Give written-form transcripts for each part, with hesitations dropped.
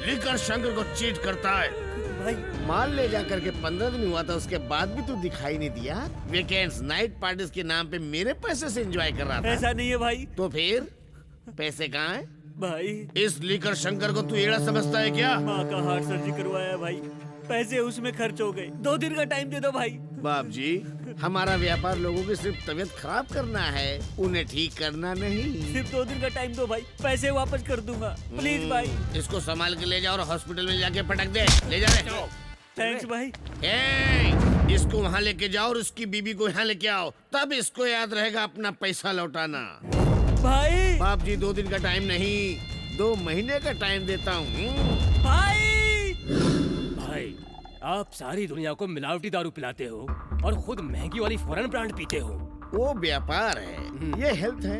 Liquor Shankar को cheat करता है भाई। माल ले जाकर के 15 दिन हुआ था, उसके बाद भी तू दिखाई नहीं दिया। वीकेंड्स नाइट पार्टीज के नाम पे मेरे पैसे से एंजॉय कर रहा था। ऐसा नहीं है भाई। तो फिर पैसे कहाँ है भाई इस लिकर शंकर को तू एड़ा समझता है क्या? माँ का हार्ट सर्जरी करवाया भाई, पैसे उसमें खर्च हो गए। 2 दिन का टाइम दे दो भाई। बाप जी, हमारा व्यापार लोगों की सिर्फ तबीयत खराब करना है, उन्हें ठीक करना नहीं। सिर्फ 2 दिन का टाइम दो भाई, पैसे वापस कर दूंगा प्लीज भाई। इसको संभाल के ले जाओ और हॉस्पिटल में जाके पटक दे। ले जा रहे। थैंक्स भाई। इसको वहाँ लेके जाओ और उसकी बीबी को यहाँ लेके आओ, तब इसको याद रहेगा अपना पैसा लौटाना। भाई बाप जी 2 दिन का टाइम नहीं, 2 महीने का टाइम देता हूँ। भाई भाई आप सारी दुनिया को मिलावटी दारू पिलाते हो और खुद महंगी वाली फॉरेन ब्रांड पीते हो। वो व्यापार है, ये हेल्थ है।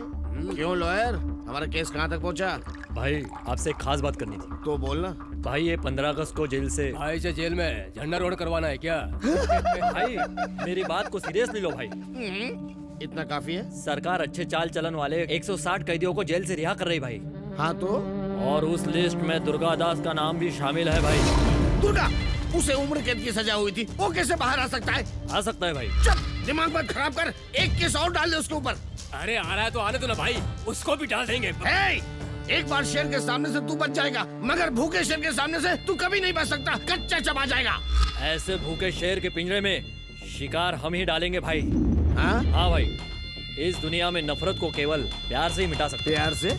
क्यों लॉयर, हमारा केस कहाँ तक पहुँचा? भाई आपसे एक खास बात करनी थी। तो बोलना। भाई ये 15 अगस्त को जेल से भाई से जेल में झंडा रोड करवाना है क्या? भाई मेरी बात को सीरियसली लो भाई। इतना काफी है? सरकार अच्छे चाल चलन वाले 160 कैदियों को जेल से रिहा कर रही भाई। हाँ तो? और उस लिस्ट में दुर्गा दास का नाम भी शामिल है भाई। दुर्गा, उसे उम्र कैद की सजा हुई थी, वो कैसे बाहर आ सकता है? आ सकता है भाई। चुप, दिमाग मत खराब कर, एक केस और डाल दे उसके ऊपर। अरे आ रहा है तो आने दो ना भाई, उसको भी डाल देंगे। एक बार शेर के सामने से तू बच जाएगा, मगर भूखे शेर के सामने से तू कभी नहीं बच सकता, कच्चा चबा जाएगा। ऐसे भूखे शेर के पिंजरे में शिकार हम ही डालेंगे भाई। हाँ? हाँ भाई, इस दुनिया में नफरत को केवल प्यार से ही मिटा सकते हैं। प्यार से?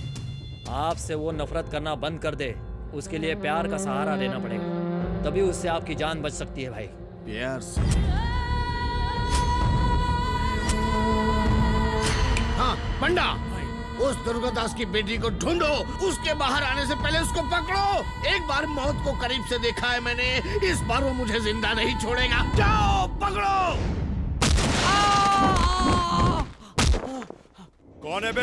आपसे वो नफरत करना बंद कर दे, उसके लिए प्यार का सहारा लेना पड़ेगा, तभी उससे आपकी जान बच सकती है भाई। प्यार से? हाँ पंडा, उस दुर्गादास की बेटी को ढूंढो, उसके बाहर आने से पहले उसको पकड़ो। एक बार मौत को करीब से देखा है मैंने, इस बार वो मुझे जिंदा नहीं छोड़ेगा। जाओ पकड़ो। कौन है बे?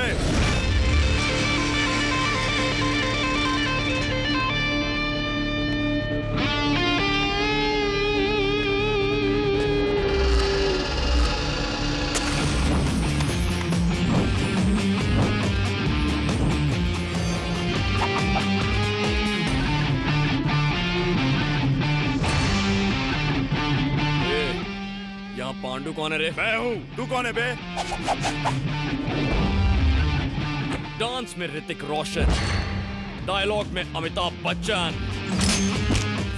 यहाँ पांडु कौन है रे? मैं हूँ, तू कौन है बे? डांस में ऋतिक रोशन, डायलॉग में अमिताभ बच्चन,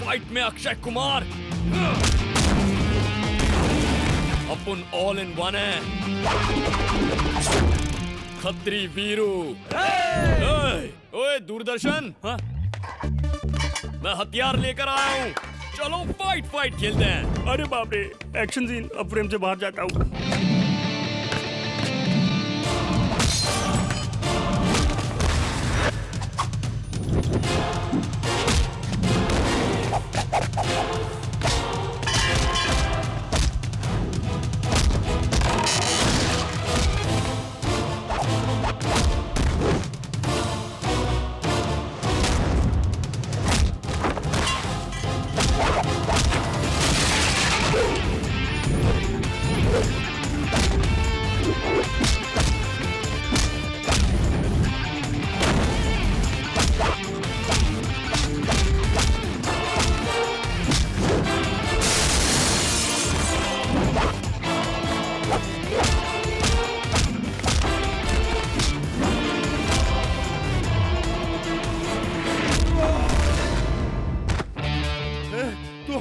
फाइट में अक्षय कुमार। अपन ऑल इन वन है। खत्री वीरू। ओए दूरदर्शन, हाँ? मैं हथियार लेकर आया हूँ, चलो फाइट खेलते हैं। अरे बाप रे, एक्शन सीन, अब फ्रेम से बाहर जाता हूँ।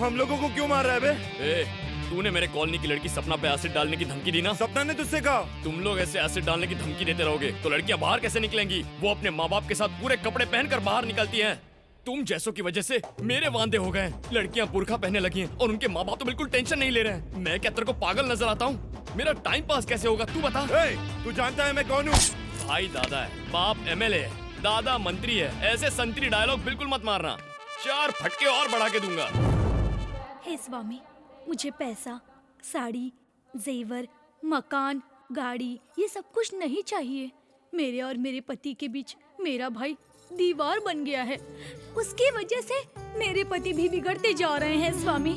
हम लोगों को क्यों मार रहा है बे? तूने मेरे कॉलोनी की लड़की सपना पे एसिड डालने की धमकी दी ना? सपना ने तुझसे कहा? तुम लोग ऐसे एसिड डालने की धमकी देते रहोगे तो लड़कियां बाहर कैसे निकलेंगी? वो अपने माँ बाप के साथ पूरे कपड़े पहनकर बाहर निकलती हैं। तुम जैसों की वजह से मेरे वांदे हो गए। लड़कियां बुर्का पहनने लगी हैं और उनके माँ बाप तो बिल्कुल टेंशन नहीं ले रहे हैं। मैं क्या तेरे को पागल नजर आता हूँ? मेरा टाइम पास कैसे होगा तू बता। तू जानता है मैं कौन हूँ? भाई दादा है, बाप एमएलए है, दादा मंत्री है। ऐसे संतरी डायलॉग बिल्कुल मत मारना, 4 फटके और बढ़ा के दूंगा। हे स्वामी, मुझे पैसा, साड़ी, जेवर, मकान, गाड़ी, ये सब कुछ नहीं चाहिए। मेरे और मेरे पति के बीच मेरा भाई दीवार बन गया है। उसकी वजह से मेरे पति भी बिगड़ते जा रहे हैं स्वामी।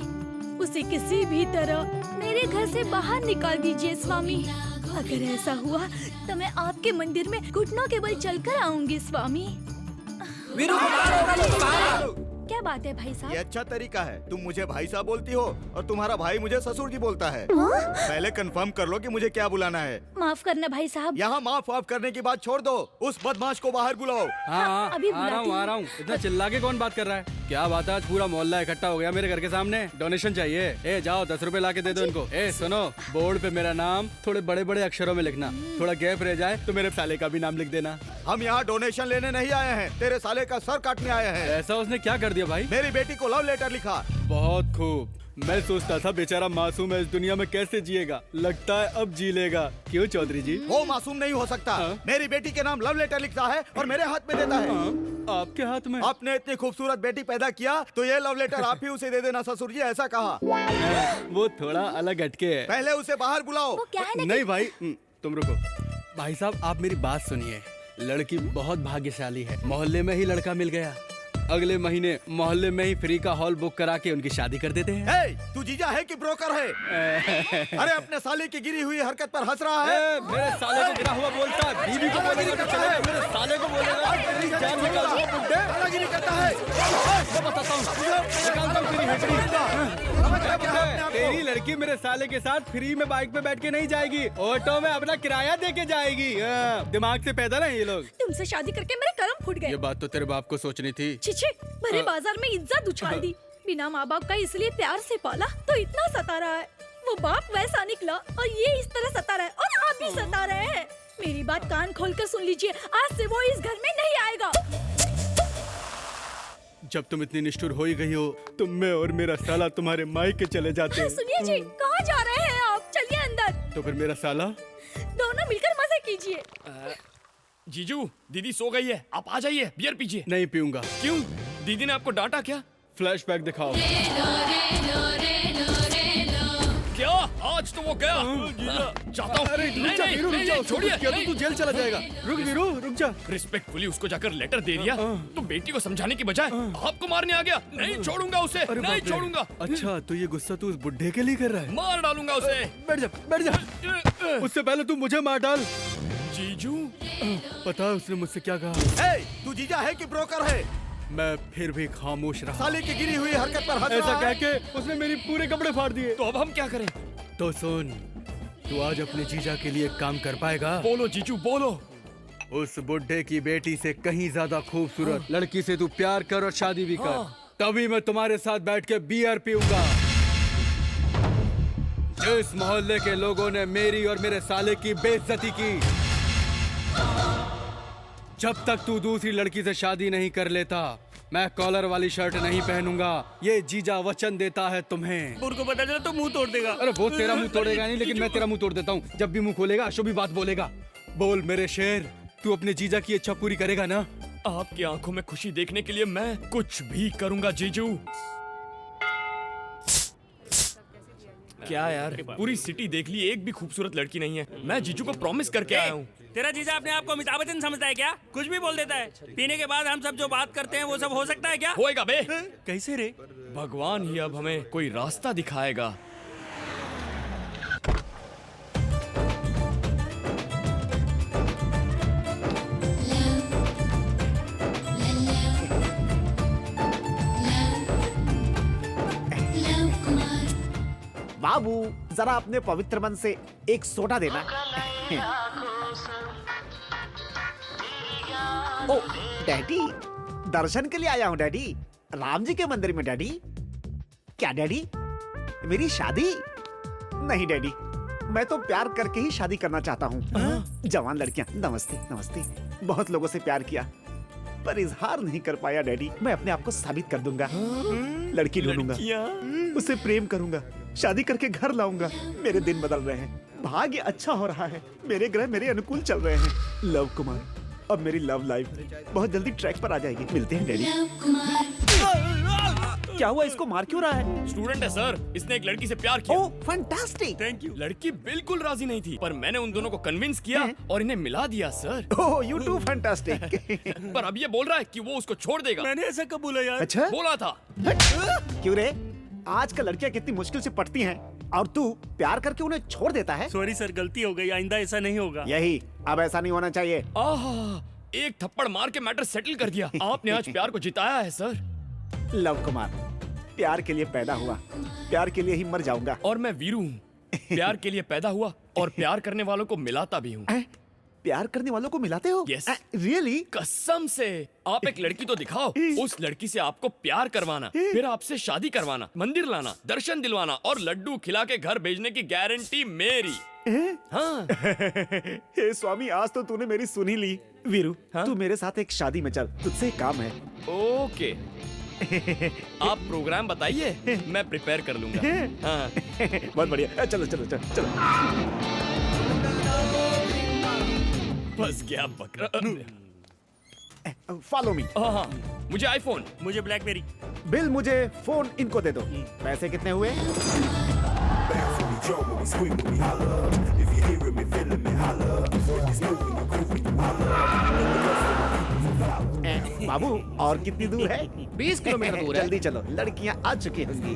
उसे किसी भी तरह मेरे घर से बाहर निकाल दीजिए स्वामी। अगर ऐसा हुआ तो मैं आपके मंदिर में घुटनों के बल चलकर आऊंगी स्वामी। वीरू को मारो। क्या बात है भाई ये साहब? अच्छा तरीका है। तुम मुझे भाई साहब बोलती हो और तुम्हारा भाई मुझे ससुर जी बोलता है। पहले कंफर्म कर लो कि मुझे क्या बुलाना है। माफ करना भाई साहब। यहाँ माफ वाफ करने की बात छोड़ दो, उस बदमाश को बाहर बुलाओ। हाँ, अभी आ रहा हूँ आ रहा हूँ। इतना चिल्ला के कौन बात कर रहा है? क्या बात है, आज पूरा मोहल्ला इकट्ठा हो गया मेरे घर के सामने। डोनेशन चाहिए? ए जाओ 10 रुपए ला के दे दो इनको। ए सुनो, बोर्ड पे मेरा नाम थोड़े बड़े बड़े अक्षरों में लिखना, थोड़ा गैप रह जाए तो मेरे साले का भी नाम लिख देना। हम यहाँ डोनेशन लेने नहीं आए हैं, तेरे साले का सर काटने आए हैं। ऐसा उसने क्या कर दिया भाई? मेरी बेटी को लव लेटर लिखा। बहुत खूब। मैं सोचता था बेचारा मासूम है, इस दुनिया में कैसे जिएगा, लगता है अब जी लेगा। क्यों चौधरी जी? वो मासूम नहीं हो सकता। मेरी बेटी के नाम लव लेटर लिखता है और मेरे हाथ में देता है। आपके हाथ में? आपने इतनी खूबसूरत बेटी पैदा किया तो ये लव लेटर आप ही उसे दे देना ससुर जी, ऐसा कहा। वो थोड़ा अलग हटके है। पहले उसे बाहर बुलाओ। वो क्या है ना नहीं भाई, तुम रुको। भाई साहब आप मेरी बात सुनिए, लड़की बहुत भाग्यशाली है, मोहल्ले में ही लड़का मिल गया। अगले महीने मोहल्ले में ही फ्री का हॉल बुक करा के उनकी शादी कर देते हैं। तू जीजा है कि ब्रोकर है? अरे अपने साले की गिरी हुई हरकत पर हंस रहा है। मेरे साले को गिरा हुआ बोलता है, बीवी को बोलेगा तो चलेगा, मेरे साले को बोलेगा तेरी जान निकाल दूंगा बुड्ढे। दादागिरी करता है। मैं बताता हूँ, निकालता हूँ तेरी हेडरी। तेरी लड़की मेरे साले के साथ फ्री में बाइक पे बैठ के नहीं जाएगी, ऑटो में अपना किराया दे के जाएगी। दिमाग से पैदा ना ये लोग। तुमसे शादी करके मेरे कर्म फूट गए। ये बात तो तेरे बाप को सोचनी थी। छिछे, भरे बाजार में इज्जत उछाल दी। बिना माँ बाप का इसलिए प्यार से पाला तो इतना सता रहा है। वो बाप वैसा निकला और ये इस तरह सता रहा है और आप भी सता रहे हैं। मेरी बात कान खोल कर सुन लीजिए, आज से वो इस घर में नहीं आएगा। जब तुम इतनी निष्ठुर हो ही गई हो तो मैं और मेरा साला तुम्हारे मायके चले जाते हैं। सुनिए जी, कहाँ जा रहे हैं आप? चलिए अंदर। तो फिर मेरा साला? दोनों मिलकर मजे कीजिए। जीजू, दीदी सो गई है, आप आ जाइए, बियर पीजिए। नहीं पीऊंगा। क्यों? दीदी ने आपको डांटा क्या? फ्लैशबैक दिखाओ। क्या? आज तो वो गया। जाता हूँ। नहीं, छोड़िए। तू जेल चला जाएगा। रुक वीरू, रुक जा। रिस्पेक्टफुली उसको जाकर लेटर दे दिया तो बेटी को समझाने की बजाय आपको मारने आ गया। नहीं छोड़ूंगा उसे, नहीं छोड़ूंगा। अच्छा तो ये गुस्सा तू उस बुड्ढे के लिए कर रहा है? मार डालूंगा उसे। बैठ जा, बैठ जा। उससे पहले तू मुझे मार डाल। जीजू, पता है उसने मुझसे क्या कहा? तू जीजा है कि ब्रोकर है? मैं फिर भी खामोश रहा। साले की गिरी हुई हरकत पर हंस ऐसा रहा कह है। के उसने मेरी पूरे कपड़े फाड़ दिए। तो अब हम क्या करें? तो सुन, तू आज अपने जीजा के लिए काम कर पाएगा? बोलो जीजू, बोलो। उस बुड्ढे की बेटी से कहीं ज्यादा खूबसूरत लड़की से तू प्यार कर और शादी भी कर, तभी मैं तुम्हारे साथ बैठ के बियर पीऊंगा। जिस मोहल्ले के लोगों ने मेरी और मेरे साले की बेइज्जती की, जब तक तू दूसरी लड़की से शादी नहीं कर लेता मैं कॉलर वाली शर्ट नहीं पहनूंगा। ये जीजा वचन देता है तुम्हें। उनको पता चला तो मुंह तोड़ देगा। अरे वो तेरा मुंह तोड़ेगा नहीं, लेकिन मैं तेरा मुंह तोड़ देता हूँ। जब भी मुंह खोलेगा अशुभ बात बोलेगा। बोल मेरे शेर, तू अपने जीजा की इच्छा पूरी करेगा ना? आपकी आंखों में खुशी देखने के लिए मैं कुछ भी करूंगा जीजू। क्या यार, पूरी सिटी देख ली, एक भी खूबसूरत लड़की नहीं है। मैं जीजू को प्रॉमिस करके आया हूँ। तेरा जीजा अपने आप को अमिताभ बच्चन समझता है क्या? कुछ भी बोल देता है। पीने के बाद हम सब जो बात करते हैं वो सब हो सकता है क्या? होएगा बे। कैसे रे? भगवान ही अब हमें कोई रास्ता दिखाएगा। बाबू जरा अपने पवित्र मन से एक सोडा देना। ओ डैडी, दर्शन के लिए आया हूँ डैडी, राम जी के मंदिर में डैडी। क्या डैडी, मेरी शादी? नहीं डैडी, मैं तो प्यार करके ही शादी करना चाहता हूँ। जवान लड़कियाँ, नमस्ते नमस्ते। बहुत लोगों से प्यार किया पर इजहार नहीं कर पाया डैडी। मैं अपने आप को साबित कर दूंगा। लड़की ढूंढूंगा, उससे प्रेम करूंगा, शादी करके घर लाऊंगा। मेरे दिन बदल रहे हैं, भाग्य अच्छा हो रहा है, मेरे ग्रह मेरे अनुकूल चल रहे हैं। लव कुमार, अब मेरी लव लाइफ बहुत जल्दी ट्रैक पर आ जाएगी। मिलते हैं डैडी। क्या हुआ, इसको मार क्यों रहा है? स्टूडेंट है सर, इसने एक लड़की से प्यार किया। Oh fantastic. Thank you. लड़की बिल्कुल राजी नहीं थी, पर मैंने उन दोनों को कन्विंस किया और इन्हें मिला दिया sir. Oh you too fantastic. पर अब ये बोल रहा है कि वो उसको छोड़ देगा। मैंने ऐसा कब बोला यार? अच्छा बोला था। क्यों रे, आजकल लड़कियां कितनी मुश्किल से पटती हैं और तू प्यार करके उन्हें छोड़ देता है। सॉरी सर, गलती हो गई, आइंदा ऐसा नहीं होगा। यही, अब ऐसा नहीं होना चाहिए। आहा, एक थप्पड़ मार के मैटर सेटल कर दिया। आपने आज प्यार को जिताया है सर। लव कुमार, प्यार के लिए पैदा हुआ, प्यार के लिए ही मर जाऊंगा। और मैं वीरू हूँ, प्यार के लिए पैदा हुआ और प्यार करने वालों को मिलाता भी हूँ। प्यार करने वालों को मिलाते हो? Yes. रियली? कसम से। आप एक लड़की तो दिखाओ, उस लड़की से आपको प्यार करवाना, फिर आपसे शादी करवाना, मंदिर लाना, दर्शन दिलवाना और लड्डू खिला के घर भेजने की गारंटी मेरी। हाँ। हे स्वामी, आज तो तूने मेरी सुनी ली। वीरू, हाँ? तू मेरे साथ एक शादी में चल, तुझसे एक काम है। ओके। आप प्रोग्राम बताइए, मैं प्रिपेयर कर लूंगा। हाँ। बहुत बढ़िया, चलो चलो चलो चलो। फंस गया बकरा। Follow me. हाँ, मुझे आईफोन। मुझे ब्लैकबेरी। बिल, मुझे फोन, इनको दे दो। पैसे कितने हुए? बाबू, और कितनी दूर है? 20 किलोमीटर दूर है। जल्दी चलो, लड़कियां आ चुकी होंगी।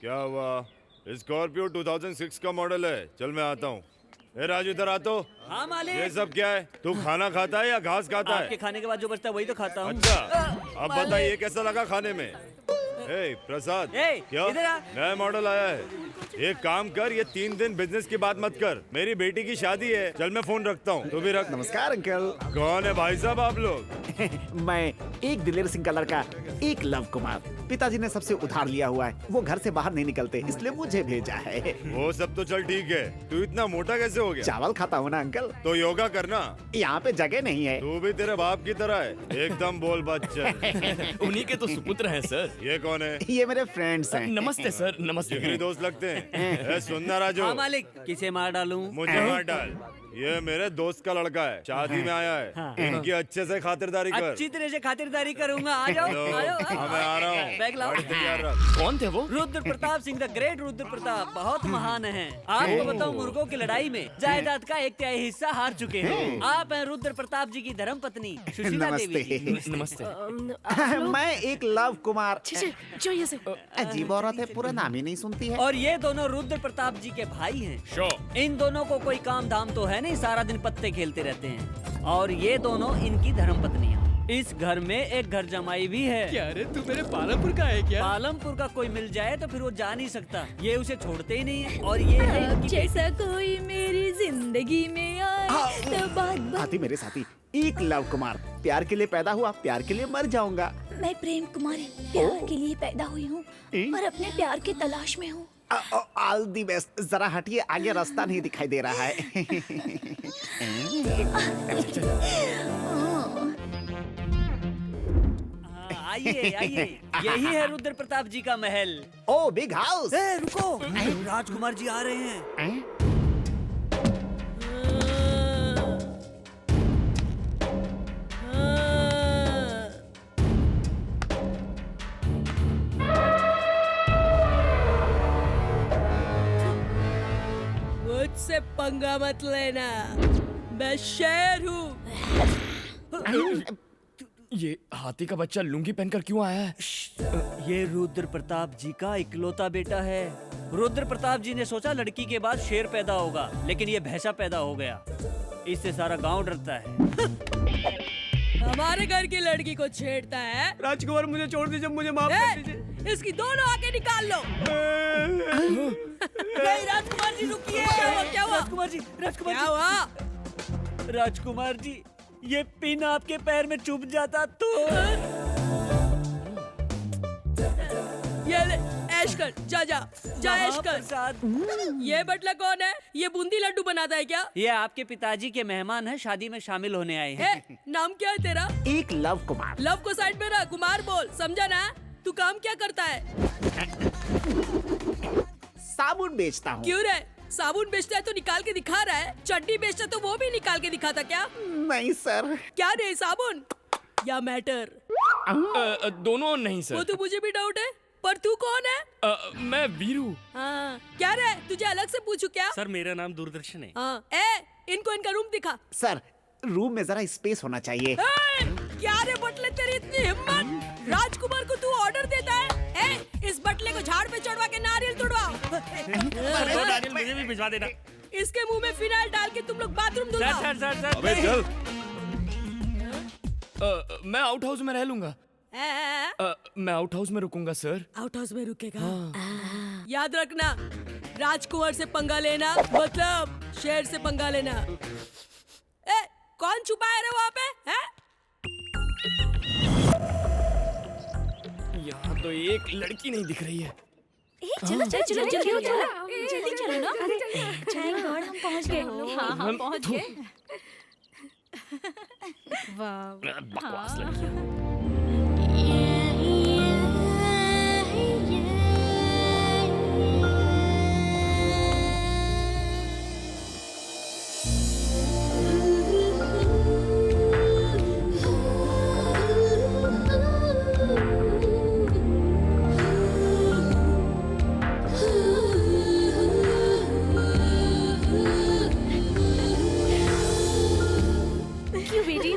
क्या हुआ? स्कॉर्पियो 2006 का मॉडल है। चल मैं आता हूँ। ए राजू, इधर आ तो। हाँ मालिक। ये सब क्या है? तू खाना खाता है या घास खाता आपके है? खाने के बाद जो बचता है वही तो खाता हूँ। अच्छा, अब बताइए कैसा लगा खाने में? ए प्रसाद, ए, क्या इधर आ। नया मॉडल आया है? एक काम कर, ये 3 दिन बिजनेस की बात मत कर। मेरी बेटी की शादी है। चल मैं फोन रखता हूँ, तू भी रख। नमस्कार अंकल। कौन है भाई साहब आप लोग? मैं एक दिलेर सिंह का लड़का, एक लव कुमार। पिताजी ने सबसे उधार लिया हुआ है, वो घर से बाहर नहीं निकलते, इसलिए मुझे भेजा है। वो सब तो चल ठीक है, तू इतना मोटा कैसे हो गया? चावल खाता हूँ ना अंकल। तो योगा करना। यहाँ पे जगह नहीं है। तू भी तेरे बाप की तरह है, एकदम बोल बच्चा। उन्हीं के तो सुपुत्र हैं सर। ये कौन है? ये मेरे फ्रेंड्स हैं। नमस्ते सर, नमस्ते। जिगरी दोस्त लगते हैं। ए, सुनना राजू, हाँ मालिक, किसे मार डालूं? मुझे मार डाल। ये मेरे दोस्त का लड़का है, शादी में आया है। हाँ। इनकी अच्छे से खातिरदारी कर। अच्छी तरह से खातिरदारी करूंगा। आ जाओ, आ जाओ। हाँ, मैं आ रहा हूँ। बैग लाओ। गाड़ी तैयार रख। कौन थे वो? रुद्र प्रताप सिंह, द ग्रेट रुद्र प्रताप, बहुत महान हैं। आपको बताऊं, मुर्गों की लड़ाई में जायदाद का 1/3 हिस्सा हार चुके हैं। आप हैं रुद्र प्रताप जी की धर्म पत्नी सुशीला देवी जी। नमस्ते। मैं एक लव कुमार। जो ये से अजीब औरत है, पूरा नाम ही नहीं सुनती है। और ये दोनों रुद्र प्रताप जी के भाई हैं। शो। इन दोनों को कोई काम धाम तो है नहीं, सारा दिन पत्ते खेलते रहते हैं। और ये दोनों इनकी धर्म पत्नियां। इस घर में एक घर जमाई भी है। क्या रे, तू मेरे पालमपुर का है क्या? पालमपुर का कोई मिल जाए तो फिर वो जा नहीं सकता, ये उसे छोड़ते ही नहीं है। और ये है इनकी जैसा कोई मेरी जिंदगी में आए तो बात साथी, मेरे साथी, एक लव कुमार। प्यार के लिए पैदा हुआ, प्यार के लिए मर जाऊंगा। मैं प्रेम कुमारी, प्यार के लिए पैदा हुई हूँ और अपने प्यार की तलाश में हूँ। All the best. जरा हटिए, आगे रास्ता नहीं दिखाई दे रहा है। आइए आइए, यही है रुद्र प्रताप जी का महल। ओ बिग हाउस। रुको, राजकुमार जी आ रहे हैं। मुझसे पंगा मत लेना, मैं शेर हूँ। ये हाथी का बच्चा लुंगी पहनकर क्यों आया है? ये रुद्र प्रताप जी का इकलौता बेटा है। रुद्र प्रताप जी ने सोचा लड़की के बाद शेर पैदा होगा, लेकिन ये भैंसा पैदा हो गया। इससे सारा गांव डरता है। हमारे घर की लड़की को छेड़ता है। राजकुमार, मुझे छोड़ दीजिए, मुझे माफ कर दीजिए। इसकी दोनों आके निकाल लो। नहीं राजकुमार जी, रुकिए। क्या हुआ? राजकुमार जी, राजकुमार क्या जी, हुआ? राजकुमार जी, ये पिन आपके पैर में चुभ जाता तो। ये ले, ऐश कर, जा जा जा, ऐश कर। प्रसाद। ये बटला कौन है? ये बूंदी लड्डू बनाता है क्या? ये आपके पिताजी के मेहमान हैं, शादी में शामिल होने आए हैं। नाम क्या है तेरा? एक लव कुमार। लव को साइड में रख, कुमार बोल, समझा ना? तू काम क्या करता है? साबुन बेचता हूँ। क्यों रे? साबुन बेचता है तो निकाल के दिखा रहा है, चड्डी बेचता तो वो भी निकाल के दिखाता क्या? नहीं सर। क्या रे, साबुन या मैटर? दोनों नहीं वो सर। तो मुझे भी डाउट है, पर तू कौन है? मैं वीरू। हाँ, क्या रे, तुझे अलग से पूछू क्या? सर, मेरा नाम दूरदर्शन है। हाँ, इनको इनका रूम दिखा। सर, रूम में जरा स्पेस होना चाहिए। क्या रे बटले, तेरी इतनी हिम्मत? राजकुमार को तू ऑर्डर देता है? इस बटले को झाड़ पे चढ़वा के नारियल तोड़वाओ। नारियल मुझे भी भिजवा देना। इसके मुंह में फिनाइल डाल के तुम लोग बाथरूम धुलवाओ। सर अबे चल। मैं आउट हाउस में रह लूंगा। मैं आउट हाउस में रुकूंगा सर। आउट हाउस में रुकेगा? याद रखना, राजकुमार से पंगा लेना मतलब शेर से पंगा लेना। कौन छुपा है रे वहाँ पे? यहाँ तो एक लड़की नहीं दिख रही है। चलो जल्दी चलो ना। थैंक गॉड हम पहुंच गए। हाँ पहुंच गए। वाह बकवास लड़की।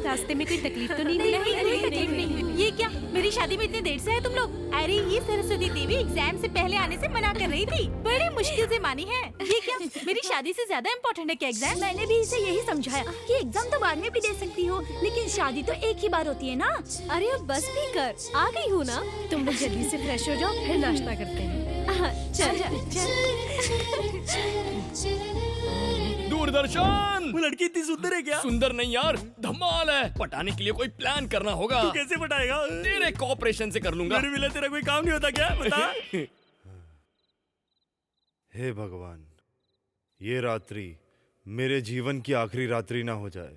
रास्ते में कोई तकलीफ तो नहीं हुई? नहीं। ये क्या, मेरी शादी में इतनी देर से है तुम लोग? अरे ये सरस्वती देवी एग्जाम से पहले आने से मना कर रही थी, बड़ी मुश्किल से मानी है। ये क्या, मेरी शादी से ज्यादा इम्पोर्टेंट है क्या एग्जाम? मैंने भी इसे यही समझाया कि एग्जाम तो बाद में भी दे सकती हो, लेकिन शादी तो एक ही बार होती है ना। अरे अब बस भी कर, आ गई हूँ ना। तुम लोग जल्दी से फ्रेश हो जाओ, फिर नाश्ता करते हैं। दूरदर्शन। वो लड़की इतनी सुंदर है क्या? सुंदर नहीं यार, धमाल है। पटाने के लिए कोई प्लान करना होगा। तू कैसे पटाएगा? तेरे कोऑपरेशन से कर लूंगा। मेरे बिना तेरा कोई काम नहीं होता क्या? बता। हे भगवान, ये रात्रि मेरे जीवन की आखिरी रात्रि ना हो जाए।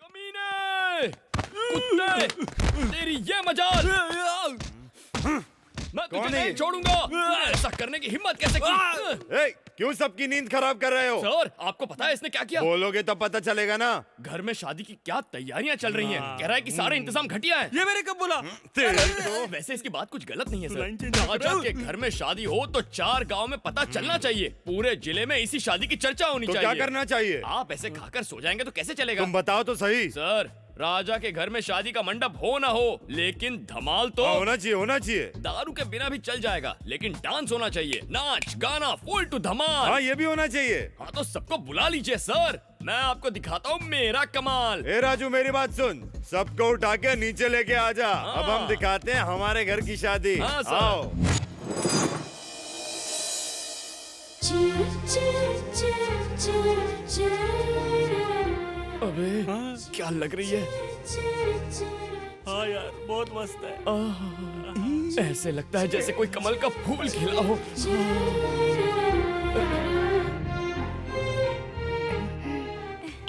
कमीने, कुत्ते, तेरी ये मजाल। मैं तुझे नहीं छोड़ूंगा। ऐसा करने की हिम्मत कैसे की? ए, क्यों सबकी नींद खराब कर रहे हो? सर, आपको पता है इसने क्या किया? बोलोगे तो पता चलेगा ना। घर में शादी की क्या तैयारियां चल रही हैं। कह रहा है कि सारे इंतजाम घटिया है। ये मैंने कब बोला? वैसे इसकी बात कुछ गलत नहीं है सर। राजा के घर में शादी हो तो 4 गांव में पता चलना चाहिए। पूरे जिले में इसी शादी की चर्चा होनी तो चाहिए। क्या करना चाहिए? आप ऐसे खाकर सो जाएंगे तो कैसे चलेगा? तुम बताओ तो सही। सर, राजा के घर में शादी का मंडप हो ना हो, लेकिन धमाल तो होना चाहिए, होना चाहिए। दारू के बिना भी चल जाएगा, लेकिन डांस होना चाहिए। नाच गाना फुल टू धमाल। हाँ, ये भी होना चाहिए। हाँ तो सबको बुला लीजिए सर, मैं आपको दिखाता हूँ मेरा कमाल। ए राजू, मेरी बात सुन, सबको उठा के नीचे लेके आ जा। अब हम दिखाते हैं हमारे घर की शादी। हाँ, सर। आओ। अबे क्या लग रही है? हाँ यार, बहुत मस्त है। ऐसे लगता है जैसे कोई कमल का फूल खिला हो।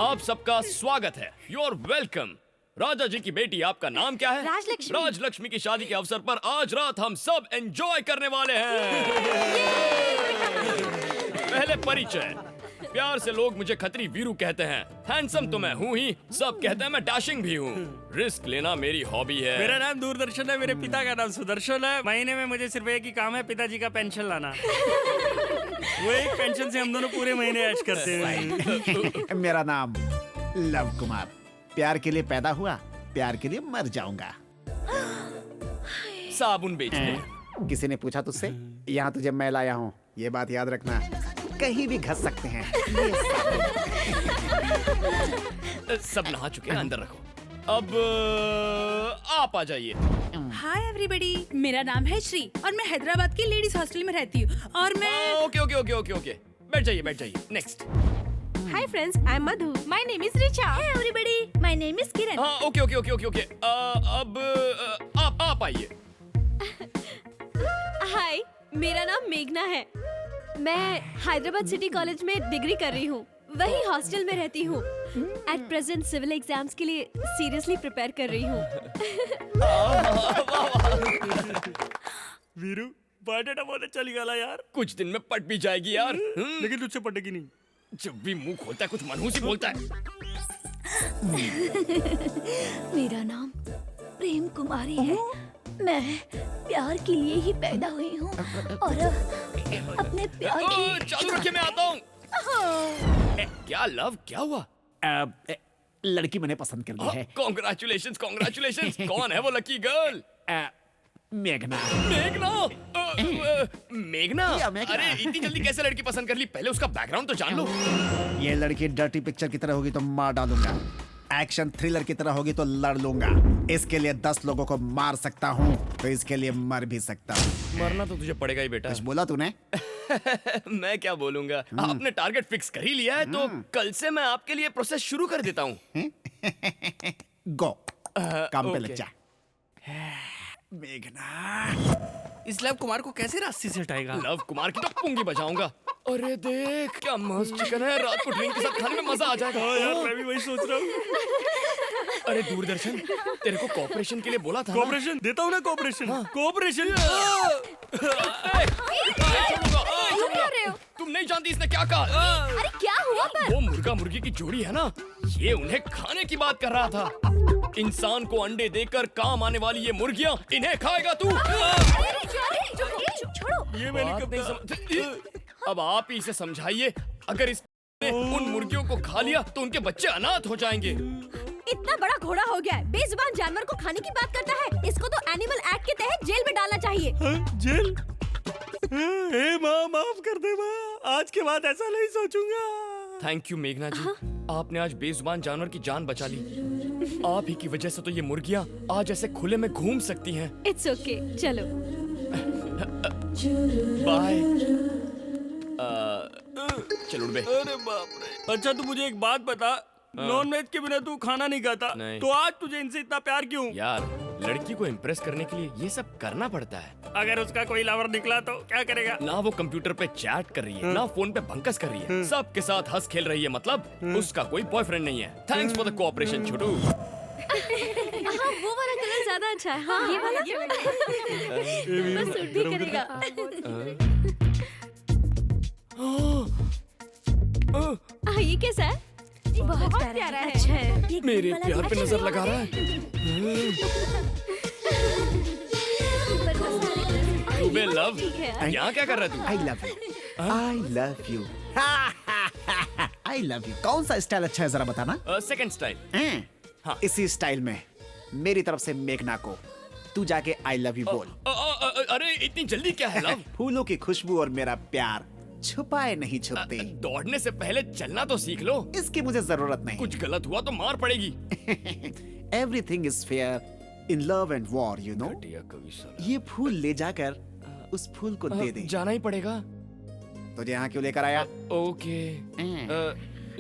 आप सबका स्वागत है। You are welcome. राजा जी की बेटी, आपका नाम क्या है? राजलक्ष्मी। राजलक्ष्मी की शादी के अवसर पर आज रात हम सब एंजॉय करने वाले हैं। पहले परिचय। प्यार से लोग मुझे खत्री वीरू कहते हैं। हैंडसम तो मैं हूँ ही, सब कहते हैं मैं डैशिंग भी हूँ। रिस्क लेना मेरी हॉबी है। मेरा नाम दूरदर्शन है, मेरे पिता का नाम सुदर्शन है। महीने में मुझे सिर्फ एक ही काम है, पिताजी का पेंशन लाना। वो एक पेंशन से हम दोनों पूरे महीने ऐश करते हैं। मेरा नाम लव कुमार। प्यार के लिए पैदा हुआ, प्यार के लिए मर जाऊंगा। साबुन बेचते। किसी ने पूछा तुझसे? यहाँ तुझे मैं लाया हूँ, ये बात याद रखना। कहीं भी घस सकते हैं। सब नहा चुके हैं, अंदर रखो। अब आप आ जाइए। हाय एवरीबॉडी, मेरा नाम है श्री और मैं हैदराबाद की लेडीज हॉस्टल में रहती हूँ और मैं okay okay okay okay okay, बैठ जाइए बैठ जाइए। Next. Hi friends, I am Madhu. My name is Richa. Hi everybody, my name is किरण। हाँ okay okay okay okay okay. अब आप आइए। हाय, मेरा नाम मेघना है। मैं हैदराबाद सिटी कॉलेज में डिग्री कर रही हूँ, वही हॉस्टल में रहती हूँ। एट प्रेजेंट सिविल एग्जाम्स के लिए सीरियसली प्रिपेयर कर रही हूँ। वीरू, बायोडाटा बहुत अच्छा निकाला यार। कुछ दिन में पट भी जाएगी यार। लेकिन तुझसे पटेगी नहीं। जब भी मुंह खोलता है कुछ मनहूस ही बोलता है। मेरा नाम प्रेम कुमारी है। मैं प्यार के लिए ही पैदा हुई हूँ और अपने प्यार की चालू रखिए, मैं आता हूँ। क्या लव, क्या हुआ? लड़की मैंने पसंद कर ली है। Congratulations congratulations. कौन है वो लकी गर्ल? मेघना। मेघना? मेघना? या मेघना। अरे इतनी जल्दी कैसे लड़की पसंद कर ली? पहले उसका बैकग्राउंड तो जान लो। ये लड़की डर्टी पिक्चर की तरह होगी तो मार डालूंगा, एक्शन थ्रिलर की तरह होगी तो लड़ लूंगा। इसके लिए 10 लोगों को मार सकता हूँ, तो इसके लिए मर भी सकता हूँ। मरना तो तुझे पड़ेगा ही बेटा। कुछ बोला तूने? मैं क्या बोलूंगा, आपने टारगेट फिक्स कर ही लिया है तो कल से मैं आपके लिए प्रोसेस शुरू कर देता हूँ। गो, काम पे लग ओके। जा। मेघना, इस लव कुमार को कैसे रास्ते से हटाएगा? लव कुमार की तो पुंगी बजाऊंगा। अरे देख क्या मस्त चिकन है, रात को ड्रिंक के साथ खाने में मजा आ जाएगा। यार मैं भी वही सोच रहा हूँ। अरे दूरदर्शन, तेरे को कॉपरेशन के लिए बोला था ना? कोऑपरेशन देता हूँ ना, कोऑपरेशन कोऑपरेशन। तुम नहीं जानती इसने क्या कहा? अरे क्या हुआ पर? वो मुर्गा मुर्गी की जोड़ी है ना, ये उन्हें खाने की बात कर रहा था। इंसान को अंडे देकर काम आने वाली ये मुर्गियां, इन्हें खाएगा तू। छोड़ो। ये मैंने कब नहीं समझ। अब आप ही इसे समझाइए, अगर इसने उन मुर्गियों को खा लिया तो उनके बच्चे अनाथ हो जाएंगे। इतना बड़ा घोड़ा हो गया है, बेजुबान जानवर को खाने की बात करता है। इसको तो एनिमल एक्ट के तहत जेल में डालना चाहिए। जेल? ए माँ, माफ कर दे माँ, आज के बाद ऐसा नहीं सोचूंगा। थैंक यू मेघना जी, आपने आज बेजुबान जानवर की जान बचा ली। आप ही की वजह से तो ये मुर्गियां आज ऐसे खुले में घूम सकती हैं। इट्स ओके, चलो। बाय। चल उड़ बे। अरे बाप रे। अच्छा तू मुझे एक बात बता, नॉन वेज के बिना तू खाना नहीं खाता, नहीं। तो आज तुझे इनसे इतना प्यार क्यों? यार लड़की को इम्प्रेस करने के लिए ये सब करना पड़ता है। अगर उसका कोई लवर निकला तो क्या करेगा? ना वो कंप्यूटर पे चैट कर रही है, ना फोन पे भंकस कर रही है, सबके साथ हंस खेल रही है, मतलब उसका कोई बॉयफ्रेंड नहीं है। थैंक्स फॉर द कोऑपरेशन छोटू। हाँ वो वाला कलर ज्यादा अच्छा है। हाँ ये वाला बस सूट भी करेगा। ये कैसा है? बहुत प्यारा है। अच्छा है। मेरे प्यार पे नजर लगा रहा है। बे लव, यहाँ क्या कर रहा है तू? I love you, I love you, I love you. कौन सा स्टाइल अच्छा है जरा बताना? Second style. हाँ। इसी स्टाइल में मेरी तरफ से मेघना को तू जाके आई लव यू बोल। अरे इतनी जल्दी क्या है लव? फूलों की खुशबू और मेरा प्यार छुपाए नहीं छुपते। दौड़ने से पहले चलना तो सीख लो। इसकी मुझे जरूरत नहीं। कुछ गलत हुआ तो मार पड़ेगी। Everything is fair in love and war, you know. ये फूल ले जाकर उस फूल को दे दे। जाना ही पड़ेगा। तुझे यहाँ क्यों लेकर आया? ओके।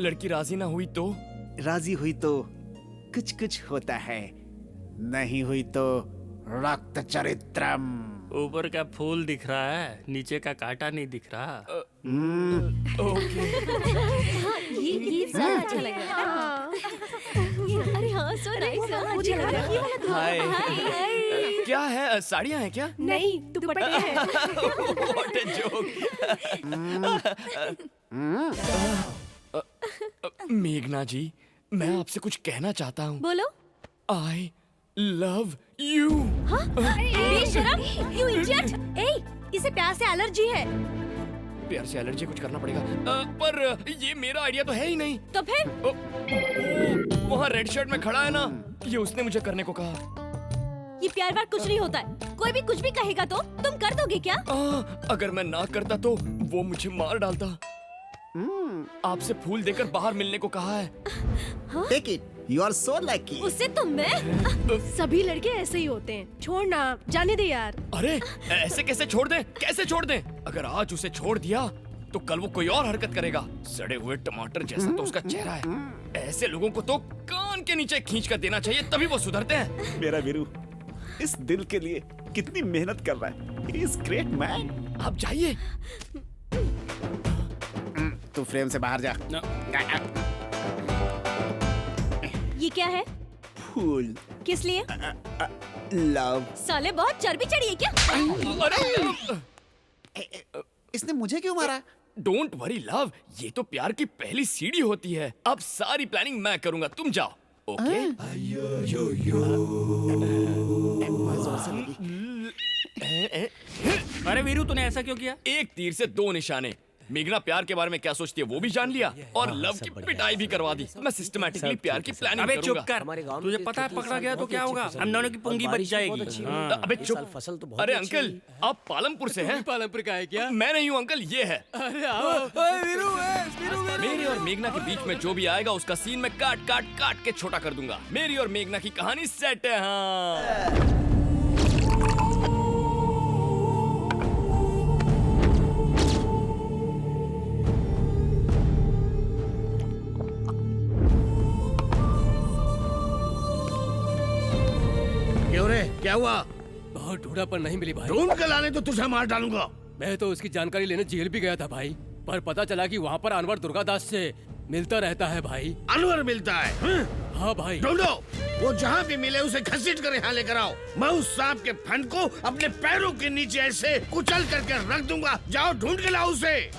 लड़की राजी ना हुई तो? राजी हुई तो कुछ कुछ होता है, नहीं हुई तो रक्त चरित्रम। ऊपर का फूल दिख रहा है, नीचे का कांटा नहीं दिख रहा। ओके। ये ज्यादा अच्छा लग रहा है। अरे हाँ सो नाइस। मुझे लग रहा है ये वाला तो। हाय। क्या है, साड़ियाँ हैं क्या? नहीं दुपट्टे हैं। What a joke। मेघना जी, मैं आपसे कुछ कहना चाहता हूँ। बोलो। I love you. हाँ? बेशरम, you idiot! ए, इसे प्यार से एलर्जी है। प्यार से एलर्जी कुछ करना पड़ेगा। पर ये मेरा आइडिया तो है ही नहीं। तो फिर? वहाँ रेड शर्ट में खड़ा है ना, ये उसने मुझे करने को कहा। ये प्यार वार कुछ नहीं होता है। कोई भी कुछ भी कहेगा तो तुम कर दोगे क्या? अगर मैं ना करता तो वो मुझे मार डालता। आपसे फूल देकर बाहर मिलने को कहा है। Take it. You are so lucky. उससे तो मैं। सभी लड़के ऐसे ही होते हैं, छोड़ना, जाने दे यार। अरे ऐसे कैसे छोड़ दें? कैसे छोड़ दें? अगर आज उसे छोड़ दिया तो कल वो कोई और हरकत करेगा। सड़े हुए टमाटर जैसा तो उसका चेहरा है। ऐसे लोगों को तो कान के नीचे खींच कर देना चाहिए, तभी वो सुधरते हैं। मेरा वीरू इस दिल के लिए कितनी मेहनत कर रहा है। He is great man. आप जाइए। तू फ्रेम से बाहर जा। ये क्या है? फूल। किस लिए? लव। साले बहुत चर्बी चढ़ी है क्या? अरे इसने मुझे क्यों मारा? डोंट वरी लव, ये तो प्यार की पहली सीढ़ी होती है। अब सारी प्लानिंग मैं करूंगा, तुम जाओ। ओके? अरे वीरू तूने ऐसा क्यों किया? एक तीर से दो निशाने। मेघना प्यार के बारे में क्या सोचती है वो भी जान लिया और लव की पिटाई भी करवा दी। मैं सिस्टमैटिकली प्यार की प्लानिंग अबे करूंगा। चुप कर, तुझे पता है पकड़ा गया तो क्या होगा? हम दोनों की पुंगी बच जाएगी। अबे चुप। फसल तो अरे अंकल, आप पालमपुर से हैं? पालमपुर का है क्या? मैं नहीं हूँ अंकल, ये है। अरे आओ। मेरी और मेघना के बीच में जो भी आएगा उसका सीन मैं काट काट काट के छोटा कर दूंगा। मेरी और मेघना की कहानी सेट है। हाँ क्यों रे, क्या हुआ? बहुत ढूंढा पर नहीं मिली भाई। ढूंढ कर लाने तो तुझे मार डालूंगा। मैं तो उसकी जानकारी लेने जेल भी गया था भाई, पर पता चला कि वहाँ पर अनवर दुर्गादास से मिलता रहता है भाई। अनवर मिलता है? हाँ भाई। ढूंढो, वो जहाँ भी मिले उसे घसीट कर यहाँ लेकर आओ। मैं उस सांप के फन को अपने पैरों के नीचे ऐसे कुचल करके रख दूंगा। जाओ ढूंढ के लाओ उसे।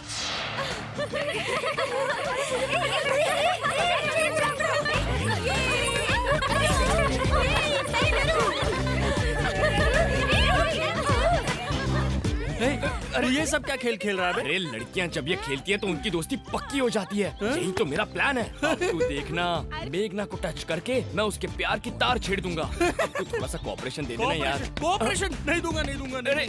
अरे ये सब क्या खेल खेल रहा है? अरे लड़कियां जब ये खेलती हैं तो उनकी दोस्ती पक्की हो जाती है। यही तो मेरा प्लान है। अब तू देखना, मेघना को टच करके मैं उसके प्यार की तार छेड़ दूंगा। अब तू थोड़ा सा कोऑपरेशन दे देना यार। कोऑपरेशन नहीं दूंगा, नहीं दूंगा। अरे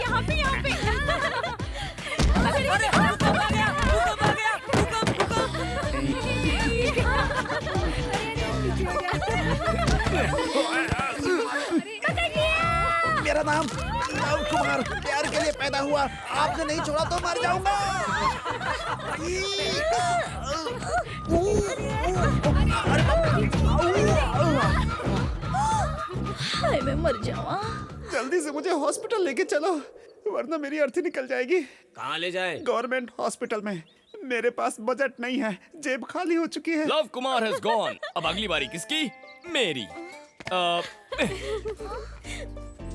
यहाँ पे मेरा नाम लव कुमार प्यार के लिए पैदा हुआ। आपने नहीं छोड़ा तो मर जाऊंगा। हाय मैं मर जाऊँ। जल्दी से मुझे हॉस्पिटल लेके चलो, वरना मेरी अर्थी निकल जाएगी। कहाँ ले जाए? गवर्नमेंट हॉस्पिटल में। मेरे पास बजट नहीं है, जेब खाली हो चुकी है। Love Kumar has gone. अब अगली बारी किसकी? मेरी।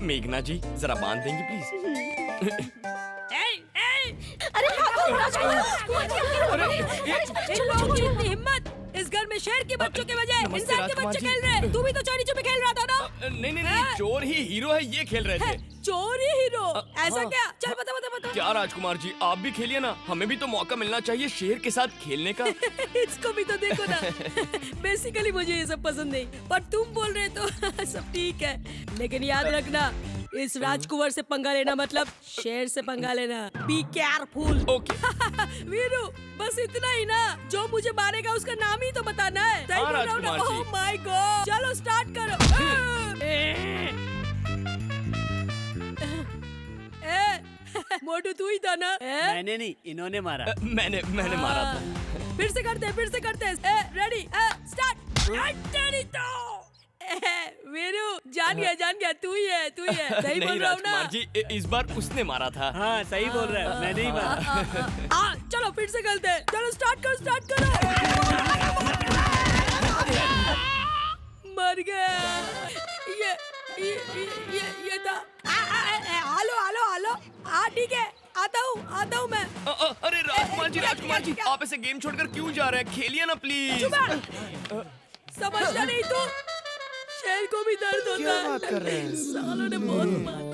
मेघना जी जरा बांध देंगी प्लीज? अरे हिम्मत! इस घर में शेर के बच्चों के बजाय इंसान के बच्चे खेल रहे हैं। तू भी तो चोरी छुपे खेल रहा था ना? नहीं, चोर ही हीरो है, ये खेल रहे थे। चोर ही हीरो? ऐसा हाँ। क्या? चल बता। क्या राजकुमार जी, आप भी खेलिए ना, हमें भी तो मौका मिलना चाहिए शेर के साथ खेलने का। इसको भी तो देखो ना। बेसिकली मुझे ये सब पसंद नहीं, पर तुम बोल रहे तो सब ठीक है। लेकिन याद रखना, इस राजकुमार से पंगा लेना मतलब शेर से पंगा लेना। Be careful. ओके। वीरू, बस इतना ही ना? जो मुझे मारेगा उसका नाम ही तो बताना है। सही बोल रहा हूँ ना? Oh my God. चलो स्टार्ट करो। मोटू तू ही था ना? मैंने नहीं, इन्होंने मारा। मैंने मारा था। फिर से करते। Ready, start. वीरू, जान गया, तू ही है। सही बोल रहा हूँ ना? राजकुमार जी, इस बार उसने मारा था। हाँ सही बोल रहा है, मैंने ही मारा। चलो फिर से करते हैं। चलो स्टार्ट करो। मर गया। ये था। हेलो। हाँ ठीक है, आता हूँ मैं। अरे राजकुमार जी, आप ऐसे गेम छोड़कर क्यों जा रहे हैं? खेलिए ना प्लीज। समझता नहीं तू? शेर को भी दर्द होता है। क्या बात कर रहे हैं? सालों ने बहुत मारा।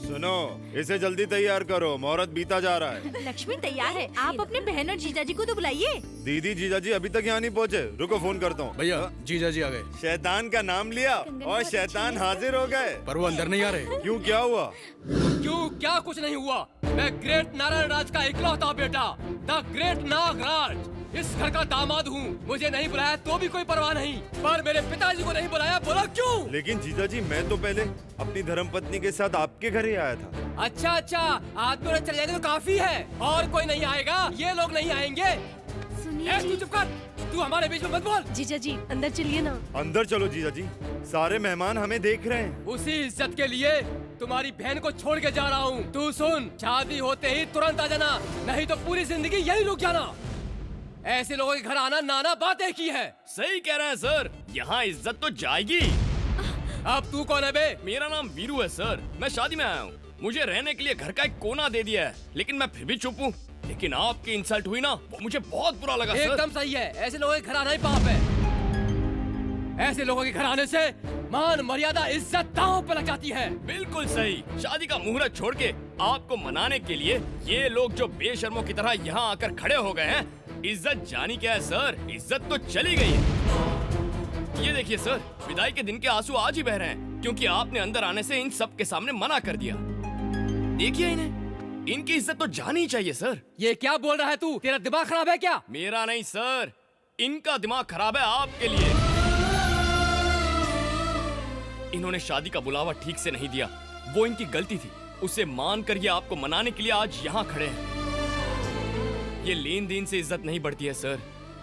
सुनो, इसे जल्दी तैयार करो, मुहूर्त बीता जा रहा है। लक्ष्मी तैयार है, आप अपने बहन और जीजाजी को तो बुलाइए। दीदी जीजाजी अभी तक यहाँ नहीं पहुँचे, रुको फोन करता हूँ। भैया जीजा जी आ गए। शैतान का नाम लिया और शैतान हाजिर हो गए। पर वो अंदर नहीं आ रहे। क्यों, क्या हुआ? क्यों? क्या कुछ नहीं हुआ। मैं ग्रेट नारायण राज का इकलौता बेटा, द ग्रेट नागराज, इस घर का दामाद हूँ। मुझे नहीं बुलाया तो भी कोई परवाह नहीं, पर मेरे पिताजी को नहीं बुलाया, बोला क्यों? लेकिन जीजाजी, मैं तो पहले अपनी धर्मपत्नी के साथ आपके घर ही आया था। अच्छा, आदमी और चले जाएंगे तो काफी है, और कोई नहीं आएगा। ये लोग नहीं आएंगे। सुनिए तू चुप कर, तू हमारे बीच में मत बोल। जीजा जी अंदर चलिए ना। अंदर चलो जीजाजी, सारे मेहमान हमें देख रहे हैं। उसी इज्जत के लिए तुम्हारी बहन को छोड़ के जा रहा हूँ। तू सुन, शादी होते ही तुरंत आ जाना, नहीं तो पूरी जिंदगी यही रुक जाना। ऐसे लोगों के घर आना नाना बातें की है। सही कह रहे हैं सर, यहाँ इज्जत तो जाएगी। अब तू कौन है बे? मेरा नाम वीरू है सर, मैं शादी में आया हूँ। मुझे रहने के लिए घर का एक कोना दे दिया है, लेकिन मैं फिर भी चुप हूँ। लेकिन आपकी इंसल्ट हुई ना, वो मुझे बहुत बुरा लगा सर। एकदम सही है, ऐसे लोगों के घर आना ही पाप है। ऐसे लोगों के घर आने से मान मर्यादा इज्जत दांव पे लग जाती है। बिल्कुल सही। शादी का मुहूर्त छोड़ के आपको मनाने के लिए ये लोग जो बेशर्मों की तरह यहाँ आकर खड़े हो गए हैं, इज्जत जानी क्या है सर, इज्जत तो चली गई है। ये देखिए सर, विदाई के दिन के आंसू आज ही बह रहे हैं क्योंकि आपने अंदर आने से इन सब के सामने मना कर दिया। देखिए इन्हें, इनकी इज्जत तो जानी ही चाहिए सर। ये क्या बोल रहा है तू? तेरा दिमाग खराब है क्या? मेरा नहीं सर, इनका दिमाग खराब है आपके लिए। इन्होंने शादी का बुलावा ठीक से नहीं दिया, वो इनकी गलती थी। उसे मान कर ये आपको मनाने के लिए आज यहाँ खड़े हैं। ये लेन देन से इज्जत नहीं बढ़ती है सर,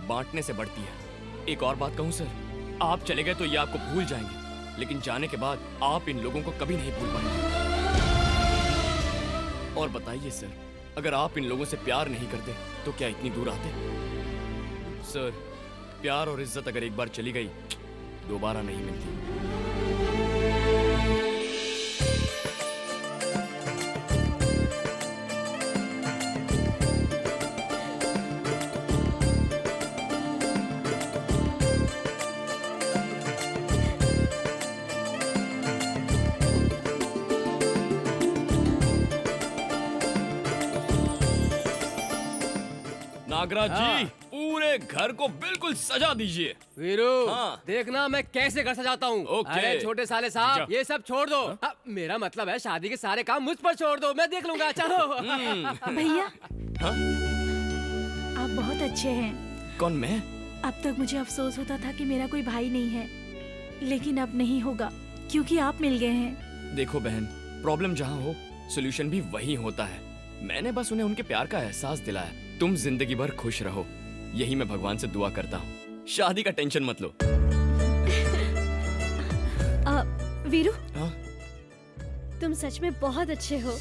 बांटने से बढ़ती है। एक और बात कहूँ सर, आप चले गए तो ये आपको भूल जाएंगे, लेकिन जाने के बाद आप इन लोगों को कभी नहीं भूल पाएंगे। और बताइए सर, अगर आप इन लोगों से प्यार नहीं करते तो क्या इतनी दूर आते? सर, प्यार और इज्जत अगर एक बार चली गई दोबारा नहीं मिलती। नागराज जी, पूरे घर को बिल्कुल सजा दीजिए। वीरू, हाँ। देखना मैं कैसे घर सजाता हूँ। ओके। अरे छोटे साले साहब, ये सब छोड़ दो। मेरा मतलब है शादी के सारे काम मुझ पर छोड़ दो, मैं देख लूंगा। चलो। भैया, आप बहुत अच्छे हैं। कौन, मैं? अब तक मुझे अफसोस होता था कि मेरा कोई भाई नहीं है, लेकिन अब नहीं होगा क्योंकि आप मिल गए हैं। देखो बहन, प्रॉब्लम जहाँ हो सोल्यूशन भी वही होता है। मैंने बस उन्हें उनके प्यार का एहसास दिलाया। तुम जिंदगी भर खुश रहो, यही मैं भगवान से दुआ करता हूँ। शादी का टेंशन मत लो। वीरू, हाँ? तुम सच में बहुत अच्छे हो।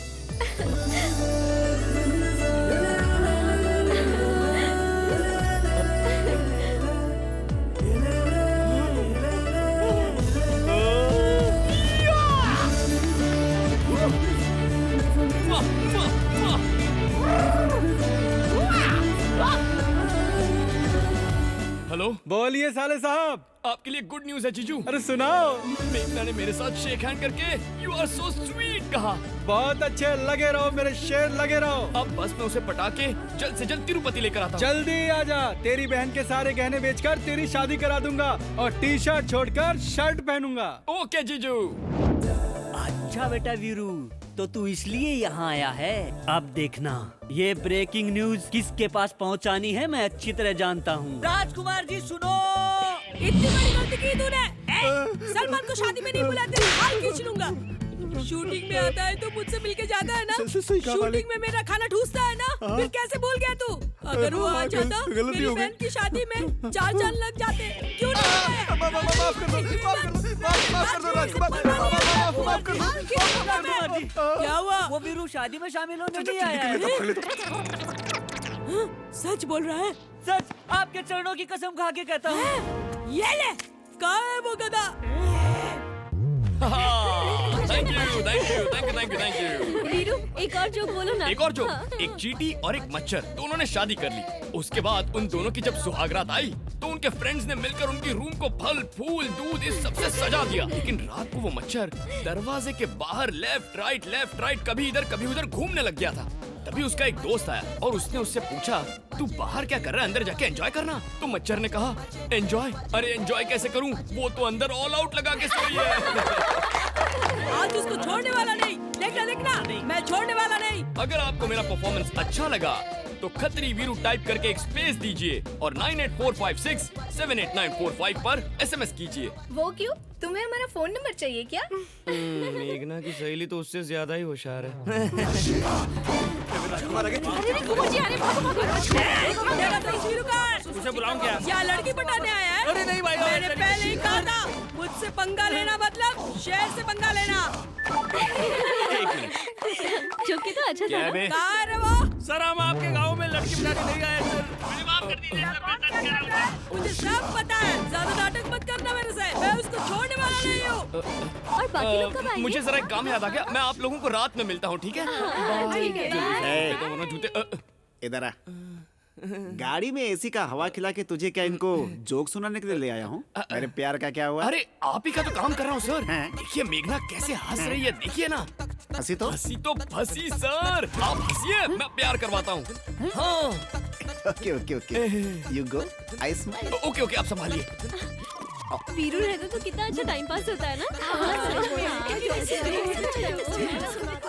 हेलो, बोलिए साले साहब। आपके लिए गुड न्यूज है जीजू। अरे सुनाओ। मेघना ने मेरे साथ शेक हैंड करके यू आर सो स्वीट कहा। बहुत अच्छे, लगे रहो मेरे शेर, लगे रहो। अब बस मैं उसे पटा के जल्द से जल्द तिरुपति लेकर आता हूँ। जल्दी आजा, तेरी बहन के सारे गहने बेचकर तेरी शादी करा दूंगा और टी शर्ट छोड़कर शर्ट पहनूंगा। ओके जीजू। अच्छा बेटा वीरू, तो तू इसलिए यहाँ आया है। अब देखना, ये ब्रेकिंग न्यूज किसके पास पहुँचानी है मैं अच्छी तरह जानता हूँ। राजकुमार जी सुनो। इतनी बड़ी गलती की तूने। सलमान को शादी में नहीं बुलाते, हाल खींच लूंगा। शूटिंग में आता है तो मुझसे मिलके जाता है ना। शूटिंग में मेरा खाना ठूसता है ना। फिर कैसे भूल गया तू? अगर वो आ जाता मेरी बहन की शादी में 4 चांद लग जाते। क्यों नहीं? माफ कर दो राजकुमार। क्या हुआ? वो वीरू शादी में शामिल होने नहीं आया है। सच बोल रहा है? सच, आपके चरणों की कसम खा के कहता हूँ। ये ले, कहाँ है वो गधा? Thank you. वीरू, एक और जोक बोलो ना। एक और जोक। एक चींटी और एक मच्छर दोनों ने शादी कर ली। उसके बाद उन दोनों की जब सुहागरात आई तो उनके फ्रेंड्स ने मिलकर उनकी रूम को फल फूल दूध इस सबसे सजा दिया। लेकिन रात को वो मच्छर दरवाजे के बाहर लेफ्ट राइट कभी इधर कभी उधर घूमने लग गया था। तभी उसका एक दोस्त आया और उसने उससे पूछा, तू बाहर क्या कर रहा है, अंदर जाके एंजॉय करना। तो मच्छर ने कहा, एंजॉय? अरे एंजॉय कैसे करूं, वो तो अंदर ऑल आउट लगा के सोई है। आज उसको छोड़ने वाला नहीं। देखना, मैं छोड़ने वाला नहीं। अगर आपको मेरा परफॉर्मेंस अच्छा लगा तो खतरी वीरू टाइप करके एक स्पेस दीजिए और 98456 78945 पर SMS कीजिए। वो क्यों? तुम्हें हमारा फोन नंबर चाहिए क्या? मेघना की सहेली तो उससे ज्यादा ही होशियार है। उसे बुलाऊं क्या? या लड़की पटाने आया है? अरे नहीं भाई, मैंने पहले ही कहा था, मुझसे पंगा लेना मतलब शेर से पंगा लेना। जोकी तो अच्छा था ना? कहाँ है वो? सर, हम आपके गांव में लड़की पटाने नहीं आए सर। मुझे सब पता है, ज्यादा नाटक मत करना मेरे से। मैं उसको छोड़ने वाला नहीं हूँ। और बाकी लोग कब आएंगे? मुझे जरा एक काम याद आ गया, मैं आप लोगों को रात में मिलता हूँ, ठीक है? ठीक है। दोनों जूते इधर आ। गाड़ी में एसी का हवा खिला के तुझे क्या इनको जोक सुनाने के लिए ले आया हूँ? मेरे प्यार का क्या हुआ? अरे आप ही का तो काम कर रहा हूँ सर। देखिए मेघना कैसे हंस रही है, देखिए ना। हंसी तो फंसी सर। आप हंसिए, मैं प्यार करवाता हूँ। हाँ। Okay okay okay, you go, I smile. Okay okay, आप संभालिए। वीरू रहता तो कितना अच्छा टाइम पास होता है ना।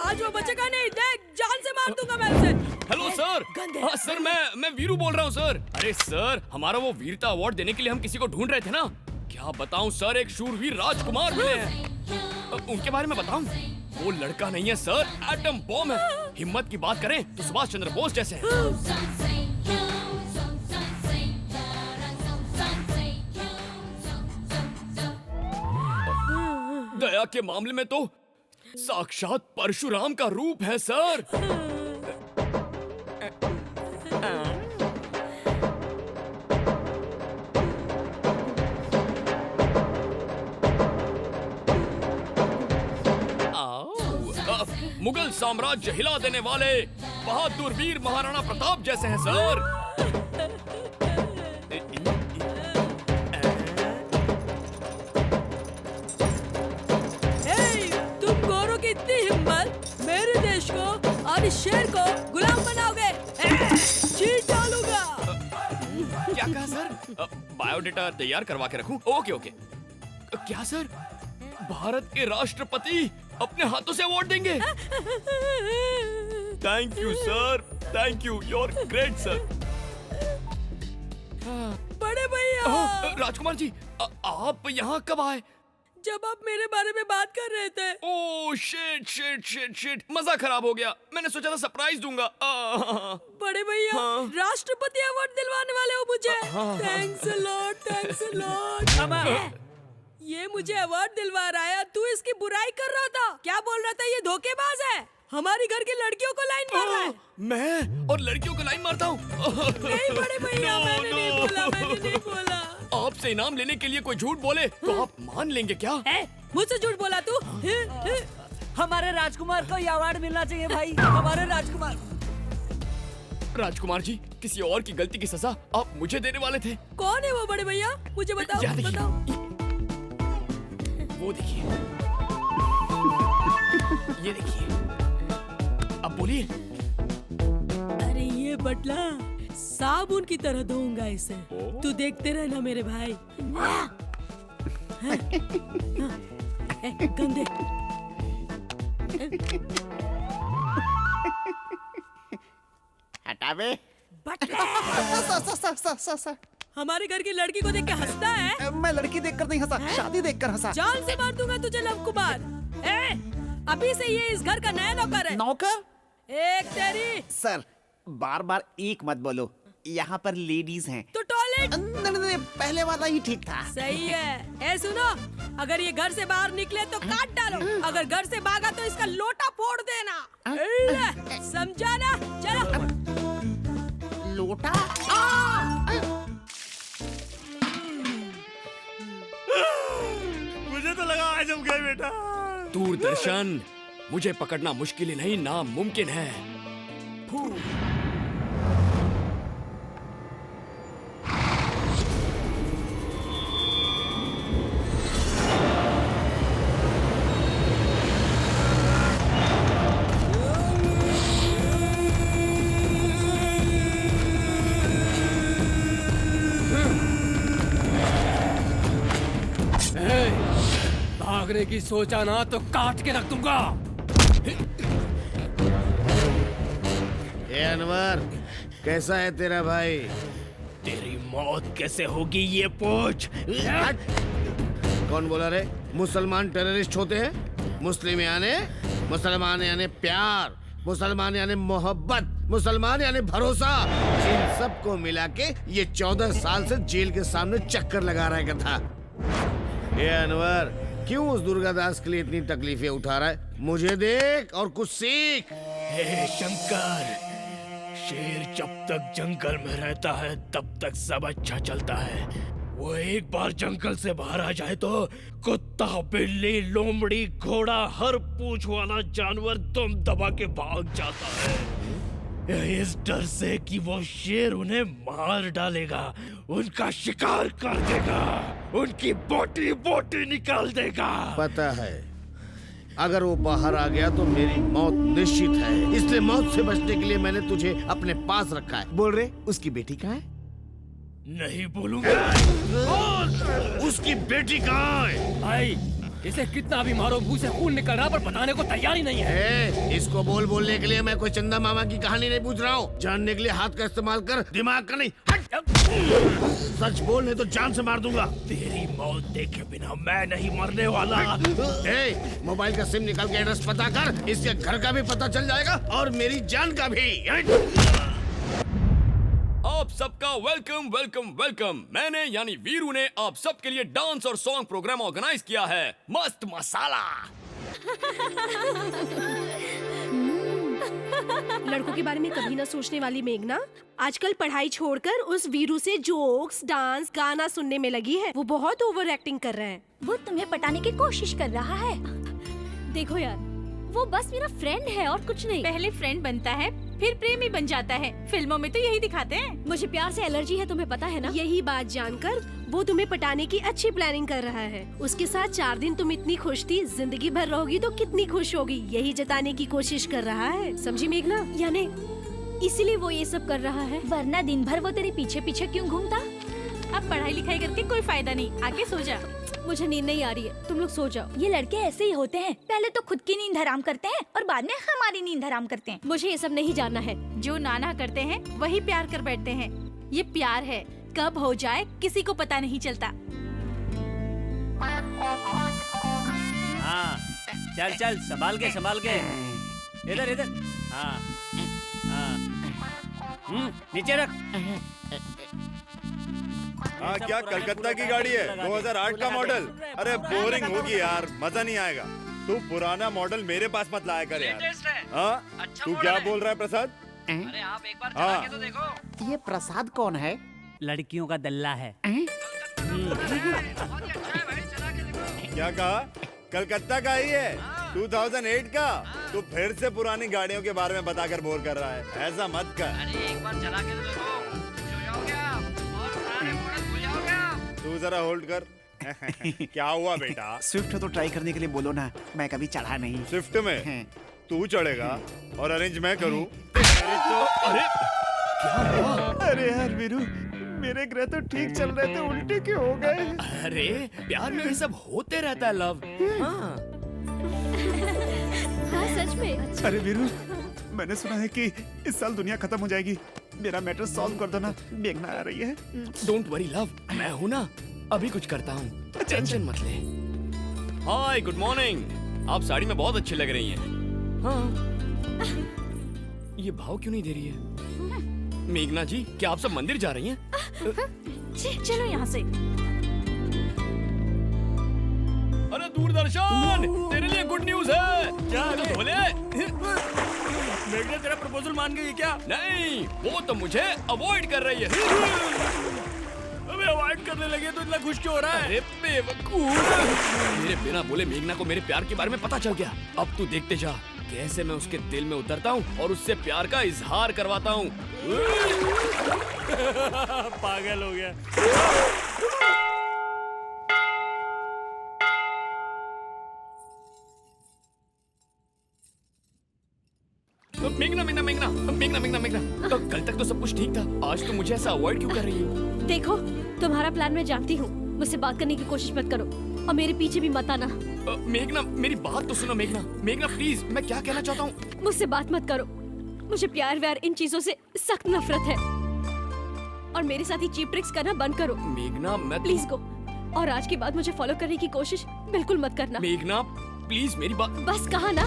आज वो बचेगा नहीं, देख जान से मार दूंगा मैं उसे। Hello sir. हाँ सर, मैं वीरू बोल रहा हूँ सर। अरे सर, हमारा वो वीरता अवार्ड देने के लिए हम किसी को ढूंढ रहे थे ना। क्या बताऊँ सर, एक शूरवीर राजकुमार मिले हैं। उनके बारे में बताऊँ? वो लड़का नहीं है सर, एटम बॉम्ब है। हिम्मत की बात करें तो सुभाष चंद्र बोस जैसे हैं। दया के मामले में तो साक्षात परशुराम का रूप है सर। मुगल साम्राज्य हिला देने वाले बहादुर वीर महाराणा प्रताप जैसे हैं सर। तुम गोरों की इतनी हिम्मत, मेरे देश को और इस शेर को गुलाम बनाओगे? चीट डालूंगा। क्या कहा सर? बायोडेटा तैयार करवा के रखूं? Okay okay. क्या सर, भारत के राष्ट्रपति अपने हाथों से अवार्ड देंगे? Thank you sir, thank you, you are great sir. बड़े भैया। राजकुमार जी, आप यहाँ कब आए? जब आप मेरे बारे में बात कर रहे थे। Oh shit shit shit shit, मजा खराब हो गया। मैंने सोचा था सरप्राइज दूंगा। बड़े भैया, राष्ट्रपति अवार्ड दिलवाने वाले हो मुझे। Thanks a lot, thanks a lot. ये मुझे अवार्ड दिलवा रहा है, तू इसकी बुराई कर रहा था। क्या बोल रहा था? ये धोखेबाज है, हमारी घर की लड़कियों को लाइन मार रहा है। मैं और लड़कियों को लाइन मारता हूँ? नहीं बड़े भैया, मैंने नहीं बोला, मैंने नहीं बोला। आपसे इनाम लेने के लिए कोई झूठ बोले तो आप मान लेंगे क्या? मुझसे झूठ बोला तू? हमारे राजकुमार को ये अवार्ड मिलना चाहिए भाई, हमारे राजकुमार। राजकुमार जी, किसी और की गलती की सजा आप मुझे देने वाले थे। कौन है वो बड़े भैया? मुझे बताओ, बताओ। वो देखिए, ये देखिए, अब बोलिए। अरे ये बटला साबुन की तरह धोऊंगा इसे। तू देखते रहना मेरे भाई। गंदे। हटा बे। हमारे घर की लड़की को देख के हंसता है? मैं लड़की देखकर नहीं हंसा, शादी देखकर हंसा। जान से मार दूंगा तुझे लव कुमार। अभी से ये इस घर का नया नौकर है। नौकर? एक तेरी। सर, बार बार एक मत बोलो, यहाँ पर लेडीज हैं। तो टॉयलेट? नहीं, पहले वाला ही ठीक था। सही है। सुनो, अगर ये घर से बाहर निकले तो काट डालो, अगर घर से भागा तो इसका लोटा फोड़ देना। समझा ना? चलो। लोटा? मुझे तो लगा आज हम गए बेटा। दूरदर्शन, मुझे पकड़ना मुश्किल ही नहीं, नामुमकिन है। भागने की सोचा ना तो काट के रख दूंगा। ए अनवर, कैसा है तेरा भाई? तेरी मौत कैसे होगी ये पूछ। कौन बोला रे? मुसलमान टेररिस्ट होते हैं? मुस्लिम यानी प्यार, मुसलमान यानी मोहब्बत, मुसलमान यानी भरोसा। इन सबको मिला के ये 14 साल से जेल के सामने चक्कर लगा रहा है गधा। ये अनवर, क्यों उस दुर्गा दास के लिए इतनी तकलीफें उठा रहा है? मुझे देख और कुछ सीख। हे शंकर, शेर जब तक जंगल में रहता है तब तक सब अच्छा चलता है। वो एक बार जंगल से बाहर आ जाए तो कुत्ता, बिल्ली, लोमड़ी, घोड़ा, हर पूंछ वाला जानवर दम दबा के भाग जाता है। इस डर से कि वो शेर उन्हें मार डालेगा, उनका शिकार कर देगा, उनकी बोटी बोटी निकाल देगा। पता है, अगर वो बाहर आ गया तो मेरी मौत निश्चित है। इसलिए मौत से बचने के लिए मैंने तुझे अपने पास रखा है। बोल रहे उसकी बेटी कहाँ है? नहीं बोलूंगा। उसकी बेटी कहाँ है? भाई इसे कितना भी मारो, मुंह से खून निकल रहा पर बताने को तैयार ही नहीं है। इसको बोलने के लिए मैं कोई चंदा मामा की कहानी नहीं पूछ रहा हूँ। जानने के लिए हाथ का इस्तेमाल कर, दिमाग का नहीं। सच बोल नहीं तो जान से मार दूंगा। तेरी मौत देखे बिना मैं नहीं मरने वाला। मोबाइल का सिम निकाल के एड्रेस पता कर, इसके घर का भी पता चल जाएगा और मेरी जान का भी। आप सबका वेलकम वेलकम वेलकम। मैंने यानी वीरू ने आप सबके लिए डांस और सॉन्ग प्रोग्राम ऑर्गेनाइज किया है। मस्त मसाला। लड़कों के बारे में कभी ना सोचने वाली मेघना आजकल पढ़ाई छोड़कर उस वीरू से जोक्स, डांस, गाना सुनने में लगी है। वो बहुत ओवर एक्टिंग कर रहा है। वो तुम्हें पटाने की कोशिश कर रहा है। देखो यार, वो बस मेरा फ्रेंड है और कुछ नहीं। पहले फ्रेंड बनता है, फिर प्रेमी बन जाता है। फिल्मों में तो यही दिखाते हैं। मुझे प्यार से एलर्जी है, तुम्हें पता है ना। यही बात जानकर वो तुम्हें पटाने की अच्छी प्लानिंग कर रहा है। उसके साथ 4 दिन तुम इतनी खुश थी, जिंदगी भर रहोगी तो कितनी खुश होगी, यही जताने की कोशिश कर रहा है। समझी मेघना? यानी इसीलिए वो ये सब कर रहा है। वरना दिन भर वो तेरे पीछे पीछे क्यों घूमता? अब पढ़ाई लिखाई करके कोई फायदा नहीं, आगे सो जा। मुझे नींद नहीं आ रही है, तुम लोग सो जाओ। ये लड़के ऐसे ही होते हैं, पहले तो खुद की नींद हराम करते हैं और बाद में हमारी नींद हराम करते हैं। मुझे ये सब नहीं जानना है। जो नाना करते हैं वही प्यार कर बैठते हैं। ये प्यार है, कब हो जाए किसी को पता नहीं चलता। हाँ, चल चल, संभाल के इधर इधर। हाँ हाँ, नीचे रख। हाँ, क्या कलकत्ता की गाड़ी है? 2008 का मॉडल? अरे बोरिंग होगी यार, मजा नहीं आएगा। तू पुराना मॉडल मेरे पास मत लाया कर यार। हाँ, तू क्या बोल रहा है प्रसाद? अरे आप एक बार चला के तो देखो। ये प्रसाद कौन है? लड़कियों का दल्ला है। क्या कहा? कलकत्ता का ही है? 2008 का? तू फिर से पुरानी गाड़ियों के बारे में बताकर बोर कर रहा है। ऐसा मत कर। अरे एक बार चला के तो देखो, तू जरा होल्ड कर। क्या हुआ बेटा? स्विफ्ट तो ट्राई करने के लिए बोलो ना, मैं कभी चढ़ा नहीं। स्विफ्ट में तू चढ़ेगा और अरेंज मैं करूं? अरे यार वीरू, मेरे ग्रह तो ठीक चल रहे थे, उल्टे क्यों हो गए? अरे प्यार में ये सब होते रहता है लव। हाँ, सच में। अरे वीरू, मैंने सुना है कि इस साल दुनिया खत्म हो जाएगी। मेरा मैटर सॉल्व कर दो ना, मेघना आ रही है। डोंट वरी लव, मैं हूँ ना, अभी कुछ करता हूँ, टेंशन मत ले। हाय, गुड मॉर्निंग। आप साड़ी में बहुत अच्छी लग रही हैं। हाँ, ये भाव क्यों नहीं दे रही है? मेघना जी, क्या आप सब मंदिर जा रही हैं? चलो यहाँ से। अरे दूरदर्शन, तेरे लिए गुड न्यूज है। क्या तो बोले? मेघना तेरा प्रपोजल मान गई क्या? नहीं, वो तो मुझे अवॉइड कर रही है। अबे अवॉइड करने लगे तो इतना खुश क्यों हो रहा है? अरे बेवकूफ, मेरे बिना बोले मेघना को मेरे प्यार के बारे में पता चल गया। अब तू देखते जा कैसे मैं उसके दिल में उतरता हूँ और उससे प्यार का इजहार करवाता हूँ। पागल हो गया। मेघना, तो कल तक तो सब कुछ ठीक था, आज तो मुझे ऐसा अवॉइड क्यों कर रही हो? देखो, तुम्हारा प्लान मैं जानती हूँ। मुझसे बात करने की कोशिश मत करो और मेरे पीछे भी मत आना। मेघना, मेरी बात तो सुनो। मेघना प्लीज, मैं क्या कहना चाहता हूँ। मुझसे बात मत करो। मुझे प्यार व्यार इन चीजों से सख्त नफरत है और मेरे साथ ही चीप ट्रिक्स करना बंद करो। मेघना, मैं प्लीज गो। और आज के बाद मुझे फॉलो करने की कोशिश बिल्कुल मत करना। मेघना प्लीज, मेरी बात। बस कहा ना,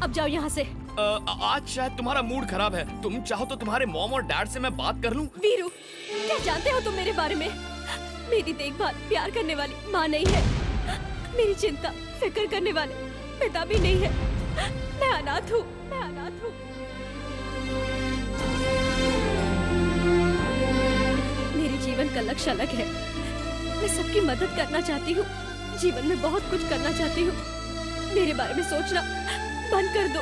अब जाओ यहाँ से। आज शायद तुम्हारा मूड खराब है। तुम चाहो तो तुम्हारे मॉम और डैड से मैं बात कर लूं। वीरू, क्या जानते हो तुम मेरे बारे में? मेरी देखभाल प्यार करने वाली माँ नहीं है, मेरी चिंता फिक्र करने वाले पिता भी नहीं है। मैं अनाथ हूँ। मेरे जीवन का लक्ष्य अलग है। मैं सबकी मदद करना चाहती हूँ, जीवन में बहुत कुछ करना चाहती हूँ। मेरे बारे में सोचना बंद कर दो।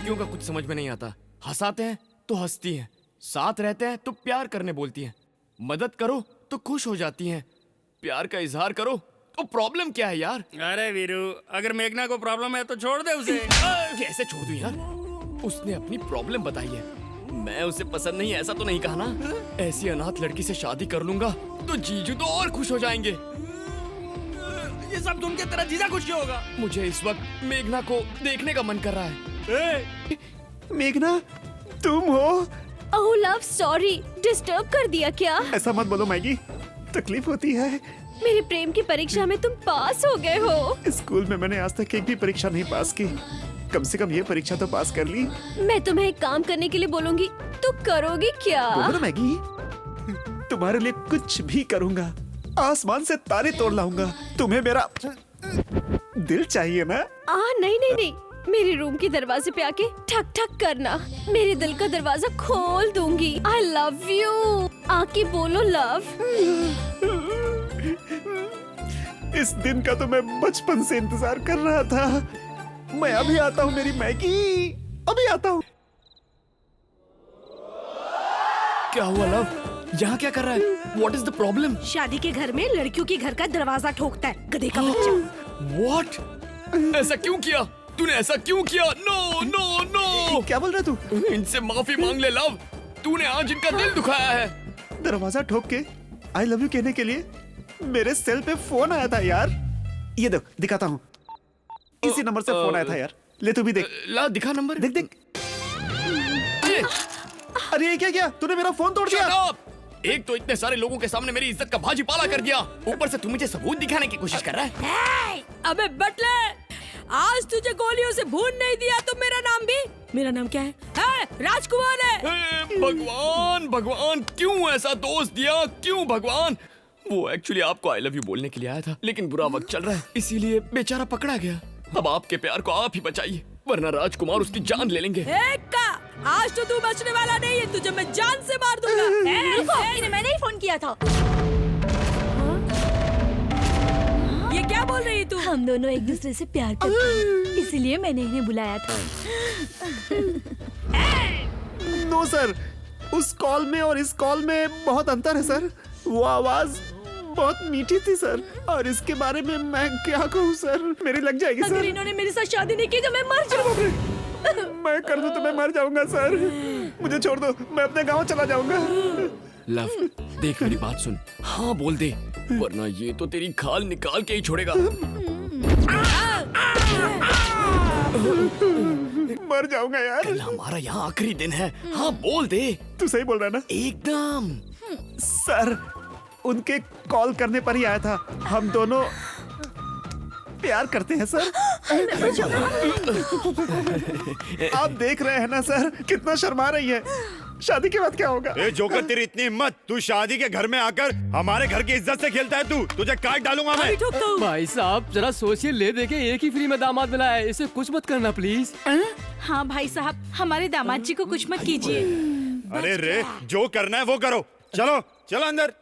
लड़कियों का कुछ समझ में नहीं आता। हंसाते हैं तो हंसती हैं, साथ रहते हैं तो प्यार करने बोलती हैं, मदद करो तो खुश हो जाती हैं, प्यार का इजहार करो तो प्रॉब्लम क्या है यार? अरे वीरू, अगर मेघना को प्रॉब्लम है तो छोड़ दे उसे। कैसे छोड़ दूं यार? उसने अपनी प्रॉब्लम बताई है, मैं उसे पसंद नहीं ऐसा तो नहीं कहा ना? ऐसी अनाथ लड़की से शादी कर लूंगा तो जीजू तो और खुश हो जाएंगे। ये सब सुन के तेरा जीजा खुश क्यों होगा? मुझे इस वक्त मेघना को देखने का मन कर रहा है। मेघना, तुम हो? ओह लव, सॉरी, डिस्टर्ब कर दिया क्या? ऐसा मत बोलो मैगी, तकलीफ होती है। मेरी प्रेम की परीक्षा में तुम पास हो गए हो। स्कूल में मैंने आज तक एक भी परीक्षा नहीं पास की, कम से कम ये परीक्षा तो पास कर ली। मैं तुम्हें एक काम करने के लिए बोलूंगी, तो करोगी क्या? बोलो ना मैगी, तुम्हारे लिए कुछ भी करूंगा, आसमान से तारे तोड़ लाऊंगा। तुम्हें मेरा दिल चाहिए ना? नहीं नहीं नहीं, मेरे रूम के दरवाजे पे आके ठक ठक करना, मेरे दिल का दरवाजा खोल दूंगी। आई लव यू, आके बोलो लव। इस दिन का तो मैं बचपन से इंतजार कर रहा था। मैं अभी आता हूँ मेरी मैगी, अभी आता हूँ। क्या हुआ लव? यहाँ क्या कर रहा है? What is the problem? शादी के घर में लड़कियों के घर का दरवाजा ठोकता है, गधे का बच्चा। What? ऐसा क्यों किया? तूने ऐसा क्यों किया? No no no! क्या बोल रहा तू? इनसे माफी मांग ले लव, तूने आज इनका दिल दुखाया है। दरवाजा ठोक के आई लव यू कहने के लिए मेरे सेल पे फोन आया था यार। ये देख, दिखाता हूँ, इसी नंबर से फोन आया था यार। ले तू भी देख। ला दिखा नंबर। देख देख। अरे ये क्या किया तूने? मेरा फोन तोड़ दिया। एक तो इतने सारे लोगों के सामने मेरी इज्जत का भाजी पाला कर दिया, ऊपर से तू मुझे सबूत दिखाने की कोशिश कर रहा है। अबे बटले, आज तुझे गोलियों से भून नहीं दिया तो मेरा नाम भी, मेरा नाम क्या है? राजकुमार है। भगवान भगवान, क्यों ऐसा दोस्त दिया? क्यों भगवान? वो एक्चुअली आपको आई लव यू बोलने के लिए आया था, लेकिन बुरा वक्त चल रहा है इसीलिए बेचारा पकड़ा गया। अब आपके प्यार को आप ही बचाइए, वरना राजकुमार उसकी जान ले लेंगे। आज तो तू बचने वाला नहीं है, तुझे मैं जान से मार दूंगा। मैंने ही फोन किया था। ये क्या बोल रही है तू? हम दोनों एक दूसरे से प्यार करते हैं, इसीलिए मैंने इन्हें बुलाया था। नो सर, उस कॉल में और इस कॉल में बहुत अंतर है सर। वो आवाज बहुत मीठी थी सर, और इसके बारे में मैं क्या कहूँ सर, मेरी लग जाएगी सर। अगर इन्होंने मेरे साथ शादी नहीं की तो मैं मर जाऊंगा। मैं कर दूं तो मैं मर जाऊंगा सर, मुझे छोड़ दो, मैं अपने गांव चला जाऊंगा। लव, देख मेरी बात सुन, हाँ बोल दे, वरना ये तो तेरी खाल निकाल के ही छोड़ेगा। मर जाऊंगा यार। कल हमारा यहाँ आखिरी दिन है, हाँ बोल दे। तू सही बोल रहा है ना? एकदम। सर, उनके कॉल करने पर ही आया था। हम दोनों प्यार करते हैं सर। आप देख रहे हैं ना सर, कितना शर्मा रही है। शादी के बाद क्या होगा? ए जोकर, तेरी इतनी हिम्मत, तू शादी के घर में आकर हमारे घर की इज्जत से खेलता है तू, तुझे काट डालूंगा मैं। भाई साहब जरा सोचिए, ले देके एक ही फ्री में दामाद मिला है, इसे कुछ मत करना प्लीज। हाँ भाई साहब, हमारे दामाद जी को कुछ मत कीजिए। अरे रे, जो करना है वो करो, चलो चलो अंदर।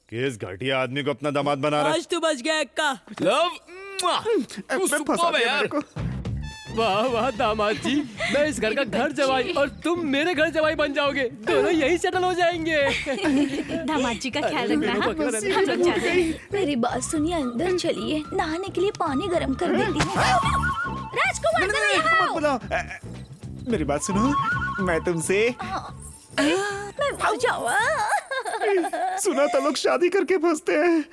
किस घटिया आदमी को अपना दामाद बना रहा है? आज तो बच गया अक्का। लव, तू सुपर है यार। वाह वाह दामाद जी, मैं इस घर का घर जवाई और तुम मेरे घर जवाई बन जाओगे, दोनों यही सेटल हो जाएंगे। दामाद जी का ख्याल रखना। हम लोग जाते हैं। मेरी बात सुनिए, अंदर चलिए, नहाने के लिए पानी गर्म कर देती हूँ। राजकुमार मत बुलाओ। मेरी बात सुनो, मैं तुमसे मैं मर जाऊँ। सुना तो लोग शादी करके फंसते हैं,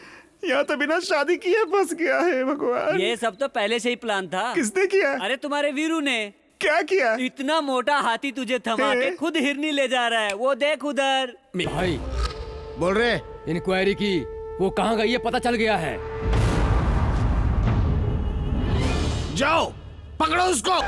यहाँ तो बिना शादी किए फंस गया है। भगवान, ये सब तो पहले से ही प्लान था। किसने किया? अरे तुम्हारे वीरू ने। क्या किया? इतना मोटा हाथी तुझे थमा के खुद हिरनी ले जा रहा है, वो देख उधर। भाई बोल रहे, इंक्वायरी की, वो कहाँ गई है पता चल गया है। जाओ पकड़ो उसको।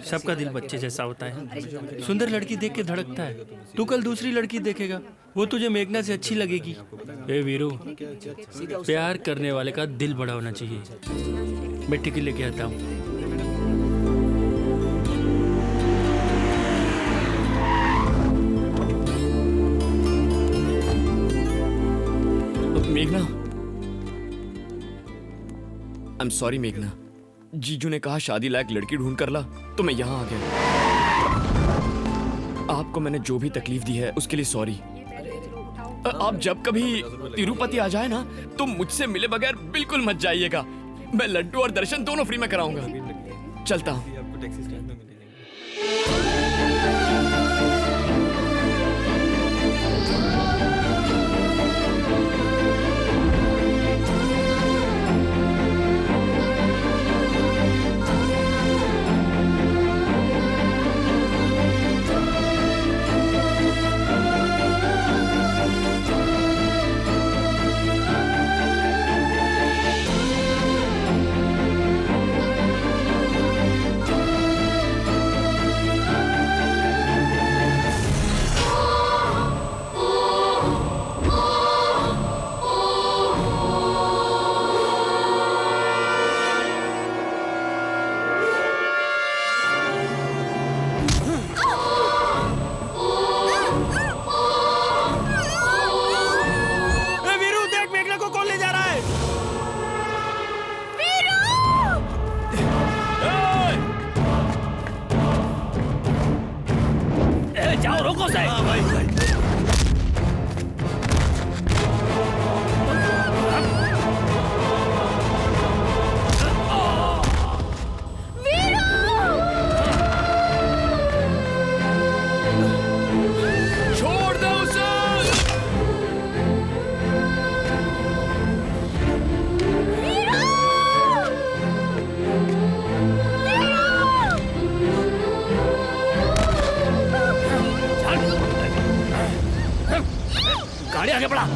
सबका दिल बच्चे जैसा होता है। सुंदर लड़की देख के धड़कता है, तू कल दूसरी लड़की देखेगा, वो तुझे मेघना से अच्छी लगेगी। ए वीरू, प्यार करने वाले का दिल बड़ा होना चाहिए। मैं टिकट लेके आता हूँ। I'm sorry मेघना। जीजू ने कहा शादी लायक लड़की ढूंढ कर ला तो मैं यहाँ आ गया। आपको मैंने जो भी तकलीफ दी है उसके लिए सॉरी। आप जब कभी तिरुपति आ जाए ना तो मुझसे मिले बगैर बिल्कुल मत जाइएगा। मैं लड्डू और दर्शन दोनों फ्री में कराऊंगा। चलता हूँ। गाड़ी आगे बढ़ा।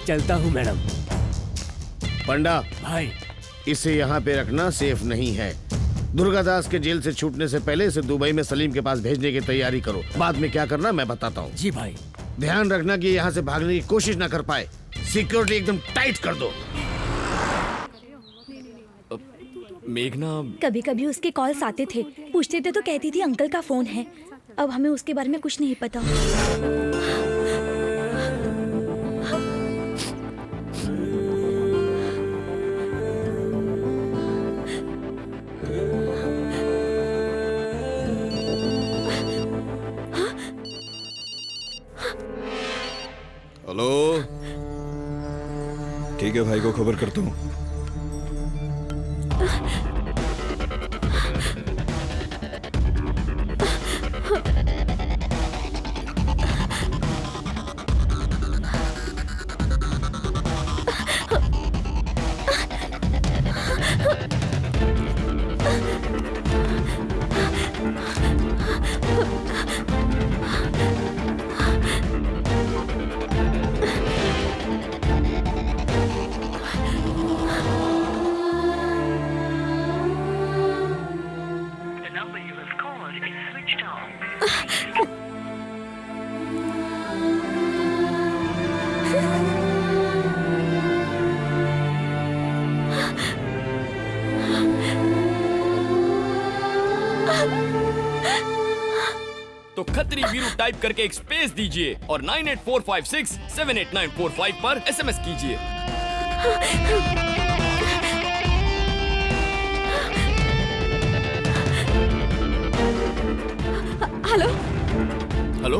चलता हूँ मैडम। पंडा भाई, इसे यहाँ पे रखना सेफ नहीं है। दुर्गादास के जेल से छूटने से पहले इसे दुबई में सलीम के पास भेजने की तैयारी करो। बाद में क्या करना मैं बताता हूँ। जी भाई। ध्यान रखना कि यहाँ से भागने की कोशिश ना कर पाए। सिक्योरिटी एकदम टाइट कर दो। मेघना, कभी कभी उसके कॉल्स आते थे, पूछते थे तो कहती थी अंकल का फोन है। अब हमें उसके बारे में कुछ नहीं पता। हेलो, ठीक है भाई को खबर करता हूँ। तो खत्री वीरू टाइप करके एक स्पेस दीजिए और 9845678945 पर SMS कीजिए। हेलो हेलो,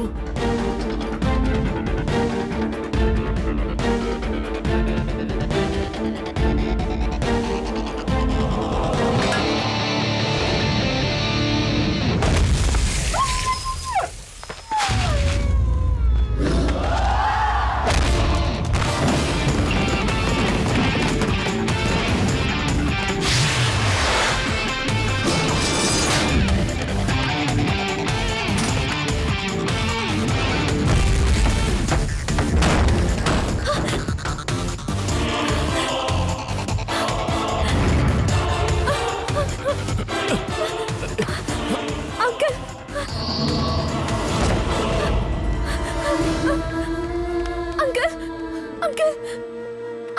अंकल,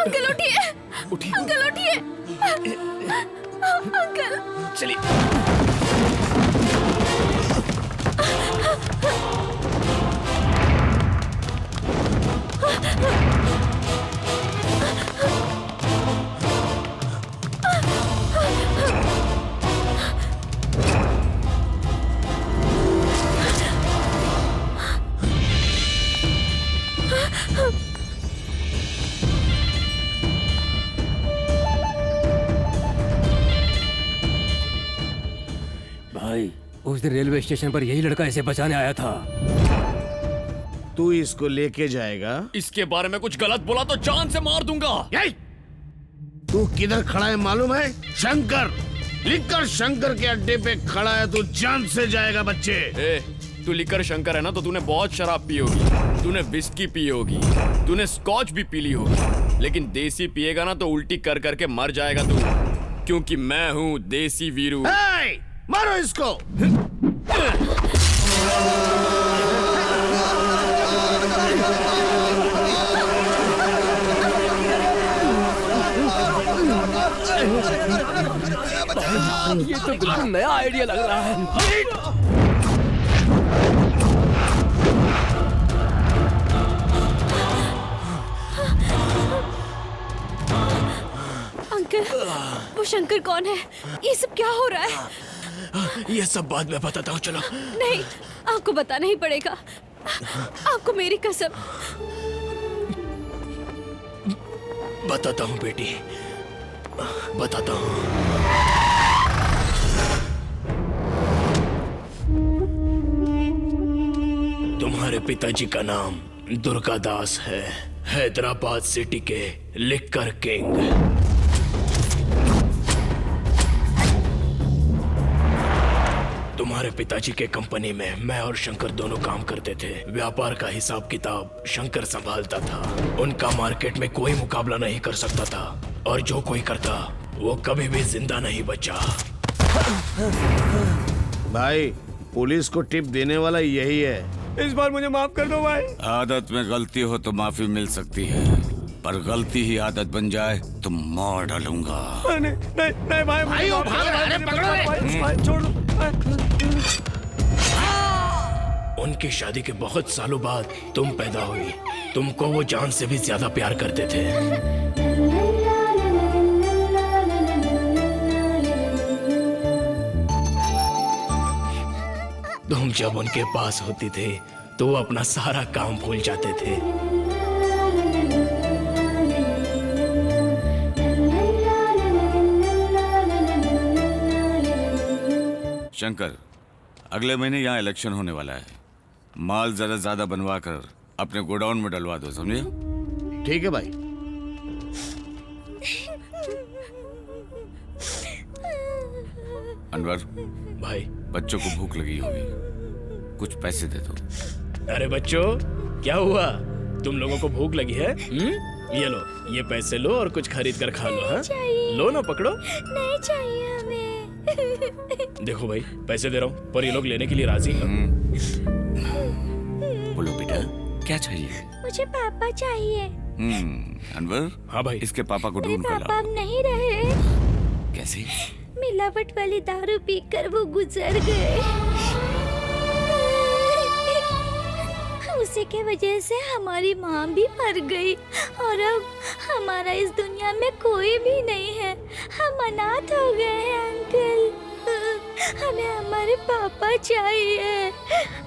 अंकल उठिए, अंकल उठिए, अंकल। चलिए। भाई, उस दिन रेलवे स्टेशन पर यही लड़का इसे बचाने आया था। तू इसको लेके जाएगा? इसके बारे में कुछ गलत बोला तो जान से मार दूंगा। तू किधर खड़ा है मालूम है? शंकर, लिखकर शंकर के अड्डे पे खड़ा है, तू जान से जाएगा बच्चे। ए, तू लिखकर शंकर है ना, तो तूने बहुत शराब पी होगी, तूने विस्की पी होगी, तूने स्कॉच भी पी ली होगी, लेकिन देसी पिएगा ना तो उल्टी कर करके मर जाएगा तू, क्योंकि मैं हूँ देसी वीरू। मारो इसको। ये तो बिल्कुल नया आइडिया लग रहा है। अंकल, वो शंकर कौन है? ये सब क्या हो रहा है? ये सब बाद में बताता हूँ, चलो। नहीं, आपको बताना ही पड़ेगा। आपको मेरी कसम। बताता हूँ बेटी, बताता हूँ। तुम्हारे पिताजी का नाम दुर्गा दास है, हैदराबाद सिटी के लिक्कर किंग। तुम्हारे पिताजी के कंपनी में मैं और शंकर दोनों काम करते थे। व्यापार का हिसाब किताब शंकर संभालता था। उनका मार्केट में कोई मुकाबला नहीं कर सकता था, और जो कोई करता वो कभी भी जिंदा नहीं बचा। भाई, पुलिस को टिप देने वाला यही है। इस बार मुझे माफ कर दो भाई। आदत में गलती हो तो माफी मिल सकती है, पर गलती ही आदत बन जाए तो मार डालूंगा। नहीं नहीं नहीं भाई, भाई वो भाग रहा है, पकड़ो रे। भाई छोड़ दो। उनकी शादी के बहुत सालों बाद तुम पैदा हुई। तुमको वो जान से भी ज्यादा प्यार करते थे। तुम जब उनके पास होती थे तो वो अपना सारा काम भूल जाते थे। शंकर, अगले महीने यहाँ इलेक्शन होने वाला है। माल जरा ज्यादा बनवा कर अपने गोडाउन में डलवा दो, समझे? ठीक है भाई। अनवर भाई, बच्चों को भूख लगी होगी, कुछ पैसे दे दो। अरे बच्चों, क्या हुआ? तुम लोगों को भूख लगी है? ये लो, ये पैसे लो और कुछ खरीद कर खा लो। हाँ, लो ना, पकड़ो। नहीं चाहिए हमें। देखो भाई, पैसे दे रहा हूँ, पर ये लोग लेने के लिए राजी हैं। बोलो बेटा, क्या चाहिए? मुझे पापा चाहिए। अनवर। हाँ भाई। इसके पापा को ढूंढ कर पापा लाओ। अब नहीं रहे। कैसे? मिलावट वाली दारू पीकर वो गुजर गए। उसी के वजह से हमारी माँ भी मर गई, और अब हमारा इस दुनिया में कोई भी नहीं है। हम अनाथ हो गए हैं अंकल। हमें हमारे पापा चाहिए।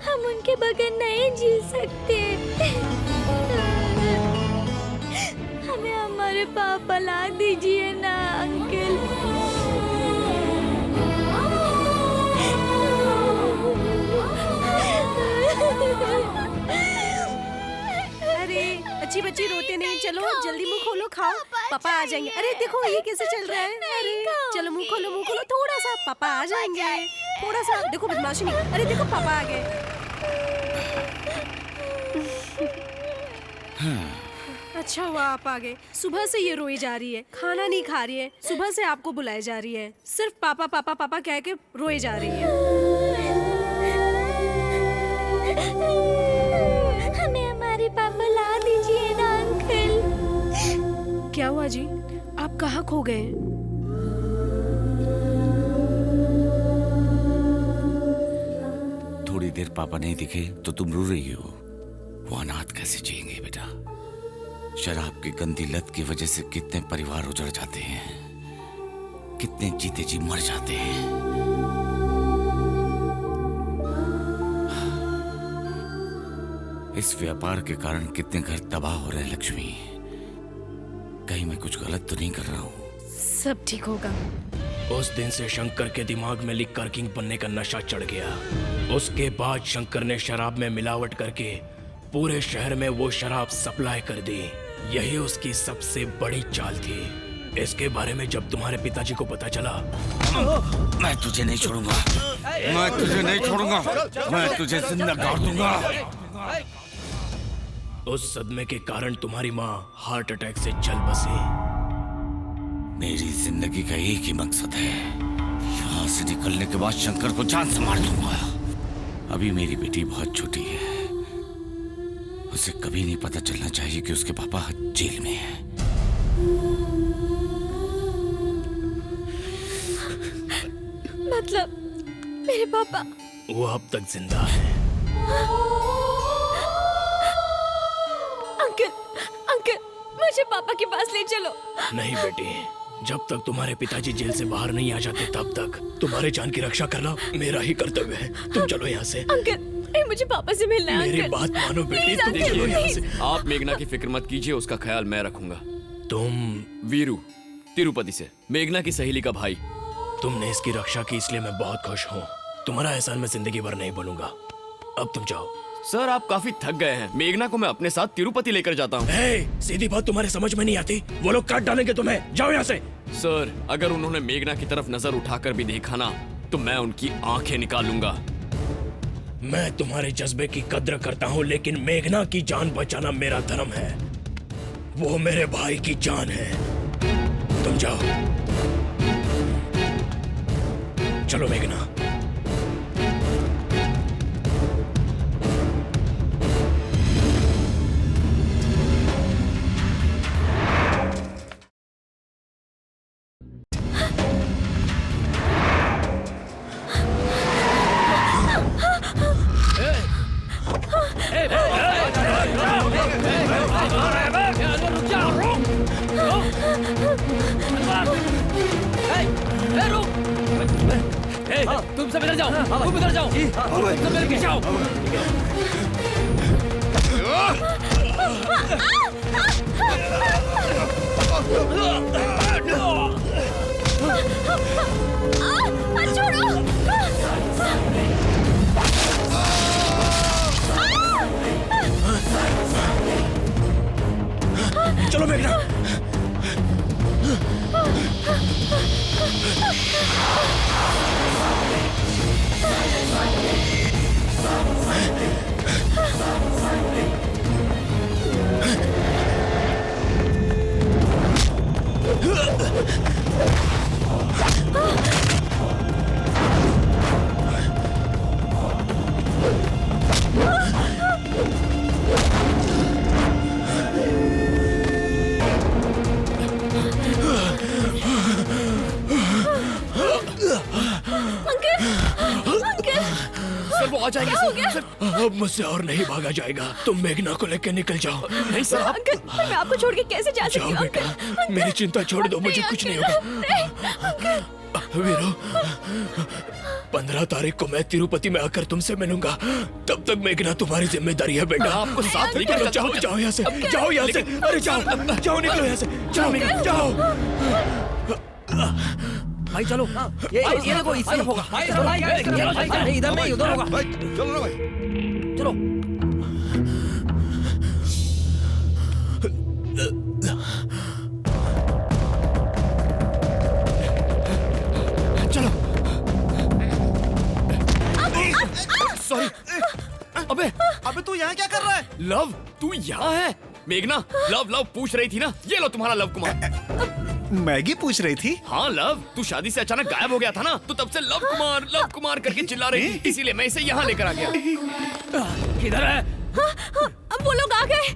हम उनके बगैर नहीं जी सकते। हमें हमारे पापा ला दीजिए ना अंकल। अरे अच्छी बच्ची रोते नहीं, चलो जल्दी मुंह खोलो, खाओ, पापा आ जाएंगे। अरे देखो ये कैसे चल रहा है। अरे चलो मुंह खोलो, मुंह खोलो थोड़ा सा, पापा आ जाएंगे। थोड़ा सा देखो, बदमाशी नहीं। अरे देखो पापा आ गए। अच्छा हुआ आप आ गए। सुबह से ये रोई जा रही है, खाना नहीं खा रही है, सुबह से आपको बुलाए जा रही है, सिर्फ पापा पापा पापा कह के रोई जा रही है। हमें हमारे पापा ला दीजिए ना अंकल। बुआ जी, आप कहाँ खो गए? थोड़ी देर पापा नहीं दिखे तो तुम रो रही हो। वो अनाथ कैसे जिएंगे बेटा? शराब की गंदी लत की वजह से कितने परिवार उजड़ जाते हैं, कितने जीते जी मर जाते हैं। इस व्यापार के कारण कितने घर तबाह हो रहे हैं लक्ष्मी। कहीं मैं कुछ गलत तो नहीं कर रहा हूँ? सब ठीक होगा। उस दिन से शंकर के दिमाग में लिकर किंग बनने का नशा चढ़ गया। उसके बाद शंकर ने शराब में मिलावट करके पूरे शहर में वो शराब सप्लाई कर दी। यही उसकी सबसे बड़ी चाल थी। इसके बारे में जब तुम्हारे पिताजी को पता चला, मैं तुझे नहीं छोड़ूंगा, मैं तुझे नहीं छोड़ूंगा, मैं तुझे जिंदा गाड़ दूंगा। उस सदमे के कारण तुम्हारी माँ हार्ट अटैक से चल बसी। मेरी जिंदगी का एक ही मकसद है, यहाँ से निकलने के बाद शंकर को जान से मार दूंगा। अभी मेरी बेटी बहुत छोटी है, उसे कभी नहीं पता चलना चाहिए कि उसके पापा जेल में हैं। मतलब मेरे पापा? वो अब तक जिंदा है। अंकल, अंकल, मुझे पापा के पास ले चलो। नहीं बेटी, जब तक तुम्हारे पिताजी जेल से बाहर नहीं आ जाते तब तक तुम्हारे जान की रक्षा करना मेरा ही कर्तव्य है। तुम चलो यहाँ से। अंकल, मुझे पापा से मिलना है। मेरी अंकल, बात मानो बेटी, तुम अंकल, चलो यहाँ से। आप मेघना की फिक्र मत कीजिए, उसका ख्याल मैं रखूंगा। तुम? वीरू, तिरुपति से, मेघना की सहेली का भाई। तुमने इसकी रक्षा की इसलिए मैं बहुत खुश हूँ। तुम्हारा एहसान मैं जिंदगी भर नहीं भूलूंगा। अब तुम जाओ। सर, आप काफी थक गए हैं। मेघना को मैं अपने साथ तिरुपति लेकर जाता हूँ। सीधी बात तुम्हारे समझ में नहीं आती? वो लोग काट डालेंगे तुम्हें। जाओ यहाँ से। सर, अगर उन्होंने मेघना की तरफ नजर उठाकर भी देखा ना तो मैं उनकी आंखें निकाल लूंगा। मैं तुम्हारे जज्बे की कद्र करता हूँ, लेकिन मेघना की जान बचाना मेरा धर्म है। वो मेरे भाई की जान है। तुम जाओ। चलो मेघना। तुम सब इधर जाओ, तुम इधर जाओ, तुम सब मेरे पीछे आओ। चलो मेघना। सर, वो आ जाएंगे सर। अब मुझसे और नहीं भागा जाएगा। तुम मेघना को लेकर निकल जाओ। नहीं सर, अंकल, मैं आपको छोड़ के कैसे जा सकती हूँ? जाओ बेटा, मेरी चिंता छोड़ दो, मुझे कुछ नहीं होगा। वीरू, 15 तारीख को मैं तिरुपति में आकर तुमसे मिलूंगा। तब तक मेघना तुम्हारी जिम्मेदारी है बेटा। आपको साथ लेकर जाओ, जाओ यहाँ से, जाओ यहाँ से। अरे जाओ, जाओ, निकलो यहाँ से। जाओ मेघना, जाओ। भाई चलो, ये देखो, इस तरफ होगा। नहीं, इधर नहीं, उधर होगा। चलो ना भाई, चलो। चलो। सॉरी। अबे तू यहाँ क्या कर रहा है? लव, तू यहाँ है? मेघना, लव पूछ रही थी ना। ये लो तुम्हारा लव कुमार। मैगी पूछ रही थी? हाँ लव, तू शादी से अचानक गायब हो गया था ना, तो तब से लव कुमार करके चिल्ला रही थी, इसीलिए मैं इसे यहाँ लेकर आ गया। किधर है? अब वो लोग आ गए।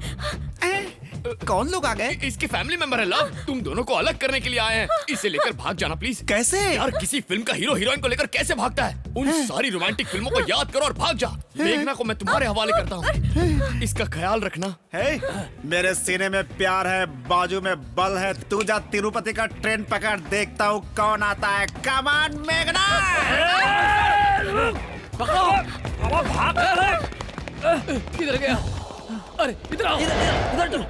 कौन लोग आ गए? इसके फैमिली मेंबर है लव। तुम दोनों को अलग करने के लिए आए हैं। इसे लेकर भाग जाना प्लीज। कैसे? यार किसी फिल्म का हीरो हीरोइन को लेकर कैसे भागता है? उन सारी रोमांटिक फिल्मों को याद करो और भाग जा। मेघना को मैं तुम्हारे हवाले करता हूँ। इसका ख्याल रखना। मेरे सीने में प्यार है, बाजू में बल है। तू जा तिरुपति का ट्रेन पकड़, देखता हूँ कौन आता है। कम ऑन मेघना। किधर गया? अरे इधर आओ। इधर चलो।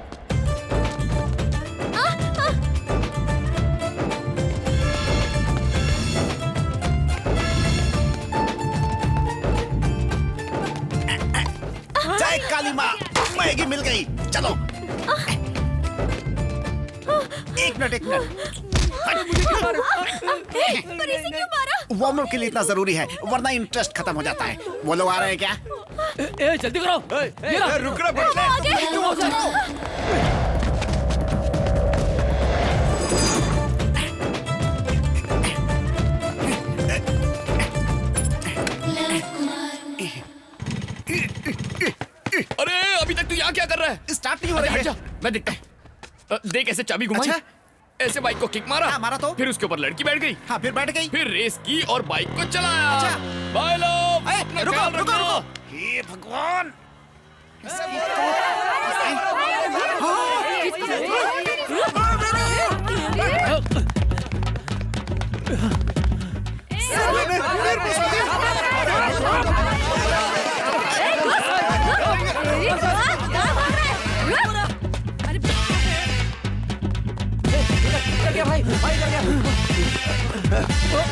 जय काली माँ, मैगी मिल गई। चलो। एक मिनट। पर इसे क्यों मारा? वो हम लोग के लिए इतना जरूरी है, वरना इंटरेस्ट खत्म हो जाता है। वो लोग आ रहे हैं क्या? जल्दी करो। रुक रहा अरे अभी तक तू यहाँ क्या कर रहा है? स्टार्ट नहीं हो रही है। मैं देखता हूँ। देख ऐसे चाबी घुमाई। अच्छा? ऐसे बाइक को किक मारा। मारा तो? फिर उसके ऊपर लड़की बैठ गई। हाँ, फिर बैठ गई। फिर रेस की और बाइक को चलाया। अच्छा। Bye love. रुको। हे भगवान।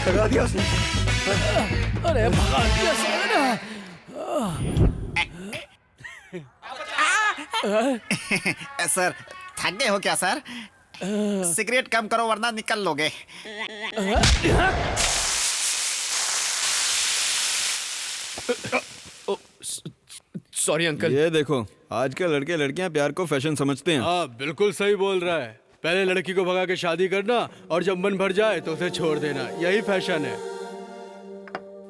भगा दिया उसने। अरे भगा दिया सर, थक गए हो क्या सर? सिगरेट कम करो वरना निकल लोगे। Sorry uncle. ये देखो, आजकल लड़के लड़कियां प्यार को फैशन समझते हैं। हाँ, बिल्कुल सही बोल रहा है। पहले लड़की को भगा के शादी करना और जब मन भर जाए तो उसे छोड़ देना, यही फैशन है।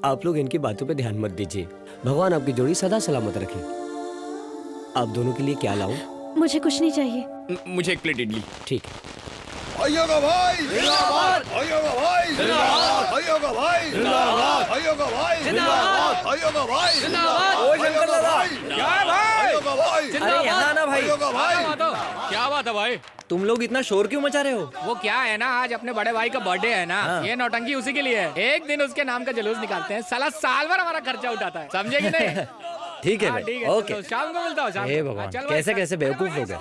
आप लोग इनकी बातों पे ध्यान मत दीजिए। भगवान आपकी जोड़ी सदा सलामत रखे। आप दोनों के लिए क्या लाऊं? मुझे कुछ नहीं चाहिए। मुझे एक प्लेट इडली। ठीक। भाइयों का भाई जिंदाबाद, भाइयों का भाई जिंदाबाद, भाइयों का भाई जिंदाबाद, भाइयों का भाई जिंदाबाद, भाइयों का भाई जिंदाबाद। ओ शंकर दादा, क्या है भाई? भाइयों का भाई अरे यहाँ ना भाई। भाइयों का भाई। क्या बात है भाई? तुम लोग इतना शोर क्यों मचा रहे हो? वो क्या है ना, आज अपने बड़े भाई का बर्थडे है ना। ये नौटंकी उसी के लिए है। एक दिन उसके नाम का जुलूस निकालते हैं, साला साल भर हमारा खर्चा उठाता है, समझे कि नहीं? ठीक है भाई, ठीक है। ओके। तो शाम को मिलता हूँ। शाम हे को। भगवान, चल भाई, कैसे कैसे बेवकूफ लोग हैं।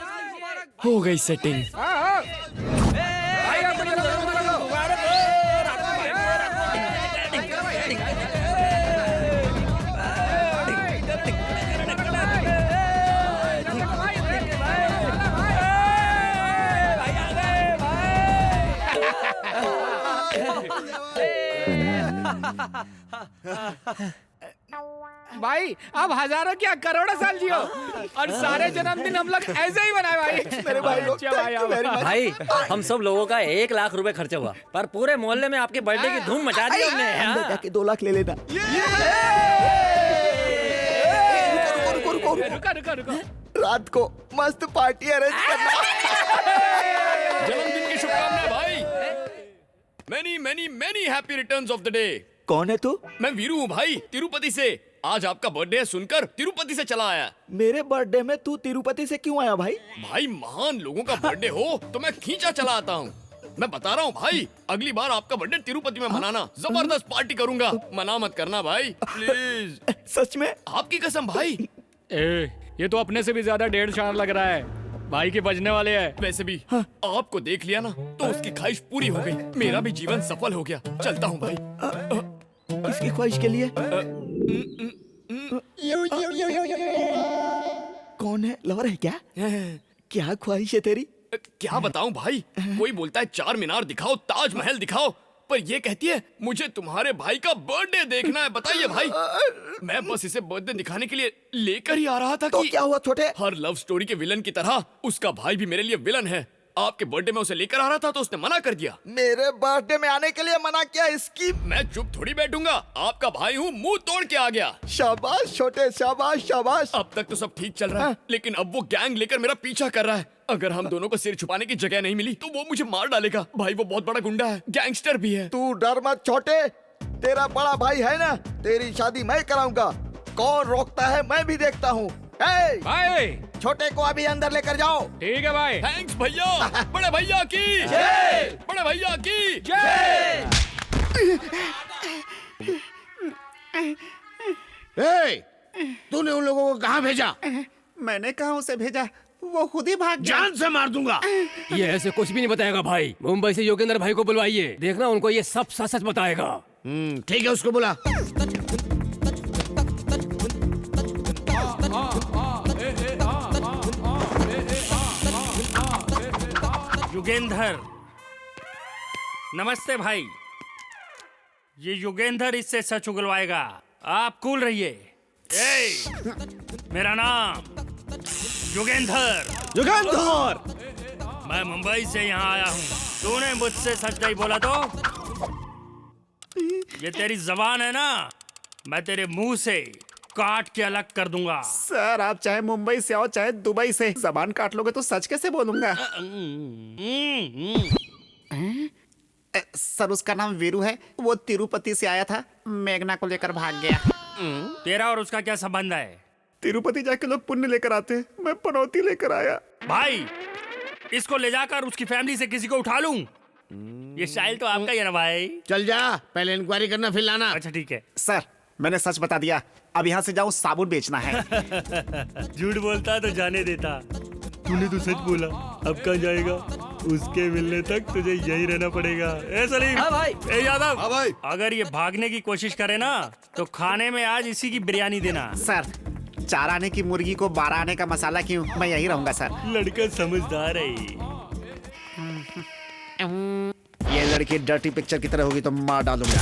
हो गई सेटिंग। भाई अब हजारों क्या करोड़ों साल जियो और सारे जन्मदिन हम लोग ऐसे ही बनाए भाई। मेरे भाई लोग भाई हम सब लोगों का 1 लाख रुपए खर्चा हुआ, पर पूरे मोहल्ले में आपके बर्थडे की धूम मचा दी हमने। अंदर जाके 2 लाख ले लेना। रुको। रात को मस्त पार्टी अरेंज करना। जन्मदिन की शुभकामनाएं भाई। Many many many happy returns of the day. कौन है तू? मैं वीरू हूँ भाई, तिरुपति से। आज आपका बर्थडे है सुनकर तिरुपति से चला आया। मेरे बर्थडे में तू तिरुपति से क्यों आया भाई? भाई महान लोगों का बर्थडे हो तो मैं खींचा चला आता हूँ। मैं बता रहा हूँ भाई, अगली बार आपका बर्थडे तिरुपति में मनाना, जबरदस्त पार्टी करूंगा। मना मत करना भाई प्लीज। सच में? आपकी कसम भाई। ये तो अपने से भी ज्यादा 1.5 शान लग रहा है। भाई के बजने वाले हैं। वैसे भी आपको देख लिया ना तो उसकी ख्वाहिश पूरी हो गई। मेरा भी जीवन सफल हो गया। चलता हूँ भाई। किसकी ख्वाहिश के लिए? कौन है? लवर है क्या? क्या ख्वाहिश है तेरी? क्या बताऊं भाई, कोई बोलता है 4 मीनार दिखाओ, ताजमहल दिखाओ, पर ये कहती है मुझे तुम्हारे भाई का बर्थडे देखना है। बताइए भाई, मैं बस इसे बर्थडे दिखाने के लिए लेकर ही आ रहा था। तो क्या हुआ छोटे? हर लव स्टोरी के विलन की तरह उसका भाई भी मेरे लिए विलन है। आपके बर्थडे में उसे लेकर आ रहा था तो उसने मना कर दिया। मेरे बर्थडे में आने के लिए मना किया इसकी। मैं चुप थोड़ी बैठूंगा, आपका भाई हूँ, मुंह तोड़ के आ गया। शाबाश छोटे, शाबाश शाबाश। अब तक तो सब ठीक चल रहा है, लेकिन अब वो गैंग लेकर मेरा पीछा कर रहा है। अगर हम दोनों को सिर छुपाने की जगह नहीं मिली तो वो मुझे मार डालेगा। भाई वो बहुत बड़ा गुंडा है, गैंगस्टर भी है। तू डर मत छोटे, तेरा बड़ा भाई है ना, तेरी शादी मैं कराऊंगा। कौन रोकता है मैं भी देखता हूँ। भाई छोटे को अभी अंदर लेकर जाओ। ठीक है भाई। थैंक्स भैया। बड़े भैया की जय। बड़े भैया की जय। तूने उन लोगों को कहाँ भेजा? मैंने कहा उसे भेजा, वो खुद ही भाग गया। जान से मार दूंगा। ये ऐसे कुछ भी नहीं बताएगा भाई। मुंबई से योगेंद्र भाई को बुलवाइए, देखना उनको ये सब सच सच बताएगा। ठीक है, उसको बुला। युगेंधर, नमस्ते भाई। ये युगेंधर इससे सच उगलवाएगा, आप कूल रहिए। मेरा नाम युगेंधर। युगेंधर, मैं मुंबई से यहाँ आया हूँ। तूने मुझसे सच नहीं बोला तो ये तेरी जबान है ना, मैं तेरे मुंह से काट के अलग कर दूंगा। सर आप चाहे मुंबई से आओ चाहे दुबई से, जबान काट लोगे तो सच कैसे बोलूंगा? सर उसका नाम वीरू है, वो तिरुपति से आया था, मेघना को लेकर भाग गया। तेरा और उसका क्या संबंध है? तिरुपति जाके लोग पुण्य लेकर आते हैं, मैं पनौती लेकर आया। भाई इसको ले जाकर उसकी फैमिली से किसी को उठा लूं? ये स्टाइल तो आपका ही है ना भाई। चल जा, पहले इंक्वायरी करना फिर लाना। अच्छा ठीक है। सर मैंने सच बता दिया, अब यहाँ से जाऊँ साबुन बेचना है। झूठ बोलता तो जाने देता, तूने तो सच बोला। अब कहाँ जाएगा? उसके मिलने तक तुझे यही रहना पड़ेगा। ए सलीम। हाँ भाई। ए यादव। हाँ भाई। अगर ये भागने की कोशिश करे ना तो खाने में आज इसी की बिरयानी देना। सर 4 आने की मुर्गी को 12 आने का मसाला क्यों, मैं यही रहूंगा सर। लड़का समझदार है। ये लड़की डर्टी पिक्चर की तरह होगी तो मार डालूंगा,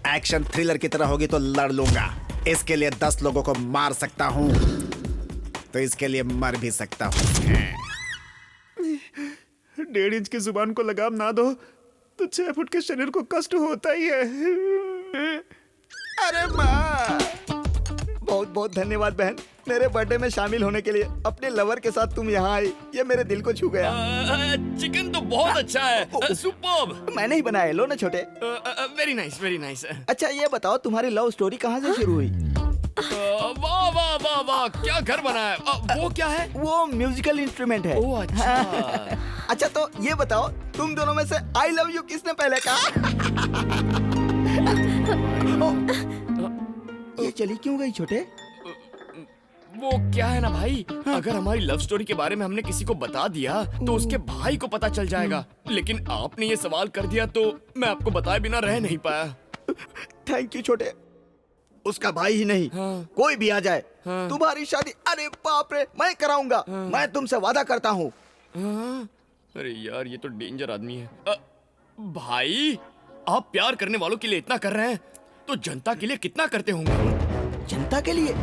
एक्शन थ्रिलर की तरह होगी तो लड़ लूंगा। इसके लिए 10 लोगों को मार सकता हूँ तो इसके लिए मर भी सकता हूँ। 1.5 इंच की जुबान को लगाम ना दो तो 6 फुट के शरीर को कष्ट होता ही है। अरे माँ, बहुत बहुत धन्यवाद बहन, मेरे बर्थडे में शामिल होने के लिए। अपने लवर के साथ तुम यहाँ आई, ये मेरे दिल को छू गया। चिकन तो बहुत अच्छा है, सुपर्ब। मैंने ही बनाया, लो ना छोटे। Very nice, very nice. अच्छा ये बताओ तुम्हारी लव स्टोरी कहाँ से शुरू हुई? वाह वाह वाह वाह, क्या घर बनाया। वो क्या है? वो म्यूजिकल इंस्ट्रूमेंट है। ओह अच्छा। अच्छा तो ये बताओ, तुम दोनों में से आई लव यू किसने पहले कहा? ये चली क्यों गई छोटे? वो क्या है ना भाई, अगर हमारी लव स्टोरी के बारे में हमने किसी को बता दिया तो उसके भाई को पता चल जाएगा। लेकिन आपने ये सवाल कर दिया तो मैं आपको बताए बिना रह नहीं पाया। थैंक यू छोटे। उसका भाई ही नहीं, कोई भी आ जाए, तुम्हारी शादी, अरे बाप रे, मैं कराऊंगा। मैं तुमसे वादा करता हूँ। अरे यार ये तो डेंजर आदमी है। भाई आप प्यार करने वालों के लिए इतना कर रहे हैं तो जनता के लिए कितना करते होंगे? जनता के लिए?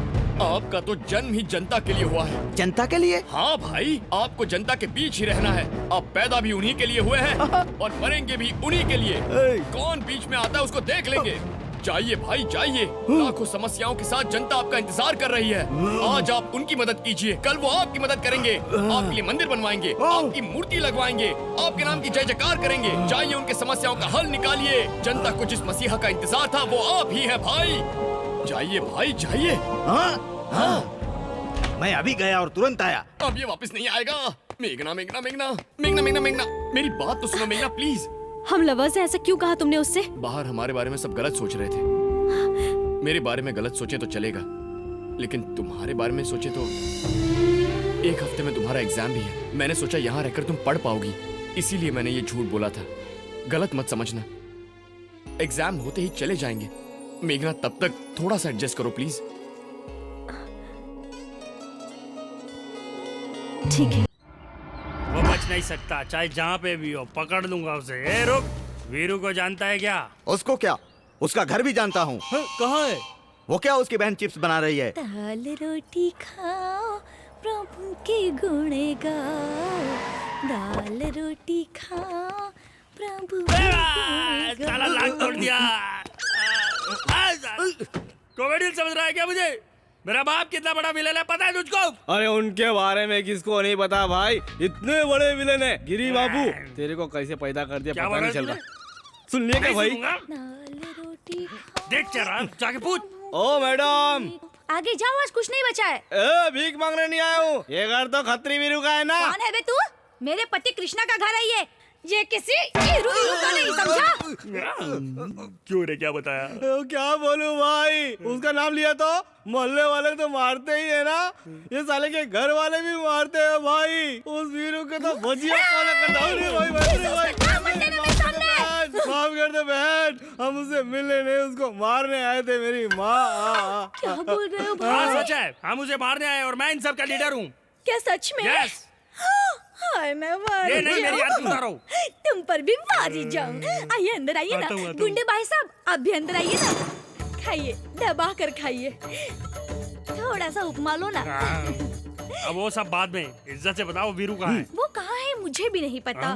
आपका तो जन्म ही जनता के लिए हुआ है। जनता के लिए? हाँ भाई, आपको जनता के बीच ही रहना है। आप पैदा भी उन्हीं के लिए हुए हैं और मरेंगे भी उन्हीं के लिए। कौन बीच में आता है उसको देख लेंगे। जाइए भाई जाइए, लाखों समस्याओं के साथ जनता आपका इंतजार कर रही है। आज आप उनकी मदद कीजिए, कल वो आपकी मदद करेंगे। आपके लिए मंदिर बनवाएंगे, आपकी मूर्ति लगवाएंगे, आपके नाम की जय जयकार करेंगे। जाइए उनके समस्याओं का हल निकालिए। जनता को जिस मसीहा का इंतजार था वो आप ही है भाई। जाइए भाई जाइए। मैं अभी गया और तुरंत आया। अब ये वापस नहीं आएगा। मेघना मेघना मेघना मेघना मेघना मेघना, मेरी बात तो सुनो मेघना प्लीज। हम लवर्स हैं, ऐसा क्यों कहा तुमने उससे? बाहर हमारे बारे में सब गलत सोच रहे थे। मेरे बारे में गलत सोचे तो चलेगा, लेकिन तुम्हारे बारे में सोचे तो। 1 हफ्ते में तुम्हारा एग्जाम भी है। मैंने सोचा यहाँ रहकर तुम पढ़ पाओगी, इसीलिए मैंने ये झूठ बोला था। गलत मत समझना। एग्जाम होते ही चले जाएंगे। मेघना तब तक थोड़ा सा एडजस्ट करो प्लीज। ठीक है। वो बच नहीं सकता, चाहे जहाँ पे भी हो, पकड़ लूंगा उसे। ए रुक, वीरू को जानता है क्या? उसको क्या, उसका घर भी जानता हूँ। कहाँ है वो? क्या उसकी बहन चिप्स बना रही है। दाल रोटी खाओ, प्रभु के गुण गाओ, दाल रोटी खा प्रभु साला लाख तोड़ दिया। कॉमेडियन समझ रहा है क्या मुझे? मेरा बाप कितना बड़ा विलेन है पता है तुझको? अरे उनके बारे में किसको नहीं पता भाई, इतने बड़े विलेन है। गिरी बाबू तेरे को कैसे पैदा कर दिया पता नहीं चल रहा। सुन लिया क्या भाई? देख चरा जाके पूछ। ओ मैडम आगे जाओ, आज कुछ नहीं बचा है। भीख मांगने नहीं आया हूँ, ये घर तो खत्री वीरू का है ना। कौन है बे तू? मेरे पति कृष्णा का घर है ये किसी हीरू का नहीं, समझा? क्यों रे, क्या बताया? क्या बोलूं भाई, उसका नाम लिया तो मोहल्ले वाले तो मारते ही है ना, ये साले के घर वाले भी मारते हैं भाई। उस वीरू के तो भजिया वाला करता हूँ भाई। माफ कर दे बहन, हम उसे मिलने नहीं उसको मारने आए थे। मेरी माँ क्या बोल रहे हो भाई? हाँ सच है, हम उसे मारने आए और मैं इन सब का लीडर हूँ। क्या सच में? यस। हाय मैं वारी ये नहीं मेरी आरती उतारो। तुम पर भी वारी जाऊं। आइए अंदर आइए ना गुंडे भाई साहब, आप भी अंदर आइए ना। खाइए, दबा कर खाइए, थोड़ा सा उपमा लो ना। अब वो सब बाद में, इज्जत से बताओ वीरू कहाँ है? वो कहाँ है मुझे भी नहीं पता।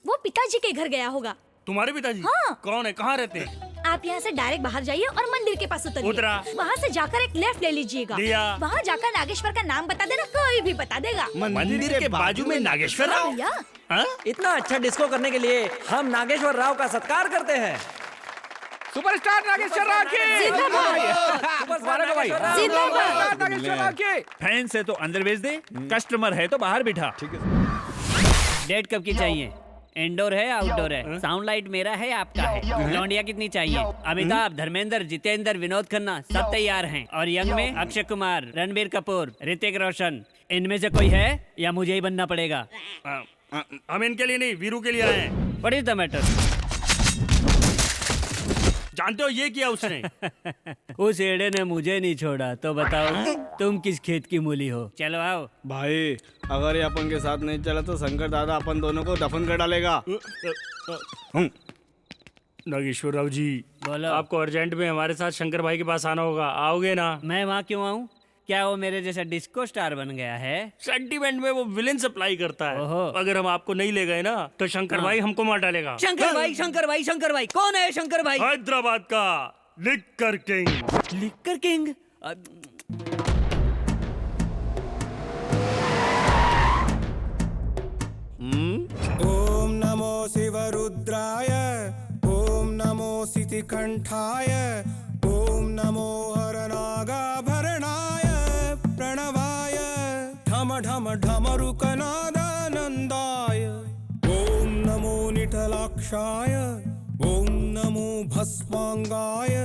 वो पिताजी के घर गया होगा। तुम्हारे पिताजी? हाँ। कौन है, कहाँ रहते हैं? आप यहाँ से डायरेक्ट बाहर जाइए और मंदिर के पास उतरिए। उतरा। वहाँ से जाकर एक लेफ्ट ले लीजिएगा। लिया। वहाँ जाकर नागेश्वर का नाम बता देना, कोई भी बता देगा। मंदिर के बाजू में नागेश्वर राव? भैया इतना अच्छा डिस्को करने के लिए हम नागेश्वर राव का सत्कार करते हैं। सुपरस्टार नागेश्वर राव की फैन से तो अंदर भेज दे, कस्टमर है तो बाहर बिठा। ठीक है। डेट कब की चाहिए? इंडोर है आउटडोर है? साउंड लाइट मेरा है आपका है? लौंडिया कितनी चाहिए? अमिताभ, धर्मेंद्र, जितेंद्र, विनोद खन्ना सब तैयार हैं। और यंग में अक्षय कुमार, रणबीर कपूर, ऋतिक रोशन, इनमें से कोई है या मुझे ही बनना पड़ेगा? हम इनके लिए नहीं, वीरू के लिए आए हैं। What is the matter? जानते हो ये किया उसने? उस एड़े ने मुझे नहीं छोड़ा तो बताओ तुम किस खेत की मूली हो? चलो आओ। भाई अगर ये अपन के साथ नहीं चला तो शंकर दादा अपन दोनों को दफन कर डालेगा। नागेश्वर राव जी, बोलो। आपको अर्जेंट में हमारे साथ शंकर भाई के पास आना होगा, आओगे ना? मैं वहाँ क्यों आऊँ? क्या वो मेरे जैसा डिस्को स्टार बन गया है? सेंटीमेंट में वो विलेन सप्लाई करता है। ओहो। अगर हम आपको नहीं ले गए ना तो शंकर भाई हमको मार डालेगा। शंकर भाई, शंकर भाई, शंकर भाई कौन है? शंकर भाई हैदराबाद का लिक्कर किंग। Liquor king? ओम नमो शिवरुद्राय, ओम नमो सितिकंठाय, ओम नमो हरनागाभरणाय प्रणवाय, ढम ढम ढमरुकनादानन्दाय, ओम नमो निठलाक्षाय, ओम नमो भस्मांगाय,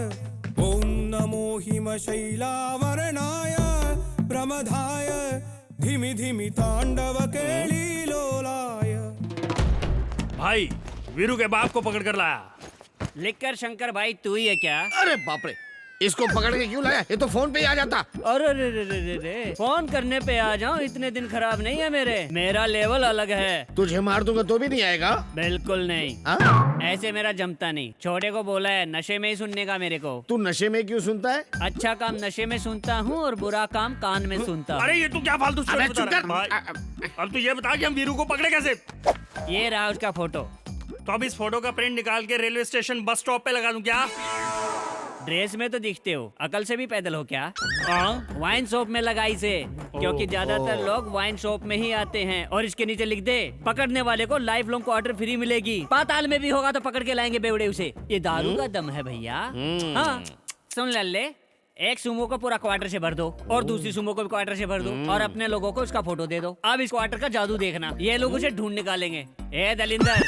ओम नमो हिमशैलावरणाय प्रमदाय, धिमि धिमि तांडव केलीलोलाय। भाई वीरू के बाप को पकड़ कर लाया। लिक्कर शंकर भाई तू ही है क्या? अरे बाप रे, इसको पकड़ के क्यों लाया? ये तो फोन पे ही आ जाता। अरे रे रे रे रे, फोन करने पे आ जाऊं, इतने दिन खराब नहीं है मेरे। मेरा लेवल अलग है। तुझे मार दूंगा तो भी नहीं आएगा? बिल्कुल नहीं। ऐसे मेरा जमता नहीं। छोटे को बोला है नशे में ही सुनने का मेरे को। तू नशे में क्यों सुनता है? अच्छा काम नशे में सुनता हूँ और बुरा काम कान में सुनता हूँ। अरे ये तू क्या फालतू स्टोरी बता रहा है भाई? अब तू ये बता कि हम वीरू को पकड़े कैसे? ये रहा उसका फोटो। तो अब इस फोटो का प्रिंट निकाल के रेलवे स्टेशन बस स्टॉप पे लगा दूं क्या? ड्रेस में तो दिखते हो, अकल से भी पैदल हो क्या? वाइन शॉप में लगाई से, क्योंकि ज्यादातर लोग वाइन शॉप में ही आते हैं। और इसके नीचे लिख दे, पकड़ने वाले को लाइफ लॉन्ग क्वार्टर फ्री मिलेगी। पाताल में भी होगा तो पकड़ के लाएंगे बेवड़े उसे। ये दारू का दम है भैया। हाँ सुन लल्ले, एक सुमो को पूरा क्वार्टर से भर दो और दूसरी सुमो को भी क्वार्टर से भर दो और अपने लोगों को उसका फोटो दे दो। अब इस क्वार्टर का जादू देखना, ये लोग उसे ढूंढ निकालेंगे। ए दलिंदर,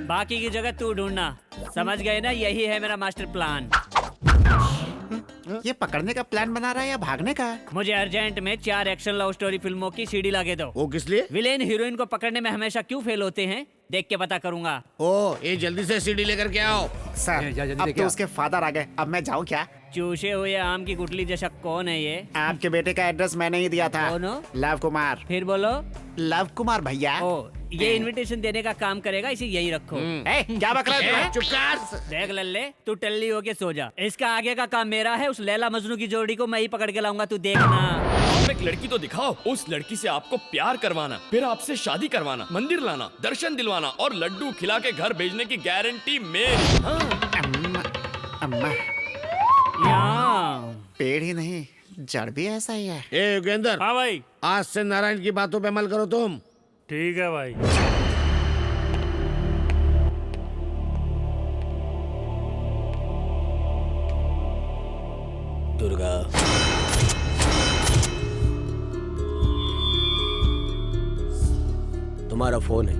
बाकी की जगह तू ढूंढना। समझ गए ना? यही है मेरा मास्टर प्लान। ये पकड़ने का प्लान बना रहा है या भागने का? मुझे अर्जेंट में 4 एक्शन लव स्टोरी फिल्मों की सीडी ला के दो। वो किस लिए? विलेन हीरोइन को पकड़ने में हमेशा क्यों फेल होते हैं, देख के पता करूंगा। ओ, ये जल्दी से सीडी लेकर के आओ। सर, अब तो उसके फादर आ गए, अब मैं जाऊँ क्या? चूसे हुए आम की गुठली जैसा कौन है ये? आपके बेटे का एड्रेस मैंने ही दिया था। कौन? लव कुमार। फिर बोलो। लव कुमार भैया। ओ, ये इनविटेशन देने का काम करेगा, इसे यही रखो। क्या बक रहा है? चुप कर। देख लल्ले, तू टल्ली होके सो जा। इसका आगे का काम मेरा है। उस लैला मजनू की जोड़ी को मैं ही पकड़ के लाऊंगा, तू देखना। तुम एक लड़की तो दिखाओ। उस लड़की से आपको प्यार करवाना, फिर आपसे शादी करवाना, मंदिर लाना, दर्शन दिलवाना और लड्डू खिला के घर भेजने की गारंटी मेरी। अम्मा पेड़ ही नहीं जड़ भी ऐसा ही है। ए योगेंद्र। हाँ भाई। आज से नारायण की बातों पे अमल करो तुम। ठीक है भाई। दुर्गा, तुम्हारा फोन है।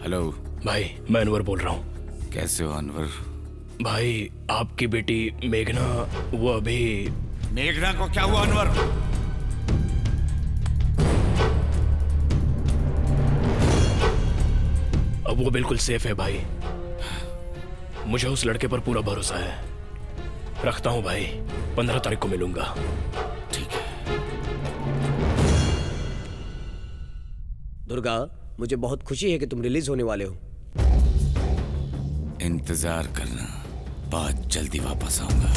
हेलो भाई, मैं अनवर बोल रहा हूँ। कैसे हो अनवर? भाई आपकी बेटी मेघना, वो अभी। मेघना को क्या हुआ अनवर? अब वो बिल्कुल सेफ है भाई। मुझे उस लड़के पर पूरा भरोसा है। रखता हूँ भाई, 15 तारीख को मिलूंगा। दुर्गा, मुझे बहुत खुशी है कि तुम रिलीज होने वाले हो। इंतजार करना, बहुत जल्दी वापस आऊंगा।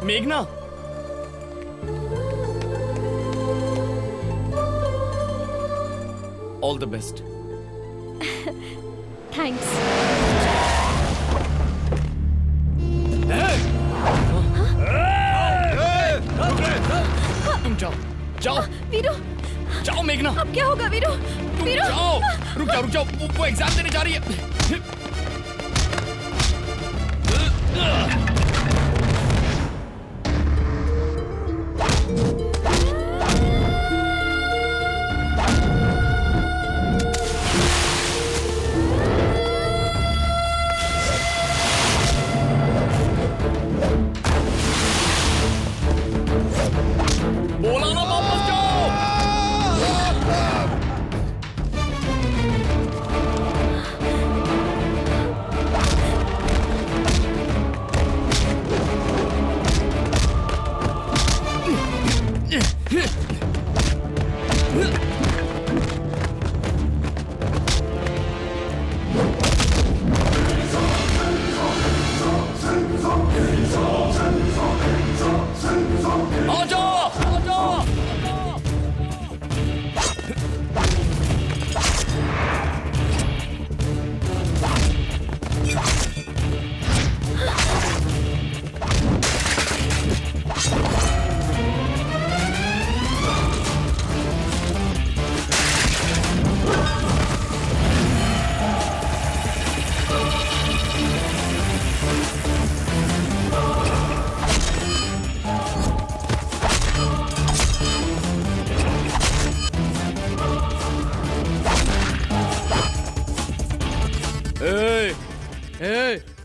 मेघना, ऑल द बेस्ट। थैंक्स। तुम जाओ जाओ वीरू, जाओ मेघना। अब क्या होगा वीरू? तुम वीरू जाओ, रुक जाओ, वो एग्जाम देने जा रही है। बोला ना वापस जाओ। आ जाओ, आ जाओ।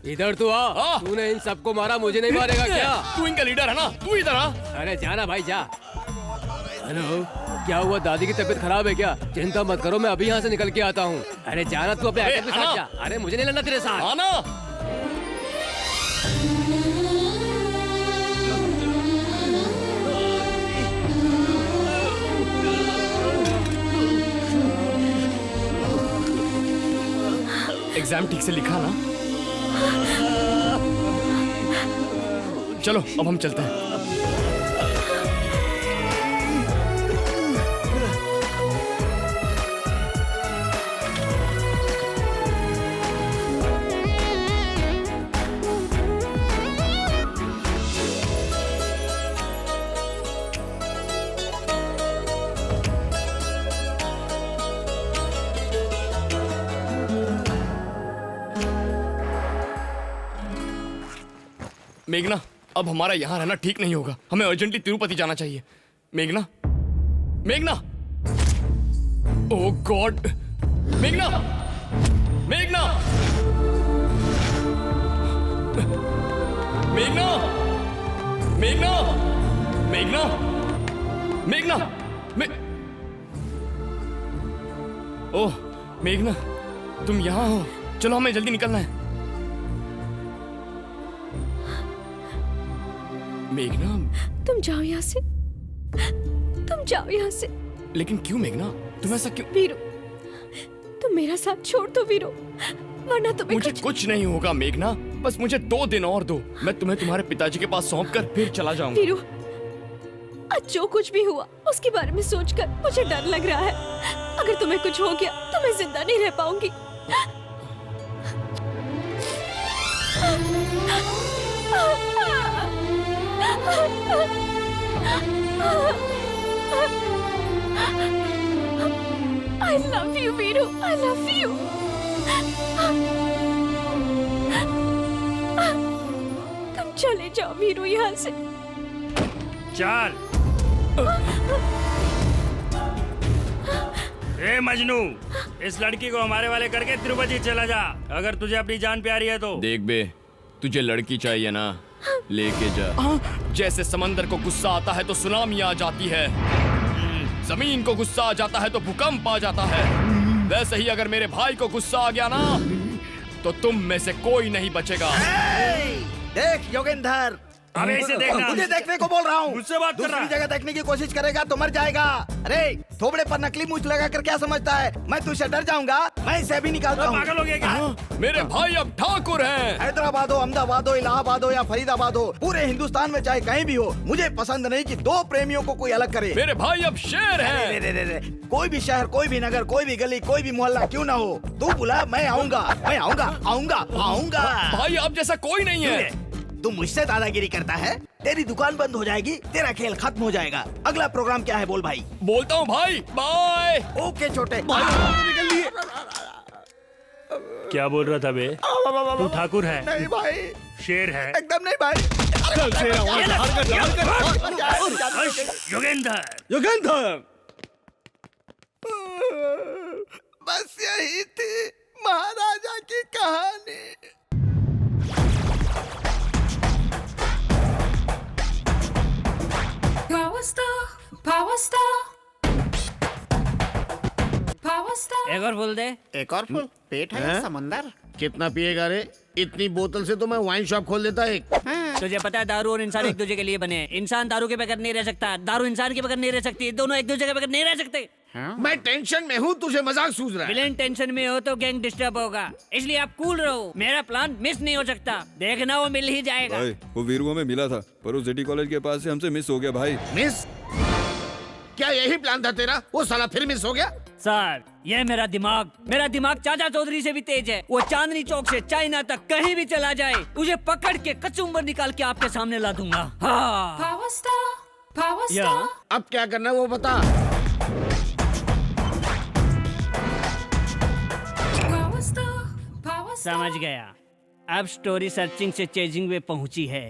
इधर तू आ। तूने इन सबको मारा, मुझे नहीं मारेगा क्या? तू इनका लीडर है ना, तू इधर आ। अरे जाना भाई जा। हेलो, क्या हुआ? दादी की तबीयत खराब है क्या? चिंता मत करो, मैं अभी यहाँ से निकल के आता हूँ। अरे जाना तू अपने आइटम के साथ जा। अरे मुझे नहीं लड़ना तेरे साथ। आना। एग्जाम ठीक से लिखा ना? चलो अब हम चलते हैं। मेघना, अब हमारा यहाँ रहना ठीक नहीं होगा। हमें अर्जेंटली तिरुपति जाना चाहिए। मेघना, मेघना, ओह गॉड, मेघना, मेघना, मेघना, मेघना, मेघना, मेघना, ओह मेघना, तुम यहाँ हो? चलो हमें जल्दी निकलना है। मेघना, तुम जाओ यहाँ से, तुम जाओ यहाँ से। लेकिन क्यों मेघना? तुम ऐसा क्यों? वीरू, तुम मेरा साथ छोड़ दो वीरू, वरना तुम्हें मुझे कुछ नहीं होगा मेघना, बस मुझे 2 दिन और दो। मैं तुम्हें तुम्हारे पिताजी के पास सौंप कर फिर चला जाऊंगा। वीरू, आज जो कुछ भी हुआ उसके बारे में सोचकर मुझे डर लग रहा है। अगर तुम्हें कुछ हो गया तो मैं जिंदा नहीं रह पाऊंगी। I love you, Veeru, I love you. तुम चले जाओ वीरू यहाँ से। चल। ए मजनू, इस लड़की को हमारे वाले करके तिरुपति चला जा, अगर तुझे अपनी जान प्यारी है तो। देख बे, तुझे लड़की चाहिए ना, लेके जा। जैसे समंदर को गुस्सा आता है तो सुनामी आ जाती है, जमीन को गुस्सा आ जाता है तो भूकंप आ जाता है, वैसे ही अगर मेरे भाई को गुस्सा आ गया ना तो तुम में से कोई नहीं बचेगा। देख योगेंद्र, अबे इसे देखना। तुझे देखने को बोल रहा हूँ। मुझसे बात कर रहा है। दूसरी जगह देखने की कोशिश करेगा तो मर जाएगा। अरे थोबड़े पर नकली मूछ लगा कर क्या समझता है? मैं तुझसे डर जाऊंगा? मैं इसे भी निकालता हूँ। पागल हो गया क्या? मेरे भाई अब ठाकुर हैं। हैदराबाद हो, अहमदाबाद हो, इलाहाबाद हो या फरीदाबाद हो, पूरे हिंदुस्तान में चाहे कहीं भी हो, मुझे पसंद नहीं कि 2 प्रेमियों को कोई अलग करे। मेरे भाई अब शेर हैं। रे, कोई भी शहर, कोई भी नगर, कोई भी गली, कोई भी मोहल्ला क्यों ना हो, तू बुला, मैं आऊंगा, मैं आऊंगा, आऊंगा, आऊंगा। भाई अब जैसा कोई नहीं है। तू मुझसे दादागिरी करता है, तेरी दुकान बंद हो जाएगी, तेरा खेल खत्म हो जाएगा। अगला प्रोग्राम क्या है बोल भाई? बोलता हूँ भाई, बाय। ओके छोटे। निकल लिए। क्या बोल रहा था बे? तू ठाकुर है? नहीं भाई, शेर है? एकदम नहीं भाई। योगेंद्र, योगेंद्र, बस यही थी महाराजा की कहानी। एक और फुल दे। एक और फुल? पेट है या समंदर? कितना पिएगा रे? इतनी बोतल से तो मैं वाइन शॉप खोल देता एक। तुझे पता है दारू और इंसान एक दूसरे के लिए बने हैं। इंसान दारू के बगैर नहीं रह सकता, दारू इंसान के बगैर नहीं रह सकती, दोनों एक दूसरे के बगैर नहीं रह सकते। मैं टेंशन में हूँ, तुझे मजाक सूझ रहा है। विलेन टेंशन में हो तो गैंग डिस्टर्ब होगा, इसलिए आप कूल रहो। मेरा प्लान मिस नहीं हो सकता, देखना वो मिल ही जाएगा। भाई वो वीरू हमें मिला था पर उस जेटी कॉलेज के पास से हमसे मिस हो गया भाई। मिस? क्या यही प्लान था तेरा? वो साला फिर मिस हो गया? सर ये मेरा दिमाग चाचा चौधरी से भी तेज है। वो चांदनी चौक से चाइना तक कहीं भी चला जाए, उसे पकड़ के कचुम्बर निकाल के आपके सामने ला दूंगा। हाँ। अब क्या करना है वो बता। समझ गया, अब स्टोरी सर्चिंग से चेजिंग में पहुंची है।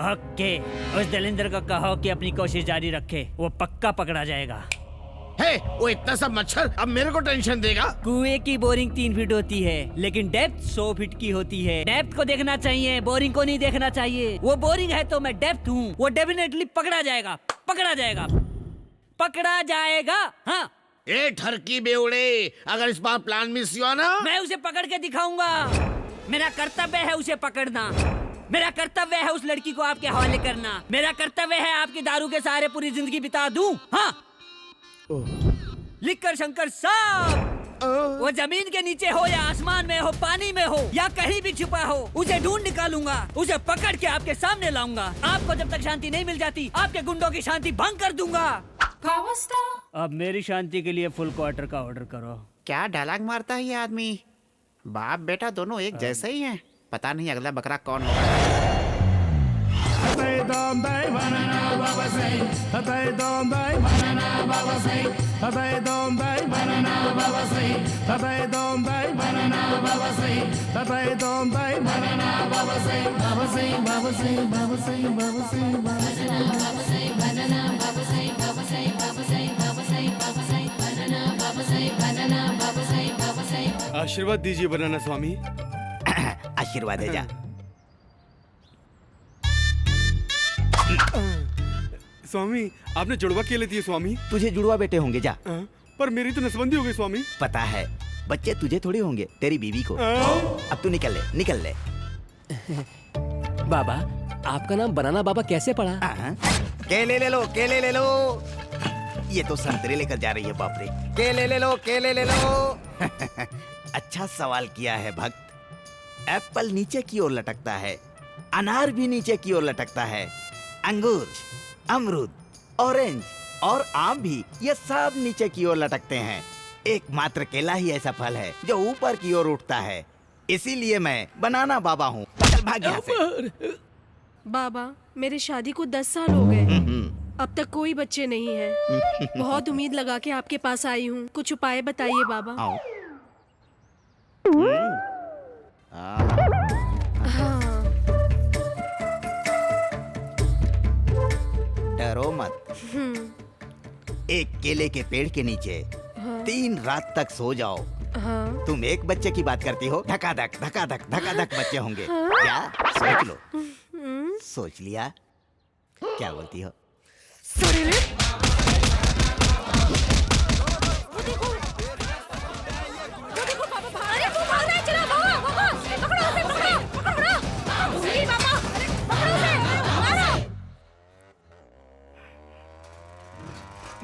ओके, उस दलिंदर को कहो कि अपनी कोशिश जारी रखे, वो पक्का पकड़ा जाएगा। हे, वो इतना सब मच्छर अब मेरे को टेंशन देगा। कुएं की बोरिंग 3 फीट होती है, लेकिन डेप्थ 100 फीट की होती है। डेप्थ को देखना चाहिए, बोरिंग को नहीं देखना चाहिए। वो बोरिंग है तो मैं डेप्थ हूँ। वो डेफिनेटली पकड़ा जाएगा, पकड़ा जाएगा, पकड़ा जाएगा। हाँ। ए ठरकी बेवड़े, अगर इस बार प्लान मिस हुआ ना, मैं उसे पकड़ के दिखाऊंगा। मेरा कर्तव्य है उसे पकड़ना, मेरा कर्तव्य है उस लड़की को आपके हवाले करना, मेरा कर्तव्य है आपकी दारू के सहारे पूरी जिंदगी बिता दूं। हाँ। लिखकर शंकर साहब, वो जमीन के नीचे हो या आसमान में हो, पानी में हो या कहीं भी छुपा हो, उसे ढूंढ निकालूंगा, उसे पकड़ के आपके सामने लाऊंगा। आपको जब तक शांति नहीं मिल जाती, आपके गुंडों की शांति भंग कर दूंगा। अब मेरी शांति के लिए फुल क्वार्टर का ऑर्डर करो। क्या डायलॉग मारता है ये आदमी? बाप बेटा दोनों एक जैसे ही हैं। पता नहीं अगला बकरा कौन होगा। आशीर्वाद दीजिए बनाना स्वामी। आशीर्वाद दे जा। स्वामी आपने जुड़वा के लिए दिए स्वामी। तुझे जुड़वा बेटे होंगे जा। पर मेरी तो नसबंदी हो गई स्वामी। पता है, बच्चे तुझे थोड़ी होंगे, तेरी बीवी को। अब तू निकल ले, निकल ले। बाबा आपका नाम बनाना बाबा कैसे पड़ा? केले ले लो, केले ले लो। ये तो संतरे लेकर जा रही है, बाप रे। केले ले लो, केले ले लो। अच्छा सवाल किया है भक्त। एप्पल नीचे की ओर लटकता है, अनार भी नीचे की ओर लटकता है, अंगूर, अमरूद, ऑरेंज और आम भी, ये सब नीचे की ओर लटकते हैं। एकमात्र केला ही ऐसा फल है जो ऊपर की ओर उठता है। इसीलिए मैं बनाना बाबा हूँ। चल भाग यहाँ से। बाबा, मेरे शादी को 10 साल हो गए, अब तक कोई बच्चे नहीं हैं। बहुत उम्मीद लगा के आपके पास आई हूँ, कुछ उपाय बताइए बाबा। हाँ। डरो मत। एक केले के पेड़ के नीचे 3 रात तक सो जाओ। हाँ। तुम एक बच्चे की बात करती हो, धकाधक धकाधक धकाधक बच्चे होंगे। क्या सोच लो? सोच लिया? क्या बोलती हो?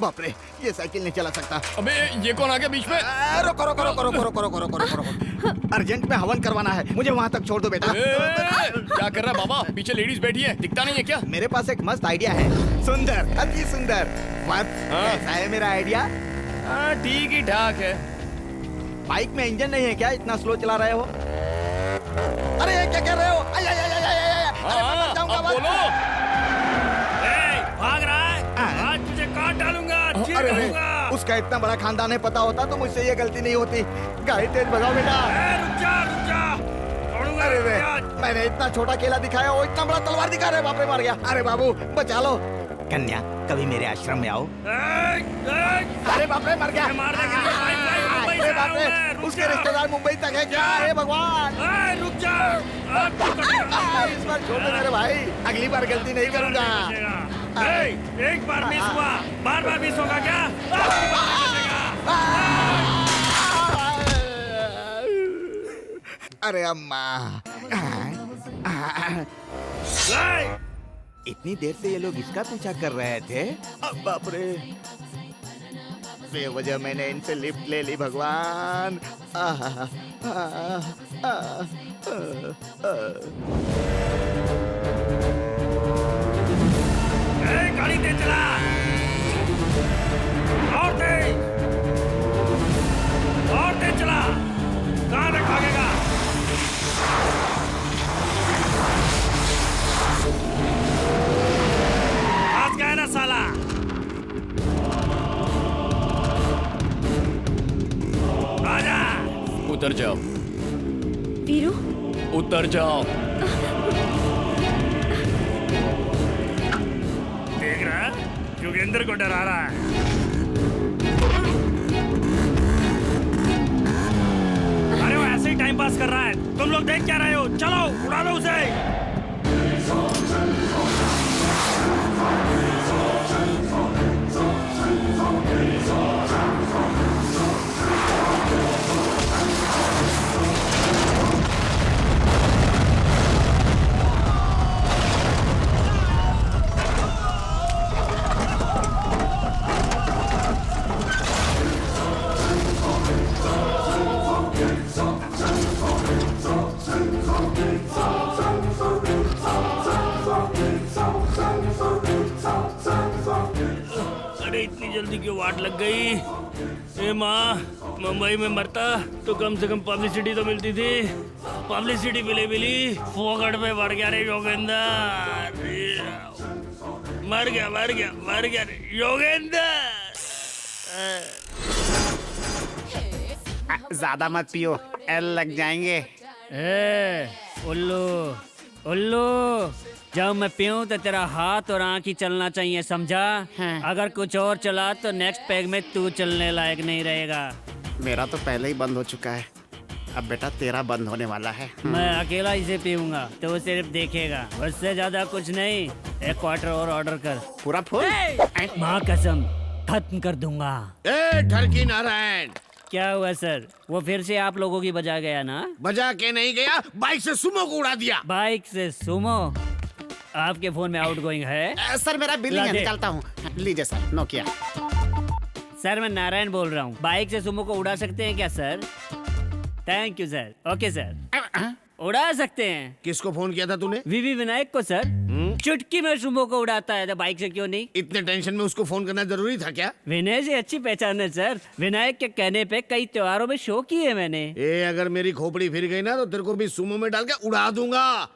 बाप रे, ये साइकिल नहीं चला सकता। अबे ये कौन आ गया बीच में? रुको रुको रुको रुको रुको रुको रुको रुको। अर्जेंट में हवन करवाना है, मुझे वहाँ तक छोड़ दो बेटा। क्या कर रहा है बाबा? पीछे लेडीज बैठी है, दिखता नहीं है क्या? मेरे पास एक मस्त आइडिया है, सुंदर, अति सुंदर। कैसा है मेरा आइडिया? ठीक ही ठाक है। बाइक में इंजन नहीं है क्या? इतना स्लो चला रहे हो? अरे क्या कर रहे हो? भाग रहा है? आज तुझे काट डालूंगा। अरे उसका इतना बड़ा खानदान है, पता होता तो मुझसे ये गलती नहीं होती। गाड़ी तेज भगाओ बेटा। रुक जा। अरे रे, मैंने इतना छोटा केला दिखाया, वो इतना बड़ा तलवार दिखा रहे, बाप रे मार गया। अरे बाबू बचा लो। कन्या, कभी मेरे आश्रम में आओ। अरे बाप रे मर गया। अरे बाप रे, उसके रिश्तेदार मुंबई तक है क्या? हे भगवान, रुक जा। इस बार छोड़ दो मेरे भाई, अगली बार गलती नहीं करूंगा। एक बार मिस हुआ, बार मिस होगा क्या? अरे अम्मा, इतनी देर से ये लोग इसका पीछा कर रहे थे। अब बाप रे, बेवजह मैंने इनसे लिफ्ट ले ली। भगवान, गाड़ी तेज चला, और तेज चला। कहाँ तक भागेगा? आज गया ना साला। आजा। उतर जाओ वीरू, उतर जाओ। देख रहा है, योगेंद्र को डरा रहा है। अरे वो ऐसे ही टाइम पास कर रहा है, तुम लोग देख क्या रहे हो? चलो उड़ा दो उसे। अरे इतनी जल्दी क्यों वाट लग गई? ए माँ, मुंबई में मरता तो कम से कम पब्लिसिटी तो मिलती थी। पब्लिसिटी मिली फोकट में मर गया रे योगेंद्र। मर गया रे योगेंद्र। ज्यादा मत पियो, एल लग जाएंगे। उल्लू, जब मैं पीऊं तो तेरा हाथ और आँख ही चलना चाहिए, समझा? अगर कुछ और चला तो नेक्स्ट पैग में तू चलने लायक नहीं रहेगा। मेरा तो पहले ही बंद हो चुका है, अब बेटा तेरा बंद होने वाला है। मैं अकेला इसे पीऊंगा तो वो सिर्फ देखेगा, उससे ज्यादा कुछ नहीं। 1 क्वार्टर और ऑर्डर कर। पूरा फुल? माँ कसम खत्म कर दूंगा। ठरकी नारायण, क्या हुआ सर? वो फिर से आप लोगों की बजा गया ना? बजा के नहीं गया, बाइक से सुमो को उड़ा दिया। बाइक से सुमो? आपके फोन में आउटगोइंग है? सर मेरा बिल है, निकालता हूँ। लीजिए सर, नोकिया। सर मैं नारायण बोल रहा हूँ। बाइक से सुमो को उड़ा सकते हैं क्या sir? Thank you sir. Okay sir, उड़ा सकते हैं। किसको फोन किया था तूने? वीवी विनायक को सर। चुटकी में सुमो को उड़ाता है तो बाइक से क्यों नहीं? इतने टेंशन में उसको फोन करना जरूरी था क्या? विनय जी अच्छी पहचान है सर। विनायक के कहने पे कई त्योहारों में शो किए मैंने। अगर मेरी खोपड़ी फिर गई ना तो तेरे को भी सुमो में डाल के उड़ा दूंगा।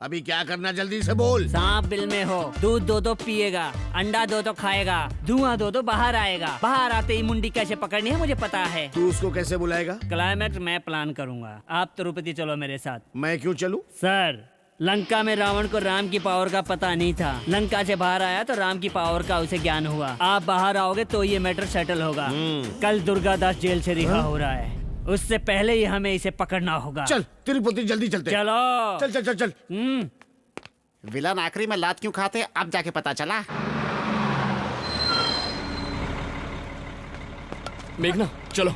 अभी क्या करना जल्दी से बोल। सांप बिल में हो, दूध दो तो पिएगा, अंडा दो तो खाएगा, धुआं दो तो बाहर आएगा। बाहर आते ही मुंडी कैसे पकड़नी है मुझे पता है। तू उसको कैसे बुलाएगा? क्लाइमैक्स मैं प्लान करूंगा। आप तिरुपति चलो मेरे साथ। मैं क्यों चलूं? सर लंका में रावण को राम की पावर का पता नहीं था। लंका से बाहर आया तो राम की पावर का उसे ज्ञान हुआ। आप बाहर आओगे तो ये मैटर सेटल होगा। कल दुर्गा दास जेल से रिहा हो रहा है, उससे पहले ही हमें इसे पकड़ना होगा। चल तिरुपति जल्दी चलते। चलो चल चल चल चल। विलन आखिरी में लात क्यों खाते अब जाके पता चला। मेघना चलो।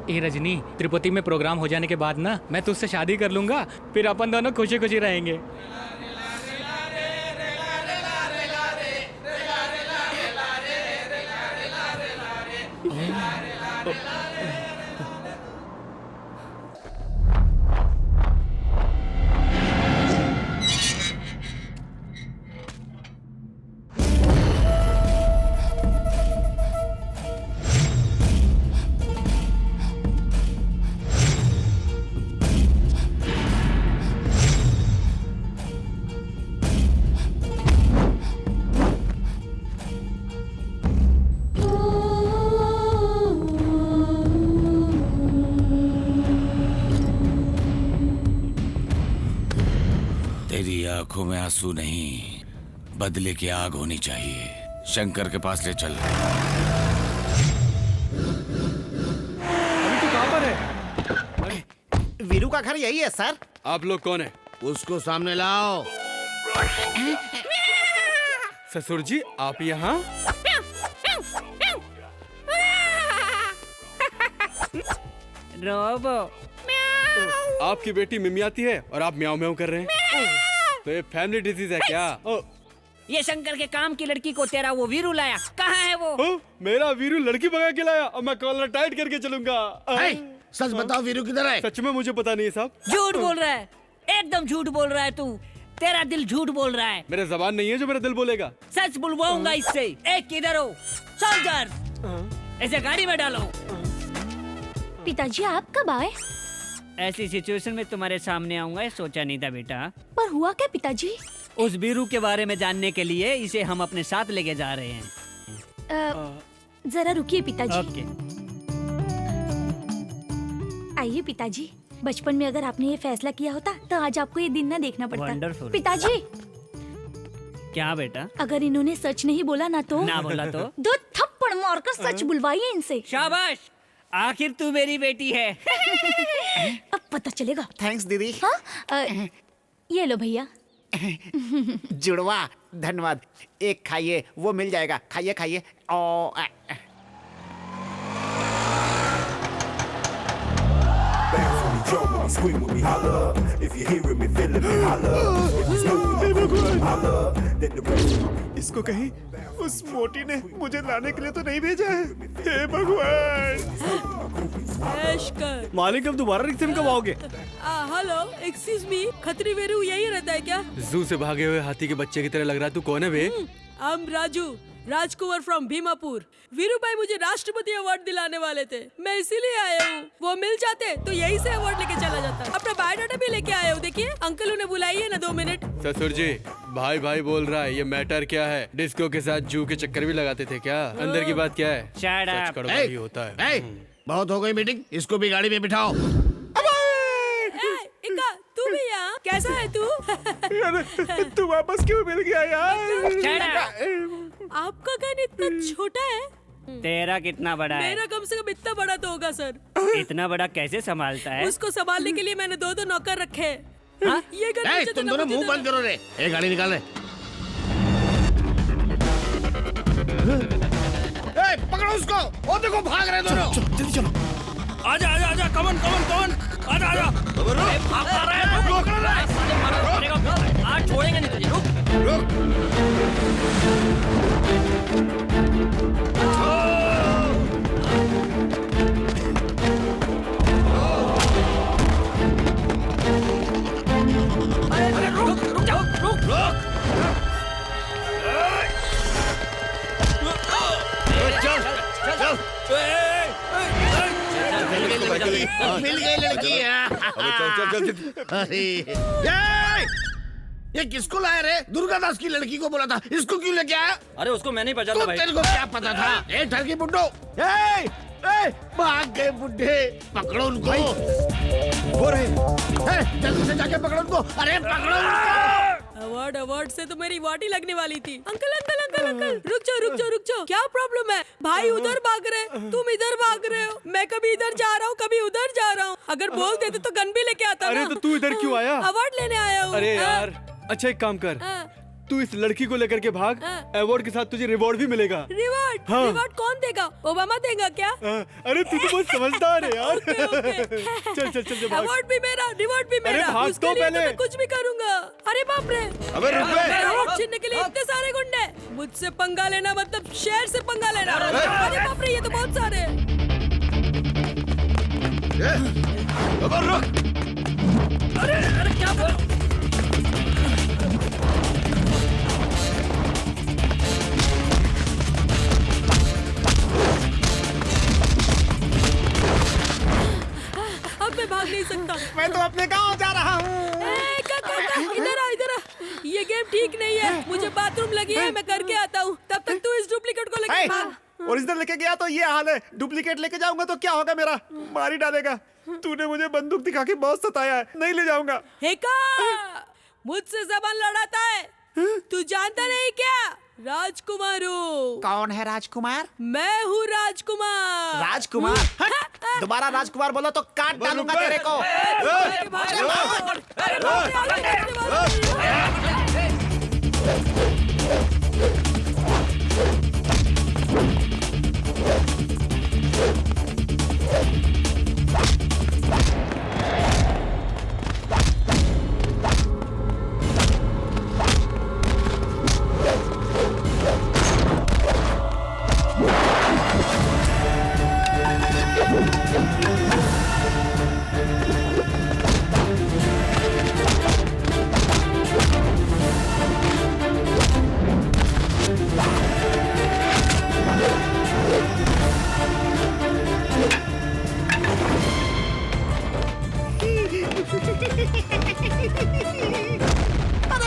ए रजनी, तिरुपति में प्रोग्राम हो जाने के बाद ना मैं तुझसे शादी कर लूंगा, फिर अपन दोनों खुशी खुशी रहेंगे। आंखों में आंसू नहीं, बदले की आग होनी चाहिए। शंकर के पास ले चल। अभी तू कहाँ पर है? वीरू का घर यही है सर। आप लोग कौन है? उसको सामने लाओ। ससुर जी आप यहाँ? रोबो। आपकी बेटी मिमियाती है और आप म्याऊ म्याऊ कर रहे हैं। तो ये फैमिली डिजीज है क्या? ये शंकर के काम की लड़की को तेरा वो वीरू लाया। कहाँ है वो? मेरा वीरू लड़की भगा के लाया और मैं कॉलर टाइट करके चलूंगा। सच बताओ वीरू किधर है? सच में मुझे पता नहीं है साहब। झूठ बोल रहा है, एकदम झूठ बोल रहा है तू। तेरा दिल झूठ बोल रहा है। मेरे जबान नहीं है जो मेरा दिल बोलेगा। सच बुलवाऊंगा इससे। एक किधर हो? सोल्जर इसे गाड़ी में डालो। पिताजी आप कब आए? ऐसी सिचुएशन में तुम्हारे सामने आऊंगा सोचा नहीं था बेटा। पर हुआ क्या पिताजी? उस वीरू के बारे में जानने के लिए इसे हम अपने साथ लेके जा रहे हैं। जरा रुकिए पिताजी। ओके। आइए पिताजी, बचपन में अगर आपने ये फैसला किया होता तो आज आपको ये दिन ना देखना पड़ता। वंडरफुल। पिताजी क्या बेटा? अगर इन्होंने सच नहीं बोला ना तो? ना बोला तो? 2 थप्पड़ मारकर सच बुलवाइए इनसे। शाबाश, आखिर तू मेरी बेटी है। अब पता चलेगा। थैंक्स दीदी। हाँ? ये लो भैया। जुड़वा धन्यवाद। एक खाइए, वो मिल जाएगा। खाइए खाइए। इसको कहीं उस मोटी ने मुझे लाने के लिए तो नहीं भेजा है। हे भगवान। मालिक अब दोबारा रिक्शे में कब आओगे? Hello excuse me, Khatri Veeru यही रहता है क्या? जू से भागे हुए हाथी के बच्चे की तरह लग रहा है। तू कौन है बे? I'm Raju, Rajkumar from Bhimapur. वीरू भाई मुझे राष्ट्रपति अवार्ड दिलाने वाले थे, मैं इसीलिए आया हूँ। वो मिल जाते तो यही से अवार्ड लेके चला जाता। अपना बायोडाटा भी लेके आया हूँ। देखिए अंकल उन्हें बुलाइए ना 2 मिनट। ससुर जी भाई भाई बोल रहा है, ये मैटर क्या है? डिस्को के साथ जू के चक्कर भी लगाते थे क्या? अंदर की बात क्या है? सच कड़वा ही होता है। बहुत हो गई मीटिंग, इसको भी गाड़ी में बिठाओ। इक्का तू भी यहाँ? कैसा है तू? तू वापस क्यों मिल गया यार? आपका गन इतना छोटा है? तेरा कितना बड़ा है? मेरा कम से कम इतना बड़ा तो होगा सर। इतना बड़ा कैसे संभालता है? उसको संभालने के लिए मैंने 2 नौकर रखे हैं। हाँ? ये गन तुम दोनों मुंह बंद करो रे। एक गाड़ी निकाल रहे। पकड़ो उसको। वो देखो भाग रहे दोनों। जल्दी चलो। आजा आजा आजा, कमन कमन कमन। आजा आजा। भाग रहा है, आज छोड़ेंगे नहीं तुझे, रुक। अरे रुक जाओ, रुक। चल चल। मिल गई लड़की। चल चल चल। अरे ये किसको लाया रे? दुर्गादास की लड़की को बोला था, इसको क्यों लेके आया? अरे उसको मैं नहीं पहचानता भाई। तेरे को क्या पता था? ए ठरकी बुड्ढो, भाग गए बुड्ढे, पकड़ो उनको। वो रहे, जल्दी से जाके पकड़ो उनको। अरे पकड़ो उनको। अवार्ड से तो मेरी वाटी लगने वाली थी। अंकल अंकल अंकल अंकल, रुक जाओ। क्या प्रॉब्लम है? भाई उधर भाग रहे, तुम इधर भाग रहे हो। मैं कभी इधर जा रहा हूँ, कभी उधर जा रहा हूँ। अगर बोल देते तो गन भी लेके आता। अरे तो तू इधर क्यों आया? अवार्ड लेने आया हूँ। अरे यार, अच्छा एक काम कर, तू इस लड़की को लेकर के भाग, अवार्ड के साथ तुझे रिवॉर्ड भी मिलेगा। रिवॉर्ड? हाँ। रिवॉर्ड कौन देगा? ओबामा देगा क्या? अरे तू तो बहुत समझदार है यार। चल चल चल भाग। अवार्ड भी मेरा, रिवॉर्ड भी मेरा। अरे भाग उसके तो लिए पहले। मैं कुछ भी करूँगा। अरे बाप रे, अबे रुक बे। अवार्ड छीनने के लिए इतने सारे गुंडे। मुझसे पंगा लेना मतलब शेर से पंगा लेना। अरे बाप रे, ये तो बहुत सारे हैं। अबे रुक। अरे क्या बोल? अब मैं भाग नहीं सकता। मैं तो अपने गांव जा रहा हूँ। इधर आ। ये गेम ठीक नहीं है। मुझे बाथरूम लगी है, मैं करके आता हूँ। तब तक तू इस डुप्लीकेट को लेके भाग। ओरिजिनल लेके गया तो ये हाल है, डुप्लीकेट लेके जाऊंगा तो क्या होगा? मेरा मार ही डालेगा। तूने मुझे बंदूक दिखा के बहुत सताया है, नहीं ले जाऊंगा। हेका, मुझसे जबान लड़ाता है। तू जानता नहीं क्या? राजकुमार हूँ। कौन है राजकुमार? मैं हूँ राजकुमार। राजकुमार? दोबारा राजकुमार बोला तो काट डालूंगा तेरे को। अरे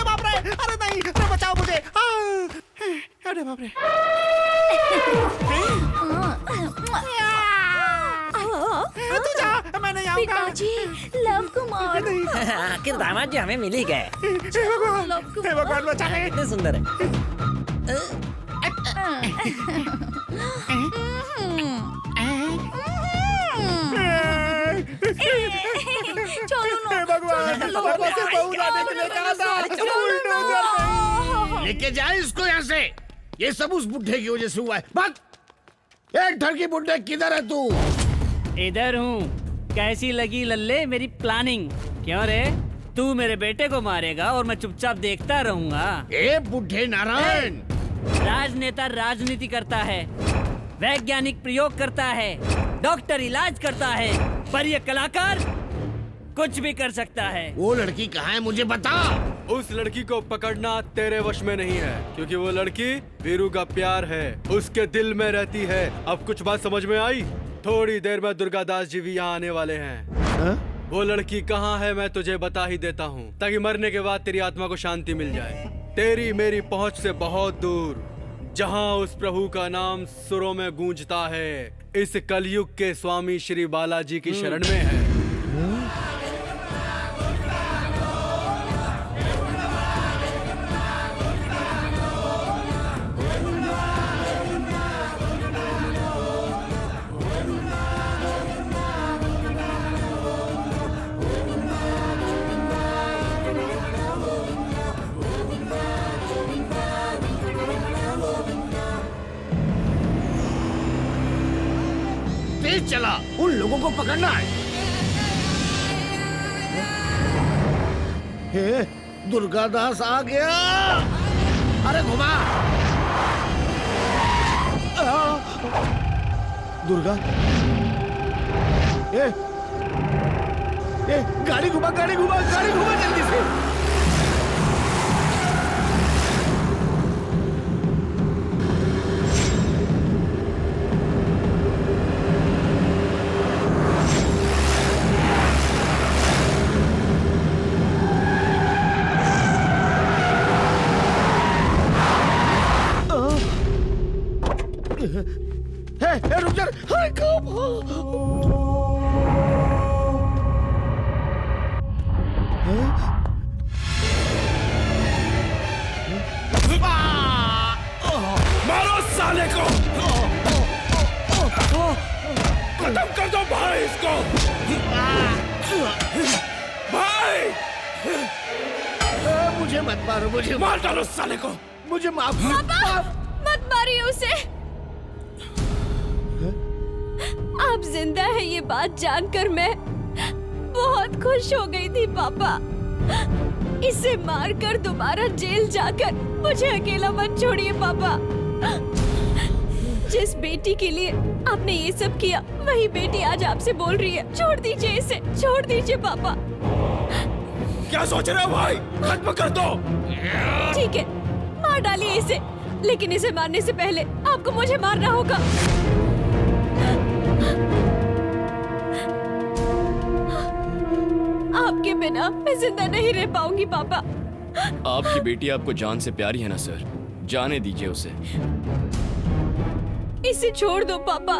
बाप रे, अरे नहीं, अरे बचाओ मुझे। अरे बाप रे। तू जा, मैं नहीं आऊंगा। पिताजी, लव कुमार। आखिर दामाद जी हमें मिल ही गए। हे भगवान बचा ले। कितने सुंदर है। लेके जाए इसको यहाँ से। ये सब उस बुढ़े की वजह से हुआ है। भाग। एक ठरकी बुढ़े, किधर है तू? इधर हूँ। कैसी लगी लल्ले मेरी प्लानिंग? क्यों रे, तू मेरे बेटे को मारेगा और मैं चुपचाप देखता रहूंगा? ए बुढ़े नारायण, राजनेता राजनीति करता है, वैज्ञानिक प्रयोग करता है, डॉक्टर इलाज करता है, पर ये कलाकार कुछ भी कर सकता है। वो लड़की कहाँ है मुझे बता। उस लड़की को पकड़ना तेरे वश में नहीं है, क्योंकि वो लड़की वीरू का प्यार है, उसके दिल में रहती है। अब कुछ बात समझ में आई? थोड़ी देर में दुर्गादास जी भी यहाँ आने वाले हैं। वो लड़की कहाँ है मैं तुझे बता ही देता हूँ, ताकि मरने के बाद तेरी आत्मा को शांति मिल जाए। तेरी मेरी पहुँच से बहुत दूर, जहाँ उस प्रभु का नाम सुरों में गूंजता है, इस कलयुग के स्वामी श्री बालाजी की शरण में है। तेज चला, उन लोगों को पकड़ना है। हे दुर्गादास आ गया। अरे घुमा। दुर्गा, ए गाड़ी घुमा, गाड़ी घुमा, गाड़ी घुमा जल्दी से। रुक जा। अरे कब? मारो साले को, खत्म कर दो भाई इसको। भाई मुझे मत मारो, मुझे मार डालो साले को। मुझे माफ। मत मारिए उसे। आप जिंदा है ये बात जानकर मैं बहुत खुश हो गई थी पापा। इसे मारकर दोबारा जेल जाकर मुझे अकेला मत छोड़िए पापा। जिस बेटी के लिए आपने ये सब किया वही बेटी आज आपसे बोल रही है छोड़ दीजिए इसे, छोड़ दीजिए पापा। क्या सोच रहे हो भाई? खत्म कर दो। ठीक है, मार डालिए इसे, लेकिन इसे मारने से पहले आपको मुझे मारना होगा। आपके बिना मैं जिंदा नहीं रह पाऊंगी पापा। आपकी बेटी आपको जान से प्यारी है ना सर, जाने दीजिए उसे। इसे छोड़ दो पापा।